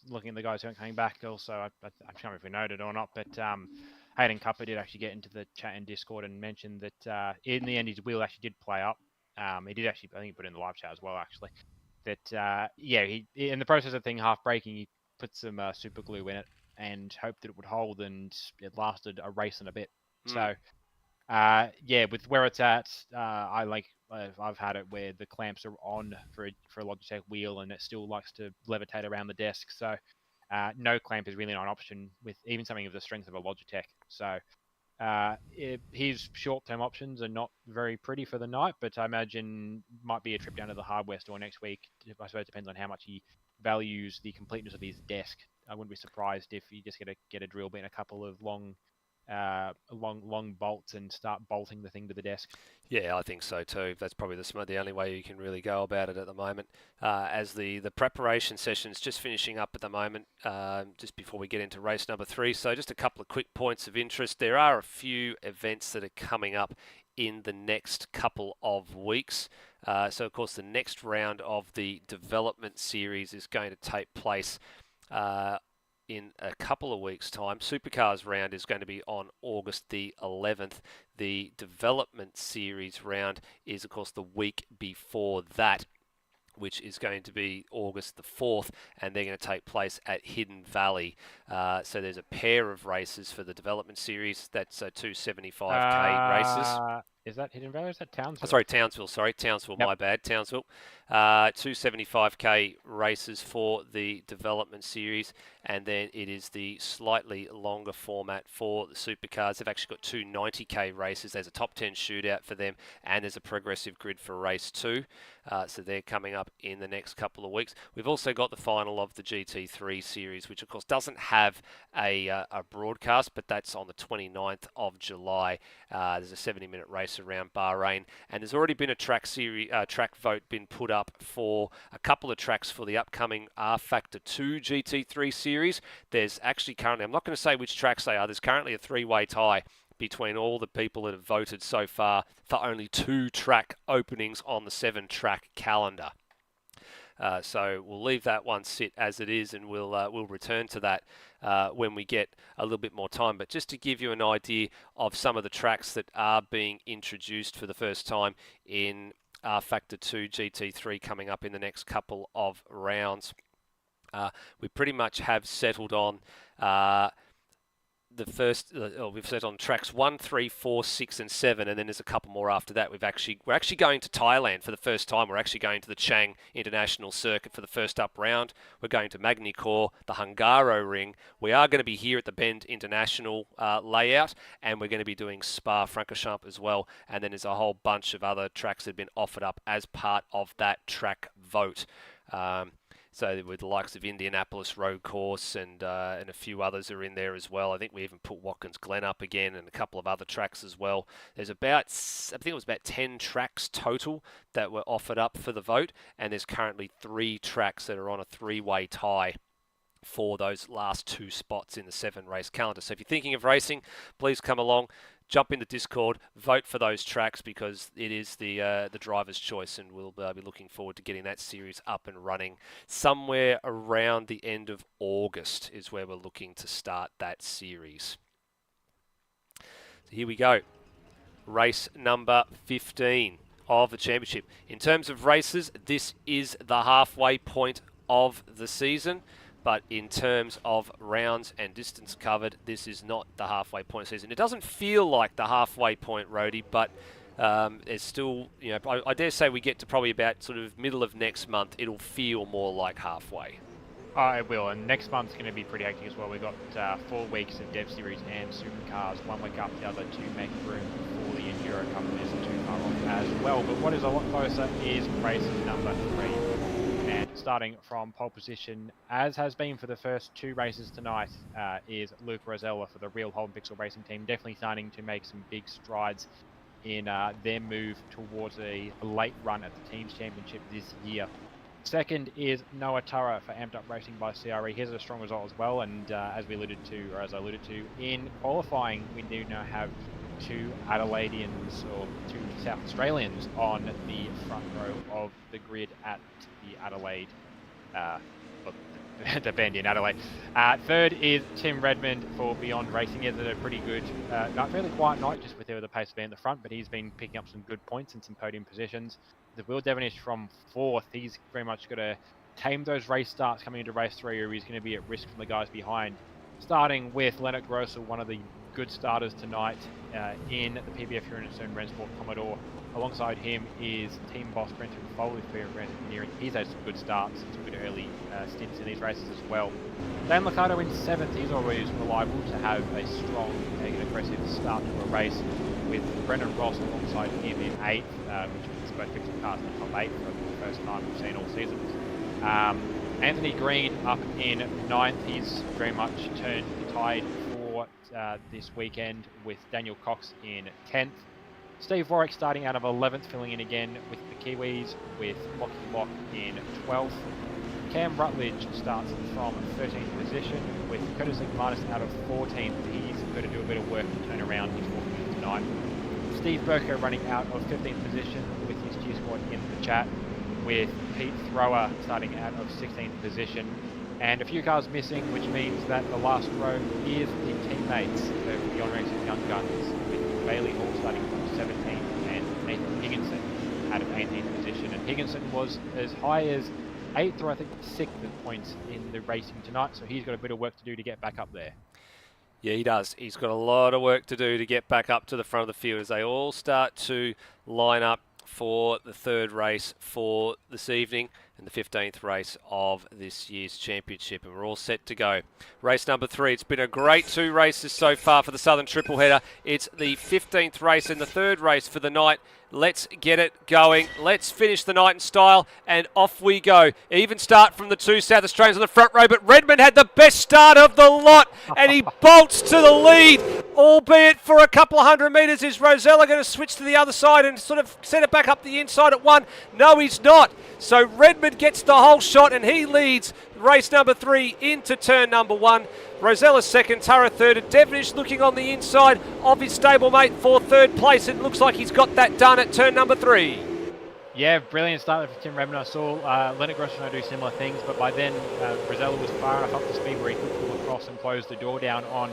looking at the guys who aren't coming back. Also, I'm not sure if we noted or not, but Hayden Cupper did actually get into the chat and Discord and mention that in the end his wheel actually did play up. He did actually, I think he put it in the live chat as well, actually. That he in the process of thing half breaking, he put some super glue in it and hoped that it would hold, and it lasted a race and a bit. So with where it's at, I've had it where the clamps are on for a Logitech wheel and it still likes to levitate around the desk. So no clamp is really not an option with even something of the strength of a Logitech. So his short-term options are not very pretty for the night, but I imagine might be a trip down to the hardware store next week. I suppose it depends on how much he values the completeness of his desk. I wouldn't be surprised if you just get a drill bit and a couple of long bolts and start bolting the thing to the desk. Yeah, I think so too. That's probably the only way you can really go about it at the moment. As the preparation session's just finishing up at the moment, just before we get into race number 3. So just a couple of quick points of interest. There are a few events that are coming up in the next couple of weeks. So of course the next round of the development series is going to take place in a couple of weeks' time. Supercars round is going to be on August the 11th. The development series round is, of course, the week before that, which is going to be August the 4th, and they're going to take place at Hidden Valley. So there's a pair of races for the development series. That's 275k races. Is that Hidden Valley or is that Townsville? Sorry, Townsville. Yep. My bad. Townsville. 275k races for the development series, and then it is the slightly longer format for the supercars. They've actually got 2 90k races. There's a top 10 shootout for them, and there's a progressive grid for race 2. So they're coming up in the next couple of weeks. We've also got the final of the GT3 series, which of course doesn't have a broadcast, but that's on the 29th of July. There's a 70-minute race around Bahrain, and there's already been a track vote been put up for a couple of tracks for the upcoming R Factor 2 GT3 series. There's actually currently, I'm not going to say which tracks they are, there's currently a 3-way tie between all the people that have voted so far for only 2 track openings on the 7-track calendar. So we'll leave that one sit as it is, and we'll return to that when we get a little bit more time. But just to give you an idea of some of the tracks that are being introduced for the first time in R Factor 2 GT3 coming up in the next couple of rounds, we pretty much have settled on we've set on tracks 1, 3, 4, 6, and 7, and then there's a couple more after that. We're actually going to Thailand for the first time. We're actually going to the Chang International Circuit for the first up round. We're going to Magny-Cours, the Hungaro Ring. We are going to be here at the Bend International layout, and we're going to be doing Spa-Francorchamps as well. And then there's a whole bunch of other tracks that have been offered up as part of that track vote. So with the likes of Indianapolis Road Course and a few others are in there as well. I think we even put Watkins Glen up again and a couple of other tracks as well. There's I think it was about 10 tracks total that were offered up for the vote, and there's currently 3 tracks that are on a 3-way tie for those last 2 spots in the 7-race calendar. So if you're thinking of racing, please come along. Jump in the Discord, vote for those tracks because it is the driver's choice, and we'll be looking forward to getting that series up and running somewhere around the end of August is where we're looking to start that series. So here we go. Race number 15 of the championship. In terms of races, this is the halfway point of the season. But in terms of rounds and distance covered, this is not the halfway point season. It doesn't feel like the halfway point, Rhodey, but it's still, I dare say we get to probably about sort of middle of next month, it'll feel more like halfway. Oh, it will, and next month's going to be pretty hectic as well. We've got 4 weeks of Dev Series and Supercars, 1 week after the other, to make room for the Enduro Cup, and isn't too far off as well. But what is a lot closer is race number 3. And starting from pole position, as has been for the first 2 races tonight, is Luke Rosella for the Real Holden Pixel Racing team, definitely starting to make some big strides in their move towards a late run at the Teams Championship this year. Second is Noah Turra for Amped Up Racing by CRE. Here's a strong result as well, and as I alluded to, in qualifying, we do now have 2 Adelaideans, or 2 South Australians, on the front row of the grid at the Adelaide, the Bend in Adelaide. Third is Tim Redmond for Beyond Racing. He has a pretty good, fairly quiet night, just with the pace being at the front, but he's been picking up some good points and some podium positions. The Will Devonish from 4th, he's very much got to tame those race starts coming into race 3, or he's going to be at risk from the guys behind. Starting with Leonard Grossel, one of the good starters tonight in the PBF Huron & Stone Rennsport Commodore. Alongside him is team boss Brenton Foley for Grand Engineering. He's had some good starts, some good early stints in these races as well. Dan Liccardo in 7th, he's always reliable to have a strong and aggressive start to a race, with Brendan Ross alongside him in 8th, which means both fixed cars in the top 8 for the first time we've seen all season. Anthony Green up in 9th, he's very much turned the tide for this weekend, with Daniel Cox in 10th. Steve Warwick starting out of 11th, filling in again with the Kiwis, with Lockie Lock in 12th. Cam Rutledge starts from 13th position, with Curtis Martis out of 14th. He's got to do a bit of work to turn around his form tonight. Steve Burko running out of 15th position with his G squad in the chat, with Pete Thrower starting out of 16th position. And a few cars missing, which means that the last row is the teammates of Beyond Racing Young Guns, with Bailey Hall starting from 17th and Nathan Higginson out of 18th position. And Higginson was as high as 8th or I think 6th at points in the racing tonight, so he's got a bit of work to do to get back up there. Yeah, he does. He's got a lot of work to do to get back up to the front of the field as they all start to line up for the 3rd race for this evening and the 15th race of this year's championship, and we're all set to go. Race number 3. It's been a great 2 races so far for the Southern Triple Header. It's the 15th race and the 3rd race for the night. Let's get it going. Let's finish the night in style, and off we go. Even start from the 2 South Australians on the front row, but Redmond had the best start of the lot, and he bolts to the lead, albeit for a couple of 100 metres. Is Rosella going to switch to the other side and sort of set it back up the inside at 1? No, he's not. So Redmond gets the whole shot, and he leads race number 3 into turn number 1. Rosella 2nd, Turra 3rd, and Devonish looking on the inside of his stablemate for 3rd place. It looks like he's got that done at turn number 3. Yeah, brilliant start for Tim Redmond. I saw Leonard Grossel do similar things, but by then Rosella was far enough up to speed where he could pull across and close the door down on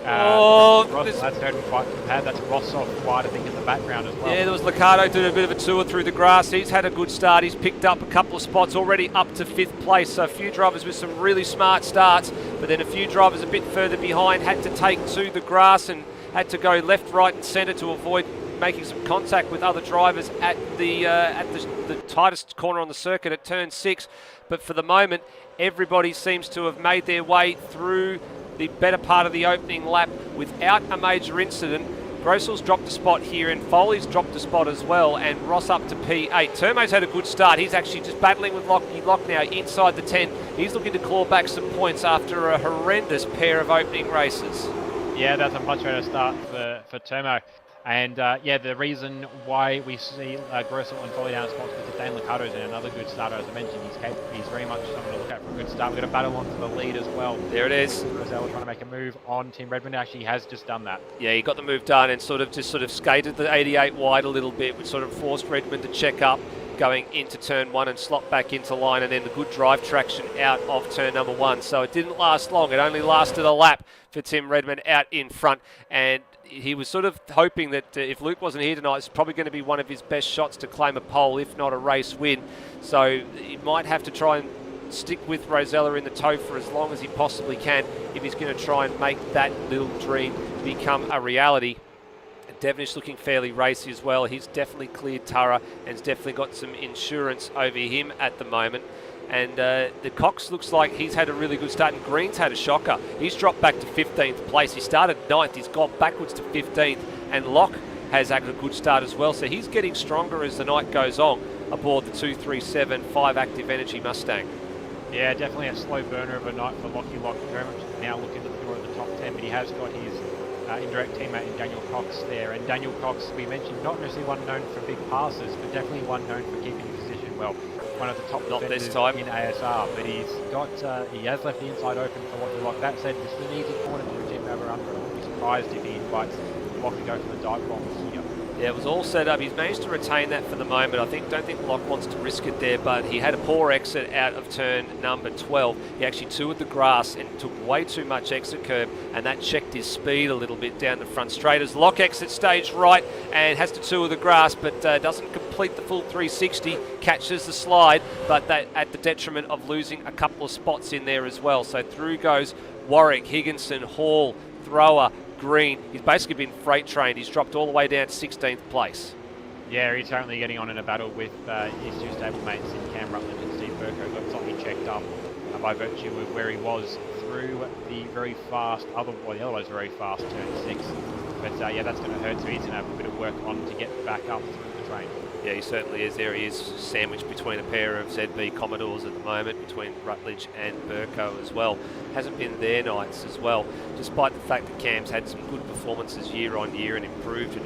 Ross. That's heard him quite bad. That's Ross off wide, I think, in the background as well. Yeah, there was Liccardo doing a bit of a tour through the grass. He's had a good start. He's picked up a couple of spots already up to 5th place. So a few drivers with some really smart starts, but then a few drivers a bit further behind had to take to the grass and had to go left, right and centre to avoid making some contact with other drivers at the tightest corner on the circuit at turn 6. But for the moment, everybody seems to have made their way through the better part of the opening lap without a major incident. Grossel's dropped a spot here, and Foley's dropped a spot as well, and Ross up to P8. Termo's had a good start. He's actually just battling with Lockie Lock now inside the 10. He's looking to claw back some points after a horrendous pair of opening races. Yeah, that's a much better start for Termo. And yeah, the reason why we see Grossel and Foley down spots because Dan Liccardo's in another good starter, as I mentioned. He's very much someone to look at for a good start. We're going to battle on for the lead as well. There it is. Rosella trying to make a move on Tim Redmond. Actually, has just done that. Yeah, he got the move done and sort of skated the 88 wide a little bit, which sort of forced Redmond to check up going into turn 1 and slot back into line, and then the good drive traction out of turn number 1. So it didn't last long. It only lasted a lap for Tim Redmond out in front, and he was sort of hoping that if Luke wasn't here tonight, it's probably going to be one of his best shots to claim a pole, if not a race win. So he might have to try and stick with Rosella in the tow for as long as he possibly can if he's going to try and make that little dream become a reality. Devonish looking fairly racy as well. He's definitely cleared Turra and has definitely got some insurance over him at the moment. And the Cox looks like he's had a really good start, and Green's had a shocker. He's dropped back to 15th place. He started 9th, he's gone backwards to 15th, and Locke has had a good start as well. So he's getting stronger as the night goes on aboard the 237 5 Active Energy Mustang. Yeah, definitely a slow burner of a night for Lockie Lock. Very much now looking to the door of the top 10, but he has got his indirect teammate in Daniel Cox there. And Daniel Cox, we mentioned, not necessarily one known for big passes, but definitely one known for keeping position well. One of the top defenders in ASR, but he has left the inside open for Lockie Lock. That said, this is an easy corner to redeem over under. I wouldn't be surprised if he invites Locke to go for the dive bomb here. Yeah, it was all set up. He's managed to retain that for the moment. Don't think Locke wants to risk it there, but he had a poor exit out of turn number 12. He actually toured the grass and took way too much exit curb, and that checked his speed a little bit down the front straight as Locke exits stage right and has to tour the grass, but doesn't complete the full 360, catches the slide, but that at the detriment of losing a couple of spots in there as well. So through goes Warwick, Higginson, Hall, Thrower, Green. He's basically been freight trained. He's dropped all the way down to 16th place. Yeah, he's currently getting on in a battle with his two stablemates in Cam Rutledge and Steve Burko. Got something checked up by virtue of where he was through the very fast, the otherwise very fast turn 6. But yeah, that's going to hurt, so he's going to have a bit of work on to get back up through the train. Yeah, he certainly is. There he is, sandwiched between a pair of ZB Commodores at the moment, between Rutledge and Burko as well. Hasn't been their nights as well, despite the fact that Cam's had some good performances year on year and improved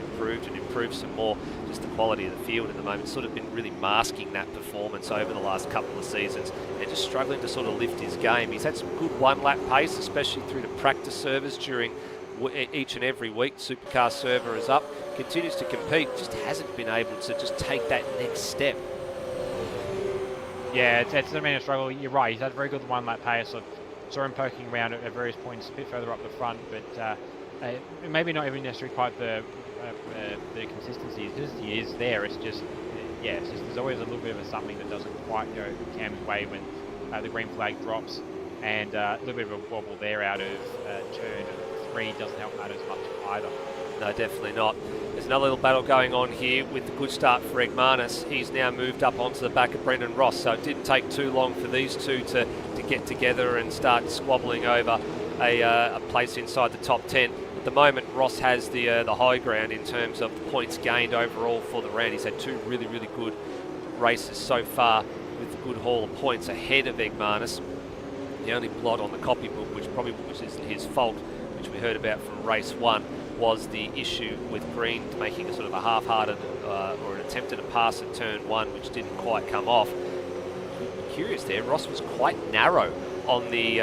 some more. Just the quality of the field at the moment sort of been really masking that performance over the last couple of seasons and just struggling to sort of lift his game. He's had some good one-lap pace, especially through the practice servers during each and every week. Supercar server is up, continues to compete, just hasn't been able to just take that next step. Yeah, it's been a struggle. You're right, he's had a very good one-lap pace. I saw him poking around at various points a bit further up the front, but maybe not even necessarily quite the consistency. It's just he is there. It's just there's always a little bit of a something that doesn't quite go Cam's way when the green flag drops, and a little bit of a wobble there out of turn 3 doesn't help matters much either. No, definitely not. There's another little battle going on here with the good start for Egmanis. He's now moved up onto the back of Brendan Ross, so it didn't take too long for these two to get together and start squabbling over a place inside the top 10. At the moment, Ross has the high ground in terms of the points gained overall for the round. He's had two really, really good races so far with a good haul of points ahead of Egmanis. The only blot on the copybook, which is his fault, which we heard about from race 1, was the issue with Green making a sort of a half-hearted or an attempt at a pass at turn 1, which didn't quite come off. Curious there, Ross was quite narrow on the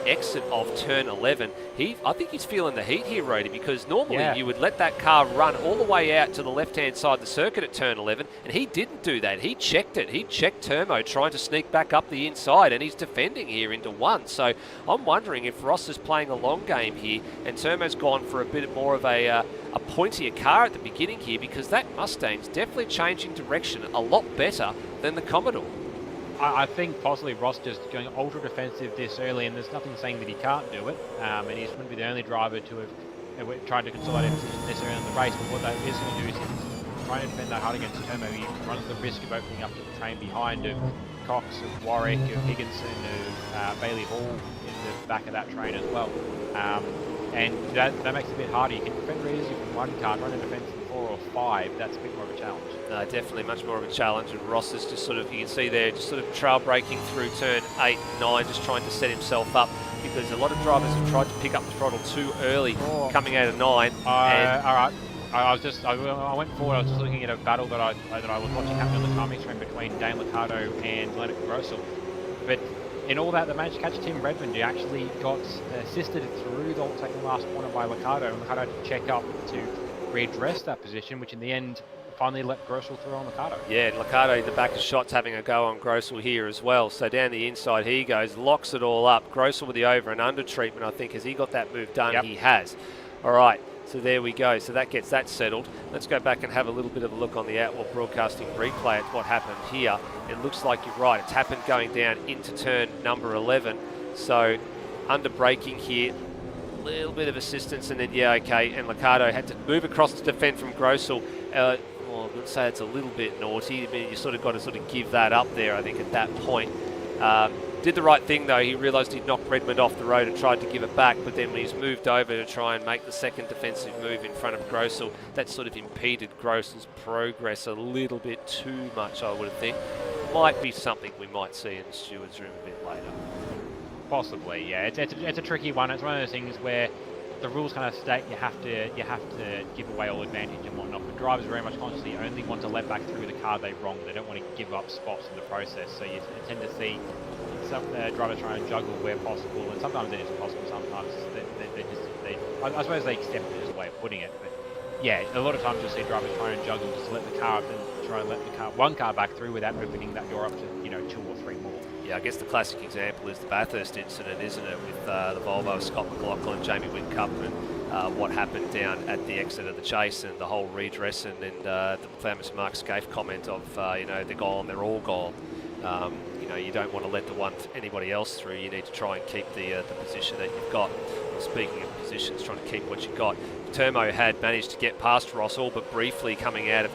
exit of turn 11. I think he's feeling the heat here, Rody, because normally you would let that car run all the way out to the left-hand side of the circuit at turn 11, and he didn't do that. He checked it. He checked Turmo, trying to sneak back up the inside, and he's defending here into 1. So I'm wondering if Ross is playing a long game here, and Turmo's gone for a bit more of a pointier car at the beginning here, because that Mustang's definitely changing direction a lot better than the Commodore. I think possibly Ross just going ultra defensive this early, and there's nothing saying that he can't do it. And he wouldn't be the only driver to have tried to consolidate a position this early in the race. But what that is going to do is he's trying to defend that hard against Turmo. He runs the risk of opening up to the train behind of Cox, of Warwick, of Higginson, of Bailey Hall in the back of that train as well. And that makes it a bit harder. You can defend very easily from one car, trying to defend from 4 or 5. That's a bit more of a challenge. No, definitely much more of a challenge, and Ross is just sort of, you can see there, just sort of trail braking through turn 8 and 9, just trying to set himself up, because a lot of drivers have tried to pick up the throttle too early coming out of 9. All right. I went forward. I was just looking at a battle that I was watching happen on the timing stream between Dane Liccardo and Leonard Grossel. But in all that, they managed to catch Tim Redmond, who actually got assisted through the second last corner by Liccardo, and Liccardo had to check up to readdress that position, which in the end finally let Grossel through on Liccardo. Yeah, and Liccardo, the back of shots, having a go on Grossel here as well. So down the inside he goes, locks it all up. Grossel with the over and under treatment, I think. Has he got that move done? Yep. He has. All right, so there we go. So that gets that settled. Let's go back and have a little bit of a look on the Outlaw Broadcasting replay at what happened here. It looks like you're right. It's happened going down into turn number 11. So under braking here, little bit of assistance, and then and Liccardo had to move across to defend from Grossel. Well, let's say it's a little bit naughty. I mean, you sort of got to sort of give that up there, I think, at that point. Did the right thing though. He realised he'd knocked Redmond off the road and tried to give it back, but then when he's moved over to try and make the second defensive move in front of Grossel, that sort of impeded Grossel's progress a little bit too much, I would think. Might be something we might see in the steward's room a bit later. Possibly, yeah. It's a tricky one. It's one of those things where the rules kind of state you have to give away all advantage and whatnot, but drivers very much consciously only want to let back through the car they wrong. They don't want to give up spots in the process. So you tend to see some drivers trying to juggle where possible, and sometimes it isn't possible. Sometimes I suppose they accept it as a way of putting it. But yeah, a lot of times you'll see drivers trying to juggle just to let the car up and try and let one car back through without opening that door up to 2 or 3 more. Yeah, I guess the classic example is the Bathurst incident, isn't it, with the Volvo of Scott McLaughlin, Jamie Whitcup, and what happened down at the exit of the chase and the whole redress, and the famous Mark Scaife comment of, they're gone, they're all gone. You don't want to let anybody else through. You need to try and keep the position that you've got. Well, speaking of positions, trying to keep what you've got. Turmo had managed to get past Ross all but briefly coming out of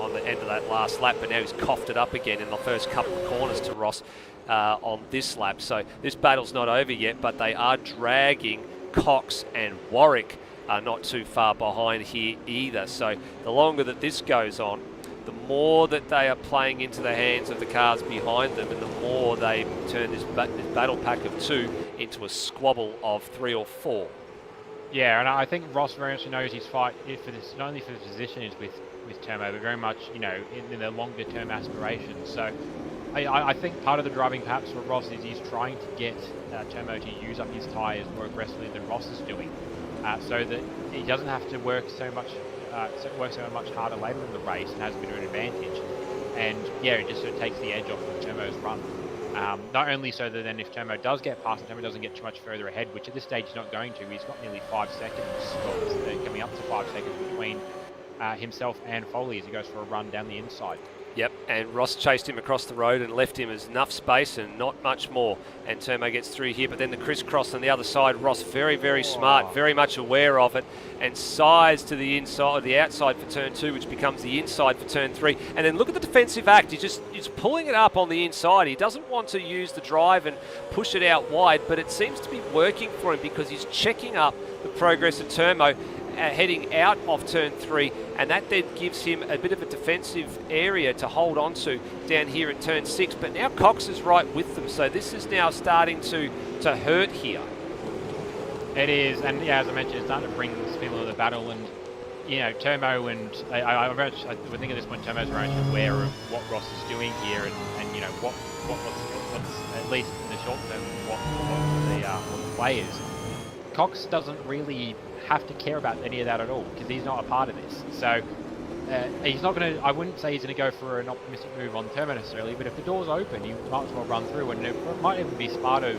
on the end of that last lap, but now he's coughed it up again in the first couple of corners to Ross on this lap. So this battle's not over yet, but they are dragging Cox and Warwick not too far behind here either. So the longer that this goes on, the more that they are playing into the hands of the cars behind them, and the more they turn this battle pack of 2 into a squabble of 3 or 4. Yeah, and I think Ross very much knows his fight for this, not only for his position is with Turmo, but very much in the longer term aspirations. So I think part of the driving perhaps for Ross is he's trying to get Turmo to use up his tyres more aggressively than Ross is doing, so that he doesn't have to work so much harder later in the race and has a bit of an advantage. And yeah, it just sort of takes the edge off of Turmo's run. Not only so that then if Turmo does get past, Turmo doesn't get too much further ahead, which at this stage he's not going to. He's got nearly 5 seconds, coming up to 5 seconds between himself and Foley as he goes for a run down the inside. Yep, and Ross chased him across the road and left him as enough space and not much more. And Turmo gets through here, but then the crisscross on the other side, Ross very, very smart, very much aware of it, and sides to the inside, the outside for turn 2, which becomes the inside for turn 3. And then look at the defensive act. He's pulling it up on the inside. He doesn't want to use the drive and push it out wide, but it seems to be working for him because he's checking up the progress of Turmo heading out of turn 3, and that then gives him a bit of a defensive area to hold on to down here in turn 6. But now Cox is right with them, so this is now starting to hurt here. It is, and yeah, as I mentioned, it's starting to bring this feeling of the battle. And Turmo and I would think at this point Turmo's very much aware of what Ross is doing here, and what's at least in the short term what the play is. Cox doesn't really have to care about any of that at all because he's not a part of this. So he's not going to, I wouldn't say he's going to go for an optimistic move on Turmo necessarily, but if the door's open, he might as well run through, and it might even be smart of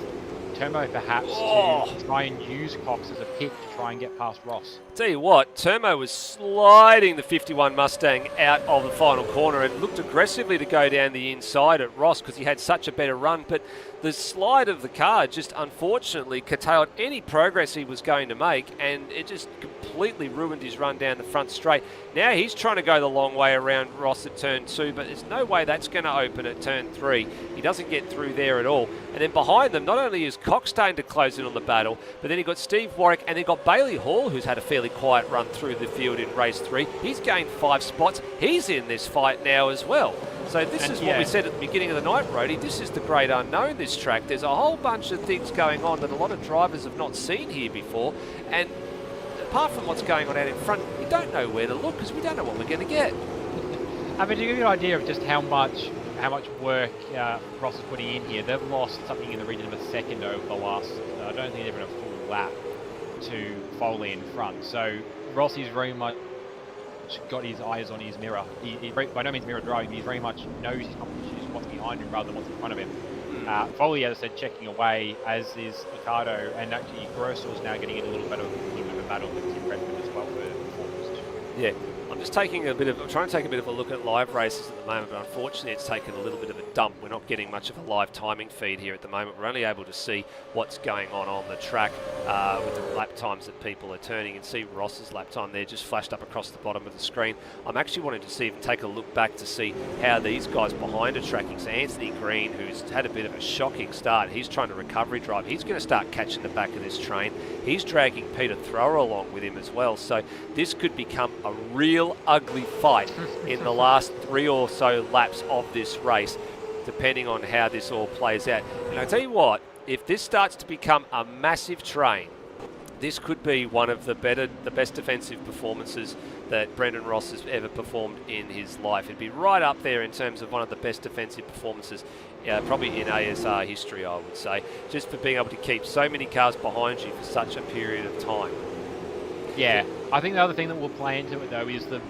Turmo perhaps to try and use Cox as a pick to try and get past Ross. Tell you what, Turmo was sliding the 51 Mustang out of the final corner and looked aggressively to go down the inside at Ross because he had such a better run, but the slide of the car just unfortunately curtailed any progress he was going to make, and it just completely ruined his run down the front straight. Now he's trying to go the long way around Ross at turn 2, but there's no way that's going to open at turn 3. He doesn't get through there at all. And then behind them, not only is Cox starting to close in on the battle, but then you've got Steve Warwick, and then got Bailey Hall, who's had a fairly quiet run through the field in race 3. He's gained 5 spots. He's in this fight now as well. So this is what we said at the beginning of the night, Brody. This is the great unknown, this track. There's a whole bunch of things going on that a lot of drivers have not seen here before. And apart from what's going on out in front, we don't know where to look because we don't know what we're going to get. I mean, to give you an idea of just how much work Ross is putting in here, they've lost something in the region of a second over the last, I don't think they've been a full lap to Foley in front. So Ross is very much got his eyes on his mirror. He by no means mirror driving, he very much knows his competition is what's behind him rather than what's in front of him. Foley, as I said, checking away, as is Ricardo, and actually Grossel's now getting in a little bit of a battle with Tim Redmond as well for the fourth position. Yeah, I'm trying to take a bit of a look at live races at the moment, but unfortunately it's taken a little bit of a dump. We're not getting much of a live timing feed here at the moment. We're only able to see what's going on the track with the lap times that people are turning, and see Ross's lap time there just flashed up across the bottom of the screen. I'm actually wanting to see, even take a look back to see how these guys behind are tracking. So Anthony Green, who's had a bit of a shocking start, he's trying to recovery drive. He's going to start catching the back of this train. He's dragging Peter Thrower along with him as well. So this could become a real ugly fight in the last 3 or so laps of this race, depending on how this all plays out. And I tell you what, if this starts to become a massive train, this could be one of the best defensive performances that Brendan Ross has ever performed in his life. It'd be right up there in terms of one of the best defensive performances, probably in ASR history, I would say, just for being able to keep so many cars behind you for such a period of time. Yeah, I think the other thing that will play into it though is the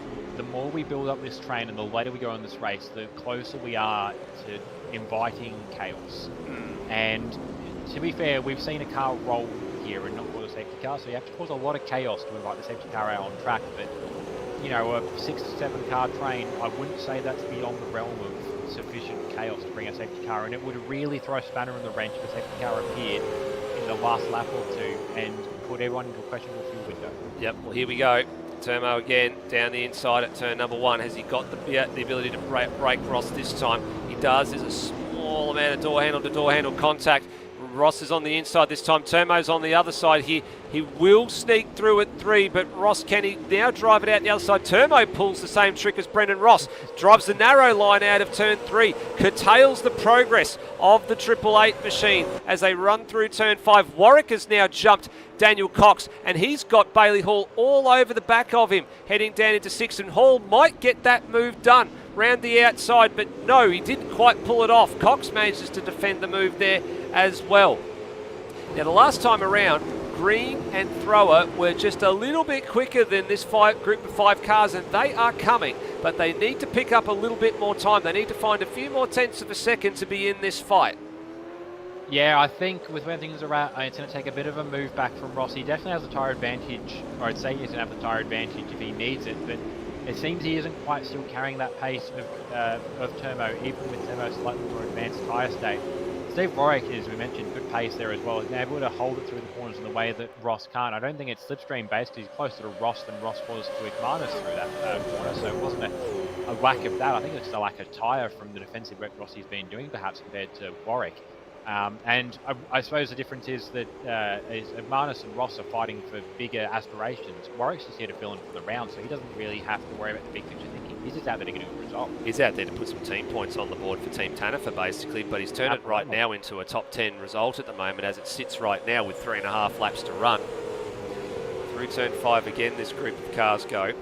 more we build up this train and the later we go on this race, the closer we are to inviting chaos. And to be fair, we've seen a car roll here and not cause a safety car, so you have to cause a lot of chaos to invite the safety car out on track. But you know, a 6 to 7 car train, I wouldn't say that's beyond the realm of sufficient chaos to bring a safety car, and it would really throw a spanner in the wrench if a safety car appeared in the last lap or two and put everyone into a questionable fuel window. Yep, well, here we go. Turmo again down the inside at turn number 1. Has he got the ability to break Ross this time? He does. There's a small amount of door handle to door handle contact. Ross is on the inside this time. Turmo's on the other side here. He will sneak through at 3, but Ross, can he now drive it out the other side? Turmo pulls the same trick as Brendan Ross. Drives the narrow line out of turn 3. Curtails the progress of the 888 machine as they run through turn 5. Warwick has now jumped Daniel Cox, and he's got Bailey Hall all over the back of him, heading down into 6, and Hall might get that move done round the outside, but no, he didn't quite pull it off. Cox manages to defend the move there as well. Now, the last time around, Green and Thrower were just a little bit quicker than this group of 5 cars, and they are coming, but they need to pick up a little bit more time. They need to find a few more tenths of a second to be in this fight. Yeah, I think with where things are at, it's going to take a bit of a move back from Ross. He definitely has the tyre advantage, or I'd say he's going to have the tyre advantage if he needs it, but it seems he isn't quite still carrying that pace of Turmo, even with Turmo's slightly more advanced tyre state. Steve Warwick, as we mentioned, good pace there as well. He's been able to hold it through the corners in the way that Ross can't. I don't think it's slipstream based. He's closer to Ross than Ross was to Igmanis through that corner, so it wasn't a lack of that. I think it's a lack of tyre from the defensive work Rossi's been doing, perhaps, compared to Warwick. And I suppose the difference is that Igmanis and Ross are fighting for bigger aspirations. Warwick's just here to fill in for the round, so he doesn't really have to worry about the big picture thinking. He's just out there to get a result. He's out there to put some team points on the board for Team Tanifer, basically, but he's turned it right now into a top 10 result at the moment as it sits right now with 3.5 laps to run. Through turn 5 again, this group of cars go.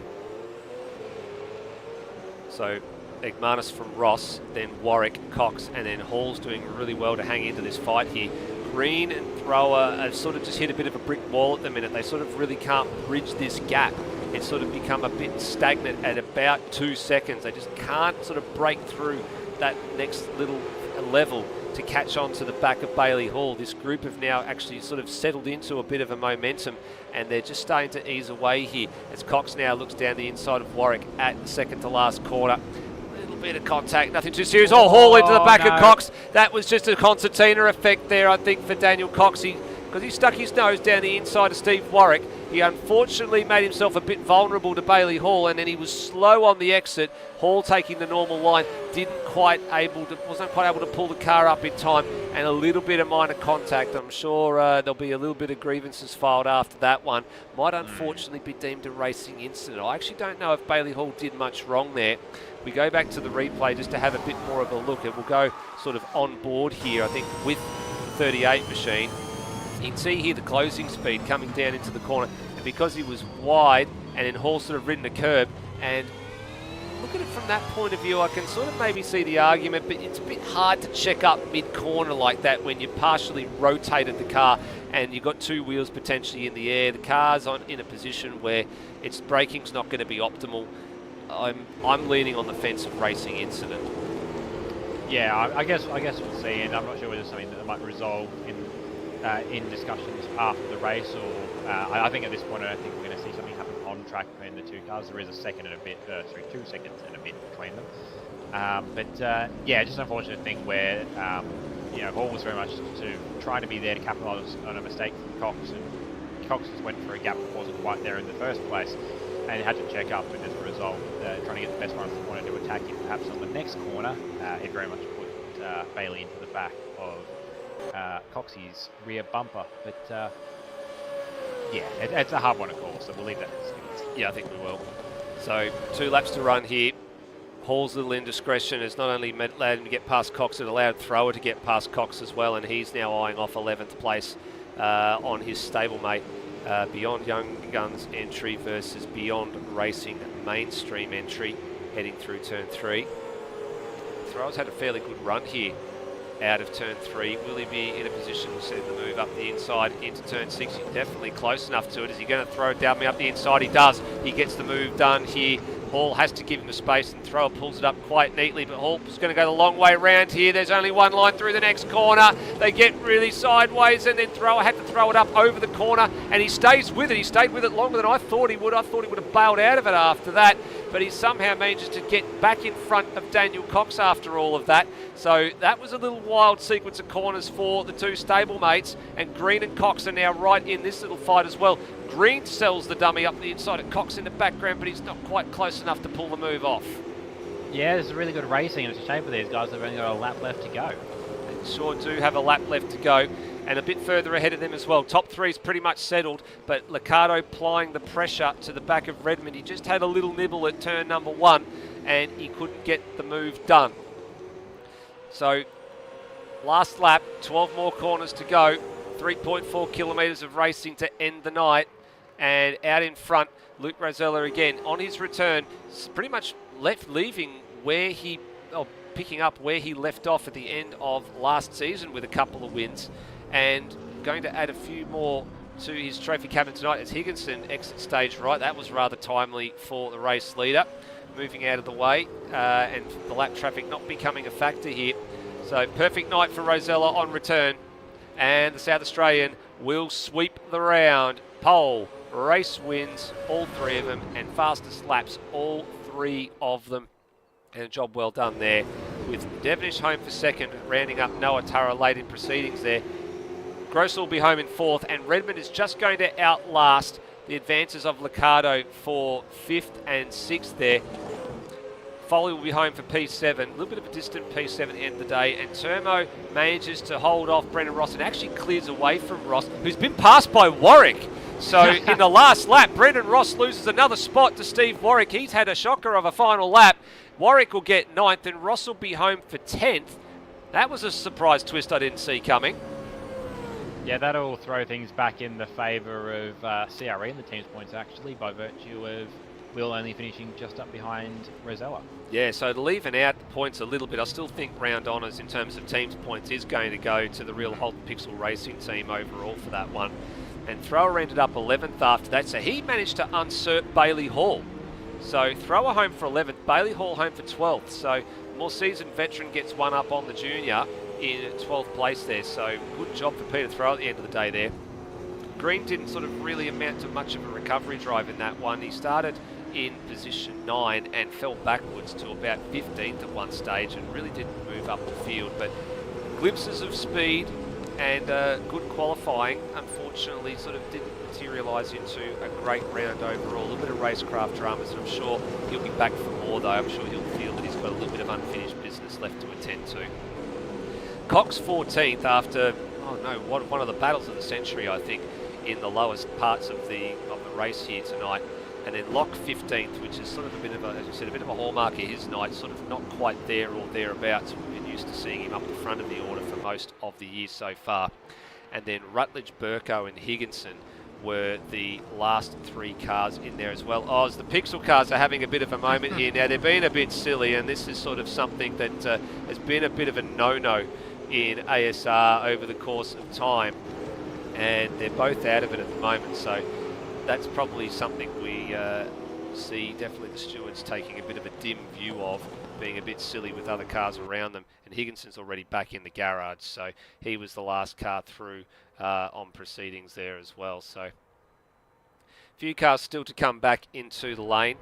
So Igmanis from Ross, then Warwick, Cox, and then Hall's doing really well to hang into this fight here. Green and Thrower have sort of just hit a bit of a brick wall at the minute. They sort of really can't bridge this gap. It's sort of become a bit stagnant at about 2 seconds. They just can't sort of break through that next little level to catch on to the back of Bailey Hall. This group have now actually sort of settled into a bit of a momentum, and they're just starting to ease away here as Cox now looks down the inside of Warwick at the second to last corner. Bit of contact, nothing too serious. Oh, Hall into the back of Cox. That was just a concertina effect there, I think, for Daniel Cox. Because he stuck his nose down the inside of Steve Warwick. He unfortunately made himself a bit vulnerable to Bailey Hall, and then he was slow on the exit. Hall taking the normal line, wasn't quite able to pull the car up in time, and a little bit of minor contact. I'm sure there'll be a little bit of grievances filed after that one. Might unfortunately be deemed a racing incident. I actually don't know if Bailey Hall did much wrong there. We go back to the replay just to have a bit more of a look. It will go sort of on board here, I think, with the 38 machine. You can see here the closing speed coming down into the corner, and because he was wide and then Hall sort of ridden the curb, and look at it from that point of view, I can sort of maybe see the argument, but it's a bit hard to check up mid-corner like that when you've partially rotated the car and you've got 2 wheels potentially in the air. The car's in a position where its braking's not going to be optimal. I'm leaning on the fence of racing incident. Yeah, I guess we'll see, and I'm not sure whether it's something that might resolve in discussions after the race, or I think at this point I don't think we're going to see something happen on long track between the two cars. There is a second and a bit, 2 seconds and a bit between them. Yeah, just an unfortunate thing where Hall was very much trying to be there to capitalise on a mistake from Cox, and Cox just went for a gap that wasn't quite there in the first place, and he had to check up, and as a result, trying to get the best run he wanted to attack him. Perhaps on the next corner, it very much put Bailey into the back of Coxey's rear bumper, but yeah, it's a hard one to call, so we'll leave that. Yeah, I think we will. So 2 laps to run here. Hall's little indiscretion has not only allowed him to get past Cox, it allowed Thrower to get past Cox as well, and he's now eyeing off 11th place on his stablemate. Beyond Young Guns entry versus Beyond Racing mainstream entry heading through turn 3. Thrower's had a fairly good run here out of turn 3. Will he be in a position to see the move up the inside into turn 6? He's definitely close enough to it. Is he going to throw it down me up the inside? He does. He gets the move done here. Hall has to give him the space, and Thrower pulls it up quite neatly, but Hall's going to go the long way round here. There's only one line through the next corner. They get really sideways, and then Thrower had to throw it up over the corner, and he stays with it. He stayed with it longer than I thought he would. I thought he would have bailed out of it after that, but he somehow manages to get back in front of Daniel Cox after all of that. So that was a little wild sequence of corners for the 2 stablemates, and Green and Cox are now right in this little fight as well. Green sells the dummy up the inside at Cox in the background, but he's not quite close enough to pull the move off. Yeah, there's really good racing, and it's a shame for these guys. They've only got a lap left to go. They sure do have a lap left to go, and a bit further ahead of them as well. Top 3's pretty much settled, but Liccardo applying the pressure to the back of Redmond. He just had a little nibble at turn number 1, and he couldn't get the move done. So, last lap, 12 more corners to go, 3.4 kilometres of racing to end the night. And out in front, Luke Rosella again on his return, pretty much picking up where he left off at the end of last season with a couple of wins, and going to add a few more to his trophy cabin tonight as Higginson exits stage right. That was rather timely for the race leader, moving out of the way, and the lap traffic not becoming a factor here. So perfect night for Rosella on return, and the South Australian will sweep the round. Pole, race wins, all 3 of them, and fastest laps, all 3 of them. And a job well done there, with Devonish home for 2nd, rounding up Noah Turra late in proceedings there. Gross will be home in 4th, and Redmond is just going to outlast the advances of Liccardo for 5th and 6th there. Foley will be home for P7, a little bit of a distant P7 at the end of the day, and Turmo manages to hold off Brendan Ross and actually clears away from Ross, who's been passed by Warwick. So in the last lap, Brendan Ross loses another spot to Steve Warwick. He's had a shocker of a final lap. Warwick will get 9th, and Ross will be home for 10th. That was a surprise twist I didn't see coming. Yeah, that'll throw things back in the favour of CRE in the team's points, actually, by virtue of Will only finishing just up behind Rosella. Yeah, so to even out the points a little bit, I still think round honours in terms of teams' points is going to go to the real Holden Pixel Racing team overall for that one. And Thrower ended up 11th after that, so he managed to usurp Bailey Hall. So Thrower home for 11th, Bailey Hall home for 12th. So more seasoned veteran gets one up on the junior in 12th place there. So good job for Peter Thrower at the end of the day there. Green didn't sort of really amount to much of a recovery drive in that one. He started in position 9 and fell backwards to about 15th at one stage and really didn't move up the field. But glimpses of speed and good qualifying, unfortunately, sort of didn't materialise into a great round overall. A little bit of racecraft dramas, and I'm sure he'll be back for more, though. I'm sure he'll feel that he's got a little bit of unfinished business left to attend to. Cox 14th after, one of the battles of the century, I think, in the lowest parts of the race here tonight. And then Locke 15th, which is sort of a bit of a, as you said, a bit of a hallmark of his night, sort of not quite there or thereabouts. We've been used to seeing him up the front of the order for most of the year so far. And then Rutledge, Burko and Higginson were the last 3 cars in there as well. Oz, the Pixel cars are having a bit of a moment here. Now, they're being a bit silly, and this is sort of something that has been a bit of a no-no in ASR over the course of time. And they're both out of it at the moment, so that's probably something we see definitely the stewards taking a bit of a dim view of, being a bit silly with other cars around them. And Higginson's already back in the garage, so he was the last car through on proceedings there as well. So Few cars still to come back into the lane.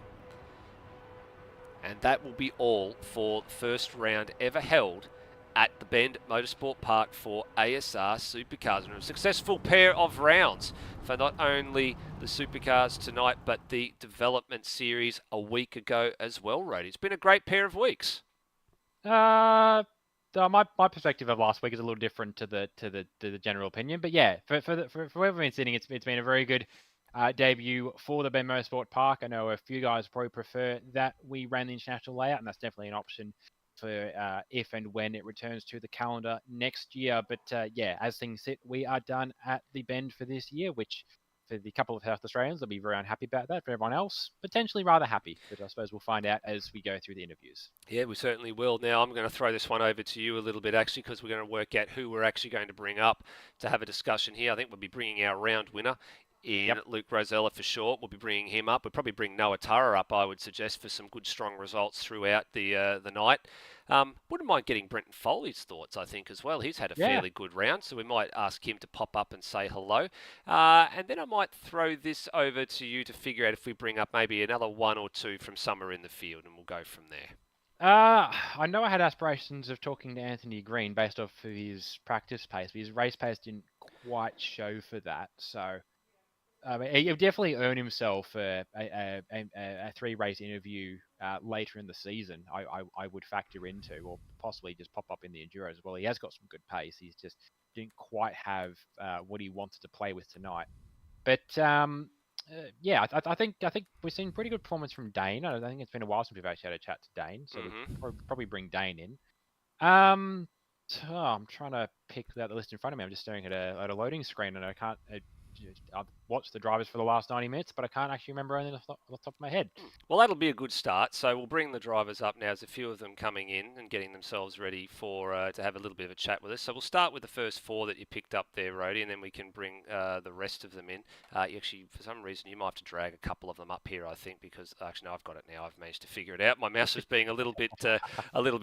And that will be all for the first round ever held at the Bend Motorsport Park for ASR Supercars. And a successful pair of rounds for not only the Supercars tonight, but the development series a week ago as well, Rody. It's been a great pair of weeks. My perspective of last week is a little different to the general opinion, but yeah, for whoever been sitting, it's been a very good debut for the Bend Motorsport Park. I know a few guys probably prefer that we ran the international layout, and that's definitely an option for if and when it returns to the calendar next year. But yeah, as things sit, we are done at the Bend for this year, which for the couple of South Australians, they'll be very unhappy about that. For everyone else, potentially rather happy. But I suppose we'll find out as we go through the interviews. Yeah, we certainly will. Now, I'm going to throw this one over to you a little bit, actually, because we're going to work out who we're actually going to bring up to have a discussion here. I think we'll be bringing our round winner in Luke Rosella for sure. We'll be bringing him up. We'll probably bring Noah Tara up, I would suggest, for some good, strong results throughout the night. Wouldn't mind getting Brenton Foley's thoughts, I think, as well. He's had a fairly good round, so we might ask him to pop up and say hello. And then I might throw this over to you to figure out if we bring up maybe another one or two from somewhere in the field, and we'll go from there. I know I had aspirations of talking to Anthony Green based off of his practice pace, but his race pace didn't quite show for that. So he definitely earned himself a 3-race interview later in the season. I would factor into, or possibly just pop up in the Enduro as well. He has got some good pace. He's just didn't quite have what he wanted to play with tonight. But yeah, I think we've seen pretty good performance from Dane. I think it's been a while since we've actually had a chat to Dane, so we'll probably bring Dane in. I'm trying to pick out the list in front of me. I'm just staring at a loading screen, and I can't. I've watched the drivers for the last 90 minutes, but I can't actually remember anything off the top of my head. Well, that'll be a good start. So we'll bring the drivers up now. There's a few of them coming in and getting themselves ready for to have a little bit of a chat with us. So we'll start with the first 4 that you picked up there, Rody, and then we can bring the rest of them in. Actually, for some reason, you might have to drag a couple of them up here, I think, because actually, no, I've got it now. I've managed to figure it out. My mouse is being a little bit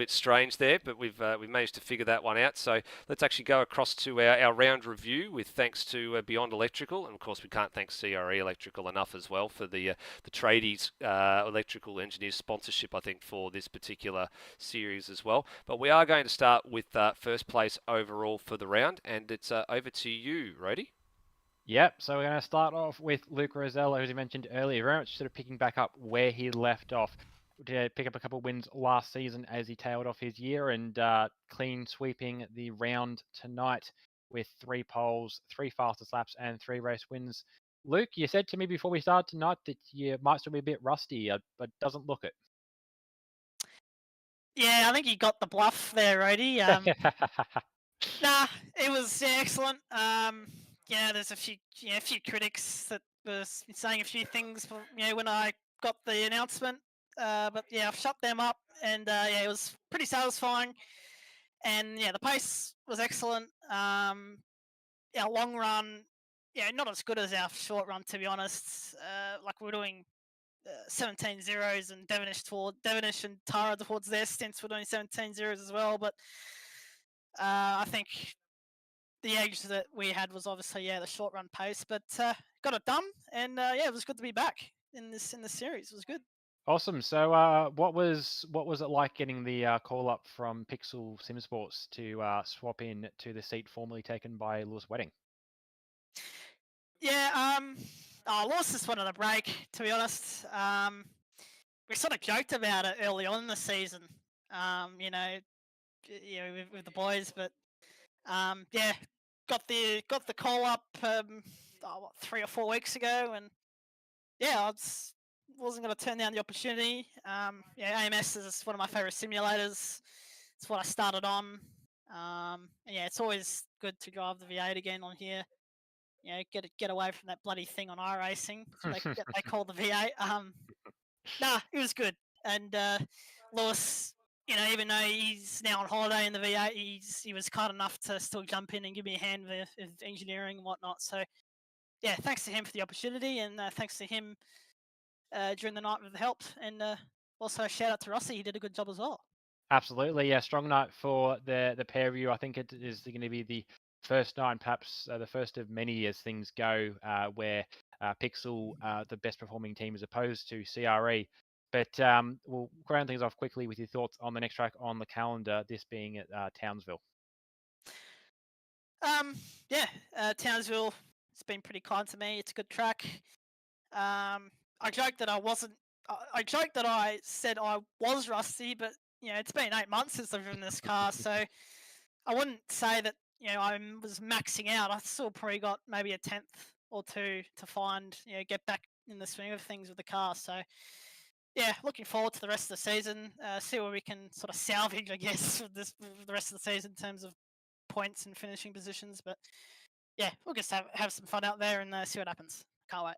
strange there, but we've managed to figure that one out. So let's actually go across to our round review with thanks to Beyond Electrical, and of course, we can't thank CRE Electrical enough as well for the tradies electrical engineers sponsorship, I think, for this particular series as well. But we are going to start with first place overall for the round, and it's over to you, Rody. Yep, so we're going to start off with Luke Rosella, as you mentioned earlier, very much sort of picking back up where he left off. To pick up a couple of wins last season as he tailed off his year, and clean sweeping the round tonight with 3 poles, 3 fastest laps, and 3 race wins. Luke, you said to me before we started tonight that you might still be a bit rusty, but doesn't look it. Yeah, I think you got the bluff there, Rody. Nah, it was excellent. Yeah, there's a few critics that was saying a few things, when I got the announcement. But yeah, I've shut them up, and yeah, it was pretty satisfying. And yeah, the pace was excellent. Our long run, yeah, not as good as our short run, to be honest. Like we're doing 17 zeros, and Devonish and Tara towards their stints were doing 17 zeros as well. But I think the edge that we had was obviously the short run pace, but got it done, and yeah, it was good to be back in this series. It was good. Awesome. So, what was it like getting the call up from Pixel Sim Sports to swap in to the seat formerly taken by Lewis Wedding? Yeah, Lewis just wanted a break, to be honest. We sort of joked about it early on in the season, with the boys, but yeah, got the call up 3 or 4 weeks ago, and yeah, I wasn't going to turn down the opportunity. Yeah, AMS is one of my favorite simulators. It's what I started on. And yeah, it's always good to drive the V8 again on here. Get away from that bloody thing on iRacing. They call the V8. Nah, it was good. And Lewis, even though he's now on holiday in the V8, he was kind enough to still jump in and give me a hand with engineering and whatnot. So yeah, thanks to him for the opportunity, and thanks to him during the night with the help. And also a shout out to Rossi. He did a good job as well. Absolutely, yeah. Strong night for the pair of you. I think it is going to be the first night, perhaps the first of many as things go, where Pixel the best performing team as opposed to CRE. But we'll round things off quickly with your thoughts on the next track on the calendar, this being at Townsville. Yeah, Townsville has been pretty kind to me. It's a good track. I joked that I wasn't. I joked that I said I was rusty, but it's been 8 months since I've driven this car, so I wouldn't say that I was maxing out. I still probably got maybe a tenth or two to find, get back in the swing of things with the car. So yeah, looking forward to the rest of the season. See where we can sort of salvage, I guess, for the rest of the season in terms of points and finishing positions. But yeah, we'll just have some fun out there and see what happens. Can't wait.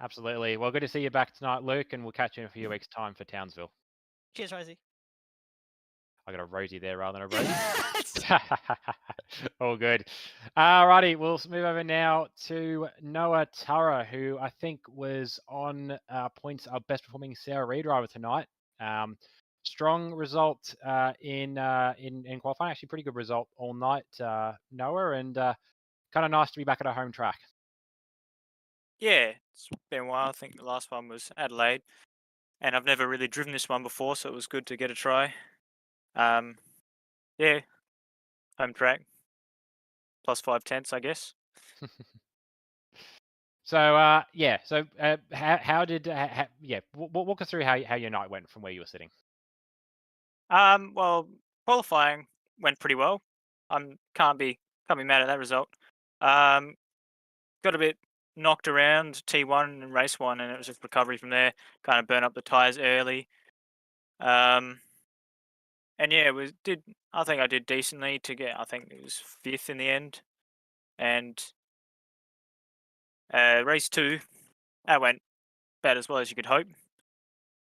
Absolutely. Well, good to see you back tonight, Luke, and we'll catch you in a few weeks' time for Townsville. Cheers, Rosie. I got a Rosie there rather than a Rosie. All good. Alrighty, we'll move over now to Noah Turra, who I think was on points our best performing CRE driver tonight. Strong result in qualifying. Actually, pretty good result all night, Noah, and kind of nice to be back at a home track. Yeah, it's been a while. I think the last one was Adelaide, and I've never really driven this one before, so it was good to get a try. Yeah, home track, plus 5/10, I guess. So yeah, so how did walk us through how your night went from where you were sitting. Well, qualifying went pretty well. Can't be mad at that result. Got a bit knocked around T1 and race 1, and it was just recovery from there. Kind of burn up the tires early. And yeah, I think I did decently to get. I think it was 5th in the end, and race 2, that went about as well as you could hope.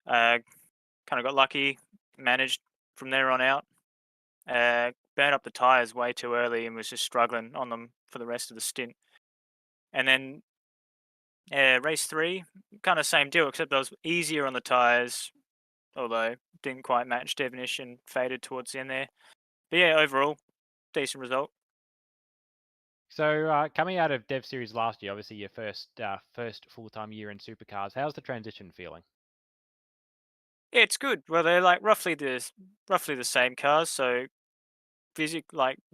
Kind of got lucky, managed from there on out. Burned up the tires way too early and was just struggling on them for the rest of the stint. And then race 3, kind of same deal, except I was easier on the tires, although didn't quite match Devonish and faded towards the end there. But yeah, overall, decent result. So coming out of Dev Series last year, obviously your first full-time year in Supercars, how's the transition feeling? Yeah, it's good. Well, they're like roughly the same cars, so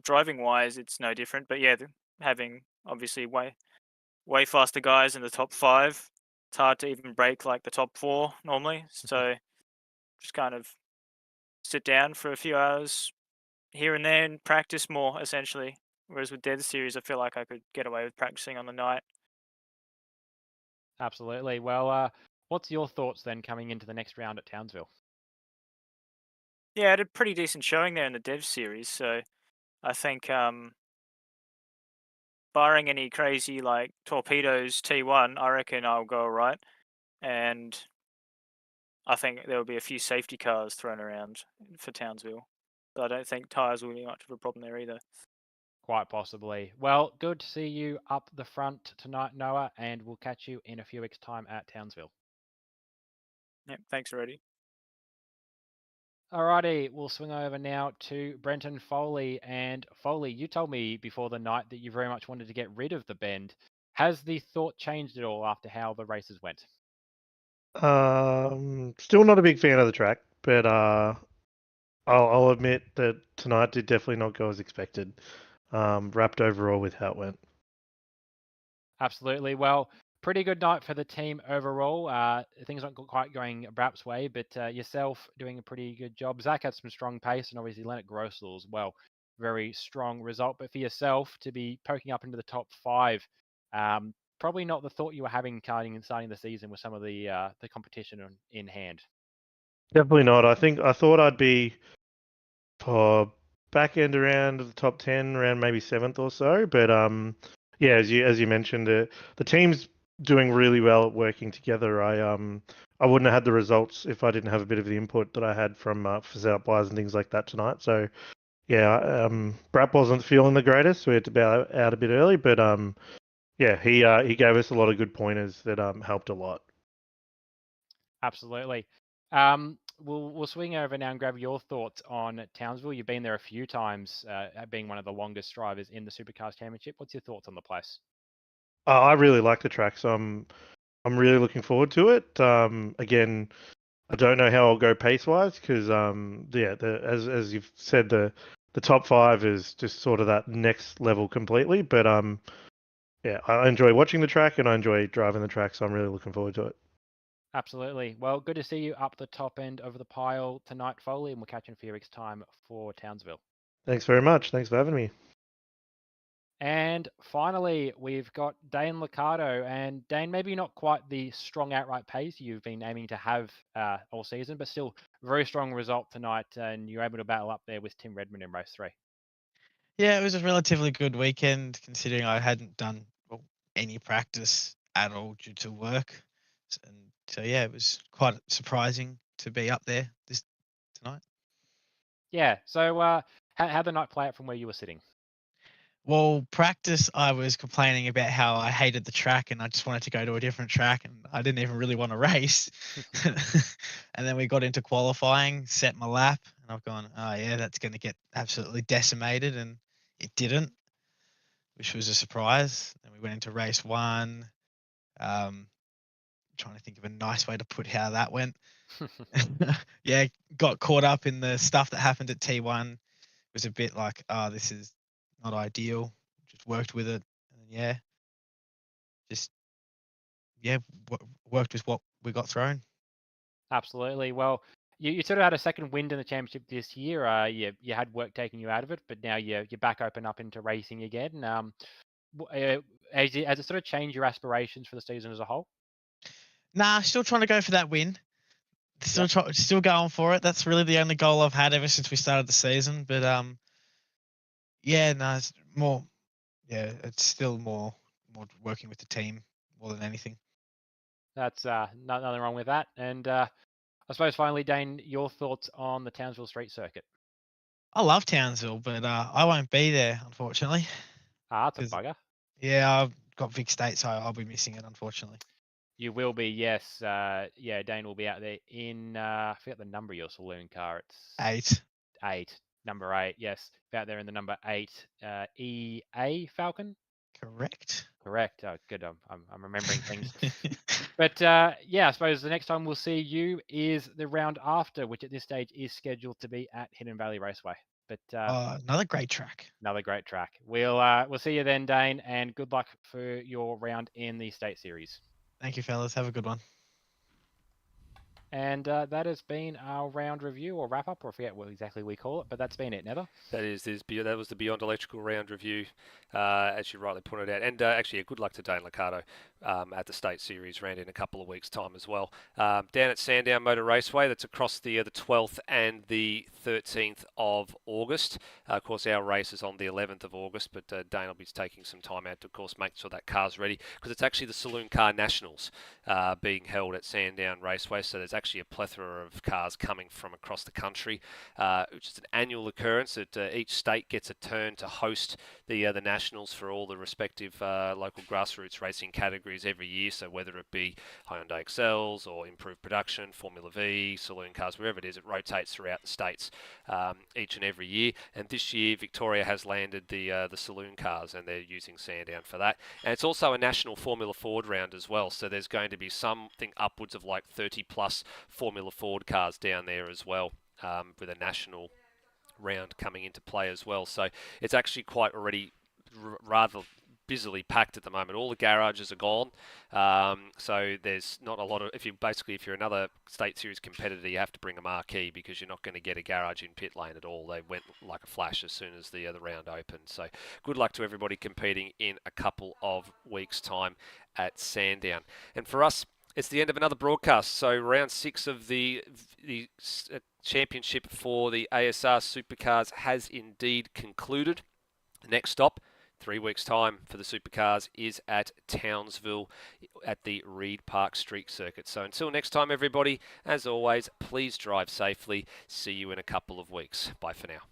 driving wise, it's no different. But yeah, having obviously way faster guys in the top 5, it's hard to even break like the top 4 normally. So just kind of sit down for a few hours here and there and practice more essentially. Whereas with Dev Series, I feel like I could get away with practicing on the night. Absolutely. Well, what's your thoughts then coming into the next round at Townsville? Yeah, I had a pretty decent showing there in the Dev Series, so I think barring any crazy like torpedoes T1, I reckon I'll go all right. And I think there will be a few safety cars thrown around for Townsville. But I don't think tyres will be much of a problem there either. Quite possibly. Well, good to see you up the front tonight, Noah, and we'll catch you in a few weeks' time at Townsville. Yep, thanks already. Alrighty, we'll swing over now to Brenton Foley. And Foley, you told me before the night that you very much wanted to get rid of the Bend. Has the thought changed at all after how the races went? Still not a big fan of the track, but I'll admit that tonight did definitely not go as expected. Wrapped overall with how it went. Absolutely. Well, pretty good night for the team overall. Things aren't quite going Brap's way, but yourself doing a pretty good job. Zach had some strong pace, and obviously Leonard Grossel as well. Very strong result. But for yourself to be poking up into the top 5, probably not the thought you were having starting the season with some of the competition in hand. Definitely not. I thought I'd be back end around the top 10, around maybe 7th or so. But yeah, as you mentioned, the team's doing really well at working together. I wouldn't have had the results if I didn't have a bit of the input that I had from setup wise and things like that tonight. So yeah, Brap wasn't feeling the greatest. We had to bow out a bit early, but yeah, he gave us a lot of good pointers that helped a lot. Absolutely. We'll swing over now and grab your thoughts on Townsville. You've been there a few times, being one of the longest drivers in the Supercars Championship. What's your thoughts on the place? I really like the track, so I'm really looking forward to it. Again, I don't know how I'll go pace wise because yeah, as you've said, the top five is just sort of that next level completely. But yeah, I enjoy watching the track and I enjoy driving the track, so I'm really looking forward to it. Absolutely. Well, good to see you up the top end of the pile tonight, Foley, and we'll catch you in a few weeks' time for Townsville. Thanks very much. Thanks for having me. And finally, we've got Dane Liccardo. And Dane, maybe not quite the strong outright pace you've been aiming to have all season, but still very strong result tonight. And you're able to battle up there with Tim Redmond in race 3. Yeah, it was a relatively good weekend considering I hadn't done any practice at all due to work. And so yeah, it was quite surprising to be up there tonight. Yeah. So how'd the night play out from where you were sitting? Well, practice, I was complaining about how I hated the track and I just wanted to go to a different track and I didn't even really want to race. And then we got into qualifying, set my lap, and I've gone, oh yeah, that's going to get absolutely decimated, and it didn't, which was a surprise. Then we went into race 1. Trying to think of a nice way to put how that went. Yeah, got caught up in the stuff that happened at T1. It was a bit like, oh, this is not ideal. Just worked with it, and yeah, worked with what we got thrown. Absolutely. Well, you sort of had a second wind in the championship this year. You had work taking you out of it, but now you're back open up into racing again. Has it sort of changed your aspirations for the season as a whole? Nah, still trying to go for that win. Still going for it. That's really the only goal I've had ever since we started the season. But yeah, no, it's more. Yeah, it's still more working with the team more than anything. That's nothing wrong with that. And I suppose finally, Dane, your thoughts on the Townsville Street Circuit? I love Townsville, but I won't be there, unfortunately. It's a bugger. Yeah, I've got Vic State, so I'll be missing it, unfortunately. You will be, yes. Yeah, Dane will be out there in, I forget the number of your saloon car. It's 8. Number 8, yes. Out there in the number 8 EA Falcon. Correct. Oh, good. I'm remembering things. But yeah, I suppose the next time we'll see you is the round after, which at this stage is scheduled to be at Hidden Valley Raceway. But another great track. Another great track. We'll see you then, Dane, and good luck for your round in the State Series. Thank you, fellas. Have a good one. And that has been our round review or wrap up, or I forget what exactly we call it, but that's been it, Nether. That was the Beyond Electrical round review, as you rightly pointed out. And actually, good luck to Dane Liccardo at the State Series round in a couple of weeks' time as well. Down at Sandown Motor Raceway, that's across the 12th and the 13th of August. Of course, our race is on the 11th of August, but Dane will be taking some time out to, of course, make sure that car's ready, because it's actually the Saloon Car Nationals being held at Sandown Raceway, so there's actually a plethora of cars coming from across the country, which is an annual occurrence that each state gets a turn to host the Nationals for all the respective local grassroots racing categories every year. So whether it be Hyundai Excels or improved production, Formula V, saloon cars, wherever it is, it rotates throughout the states each and every year. And this year, Victoria has landed the saloon cars, and they're using Sandown for that. And it's also a national Formula Ford round as well. So there's going to be something upwards of like 30 plus Formula Ford cars down there as well, with a national round coming into play as well. So it's actually quite already rather busily packed at the moment. All the garages are gone, so there's not a lot of. If you're another State Series competitor, you have to bring a marquee, because you're not going to get a garage in pit lane at all. They went like a flash as soon as the round opened. So good luck to everybody competing in a couple of weeks' time at Sandown. And for us, it's the end of another broadcast. So round 6 of the championship for the ASR Supercars has indeed concluded. The next stop, 3 weeks' time for the Supercars, is at Townsville at the Reed Park Street Circuit. So until next time, everybody, as always, please drive safely. See you in a couple of weeks. Bye for now.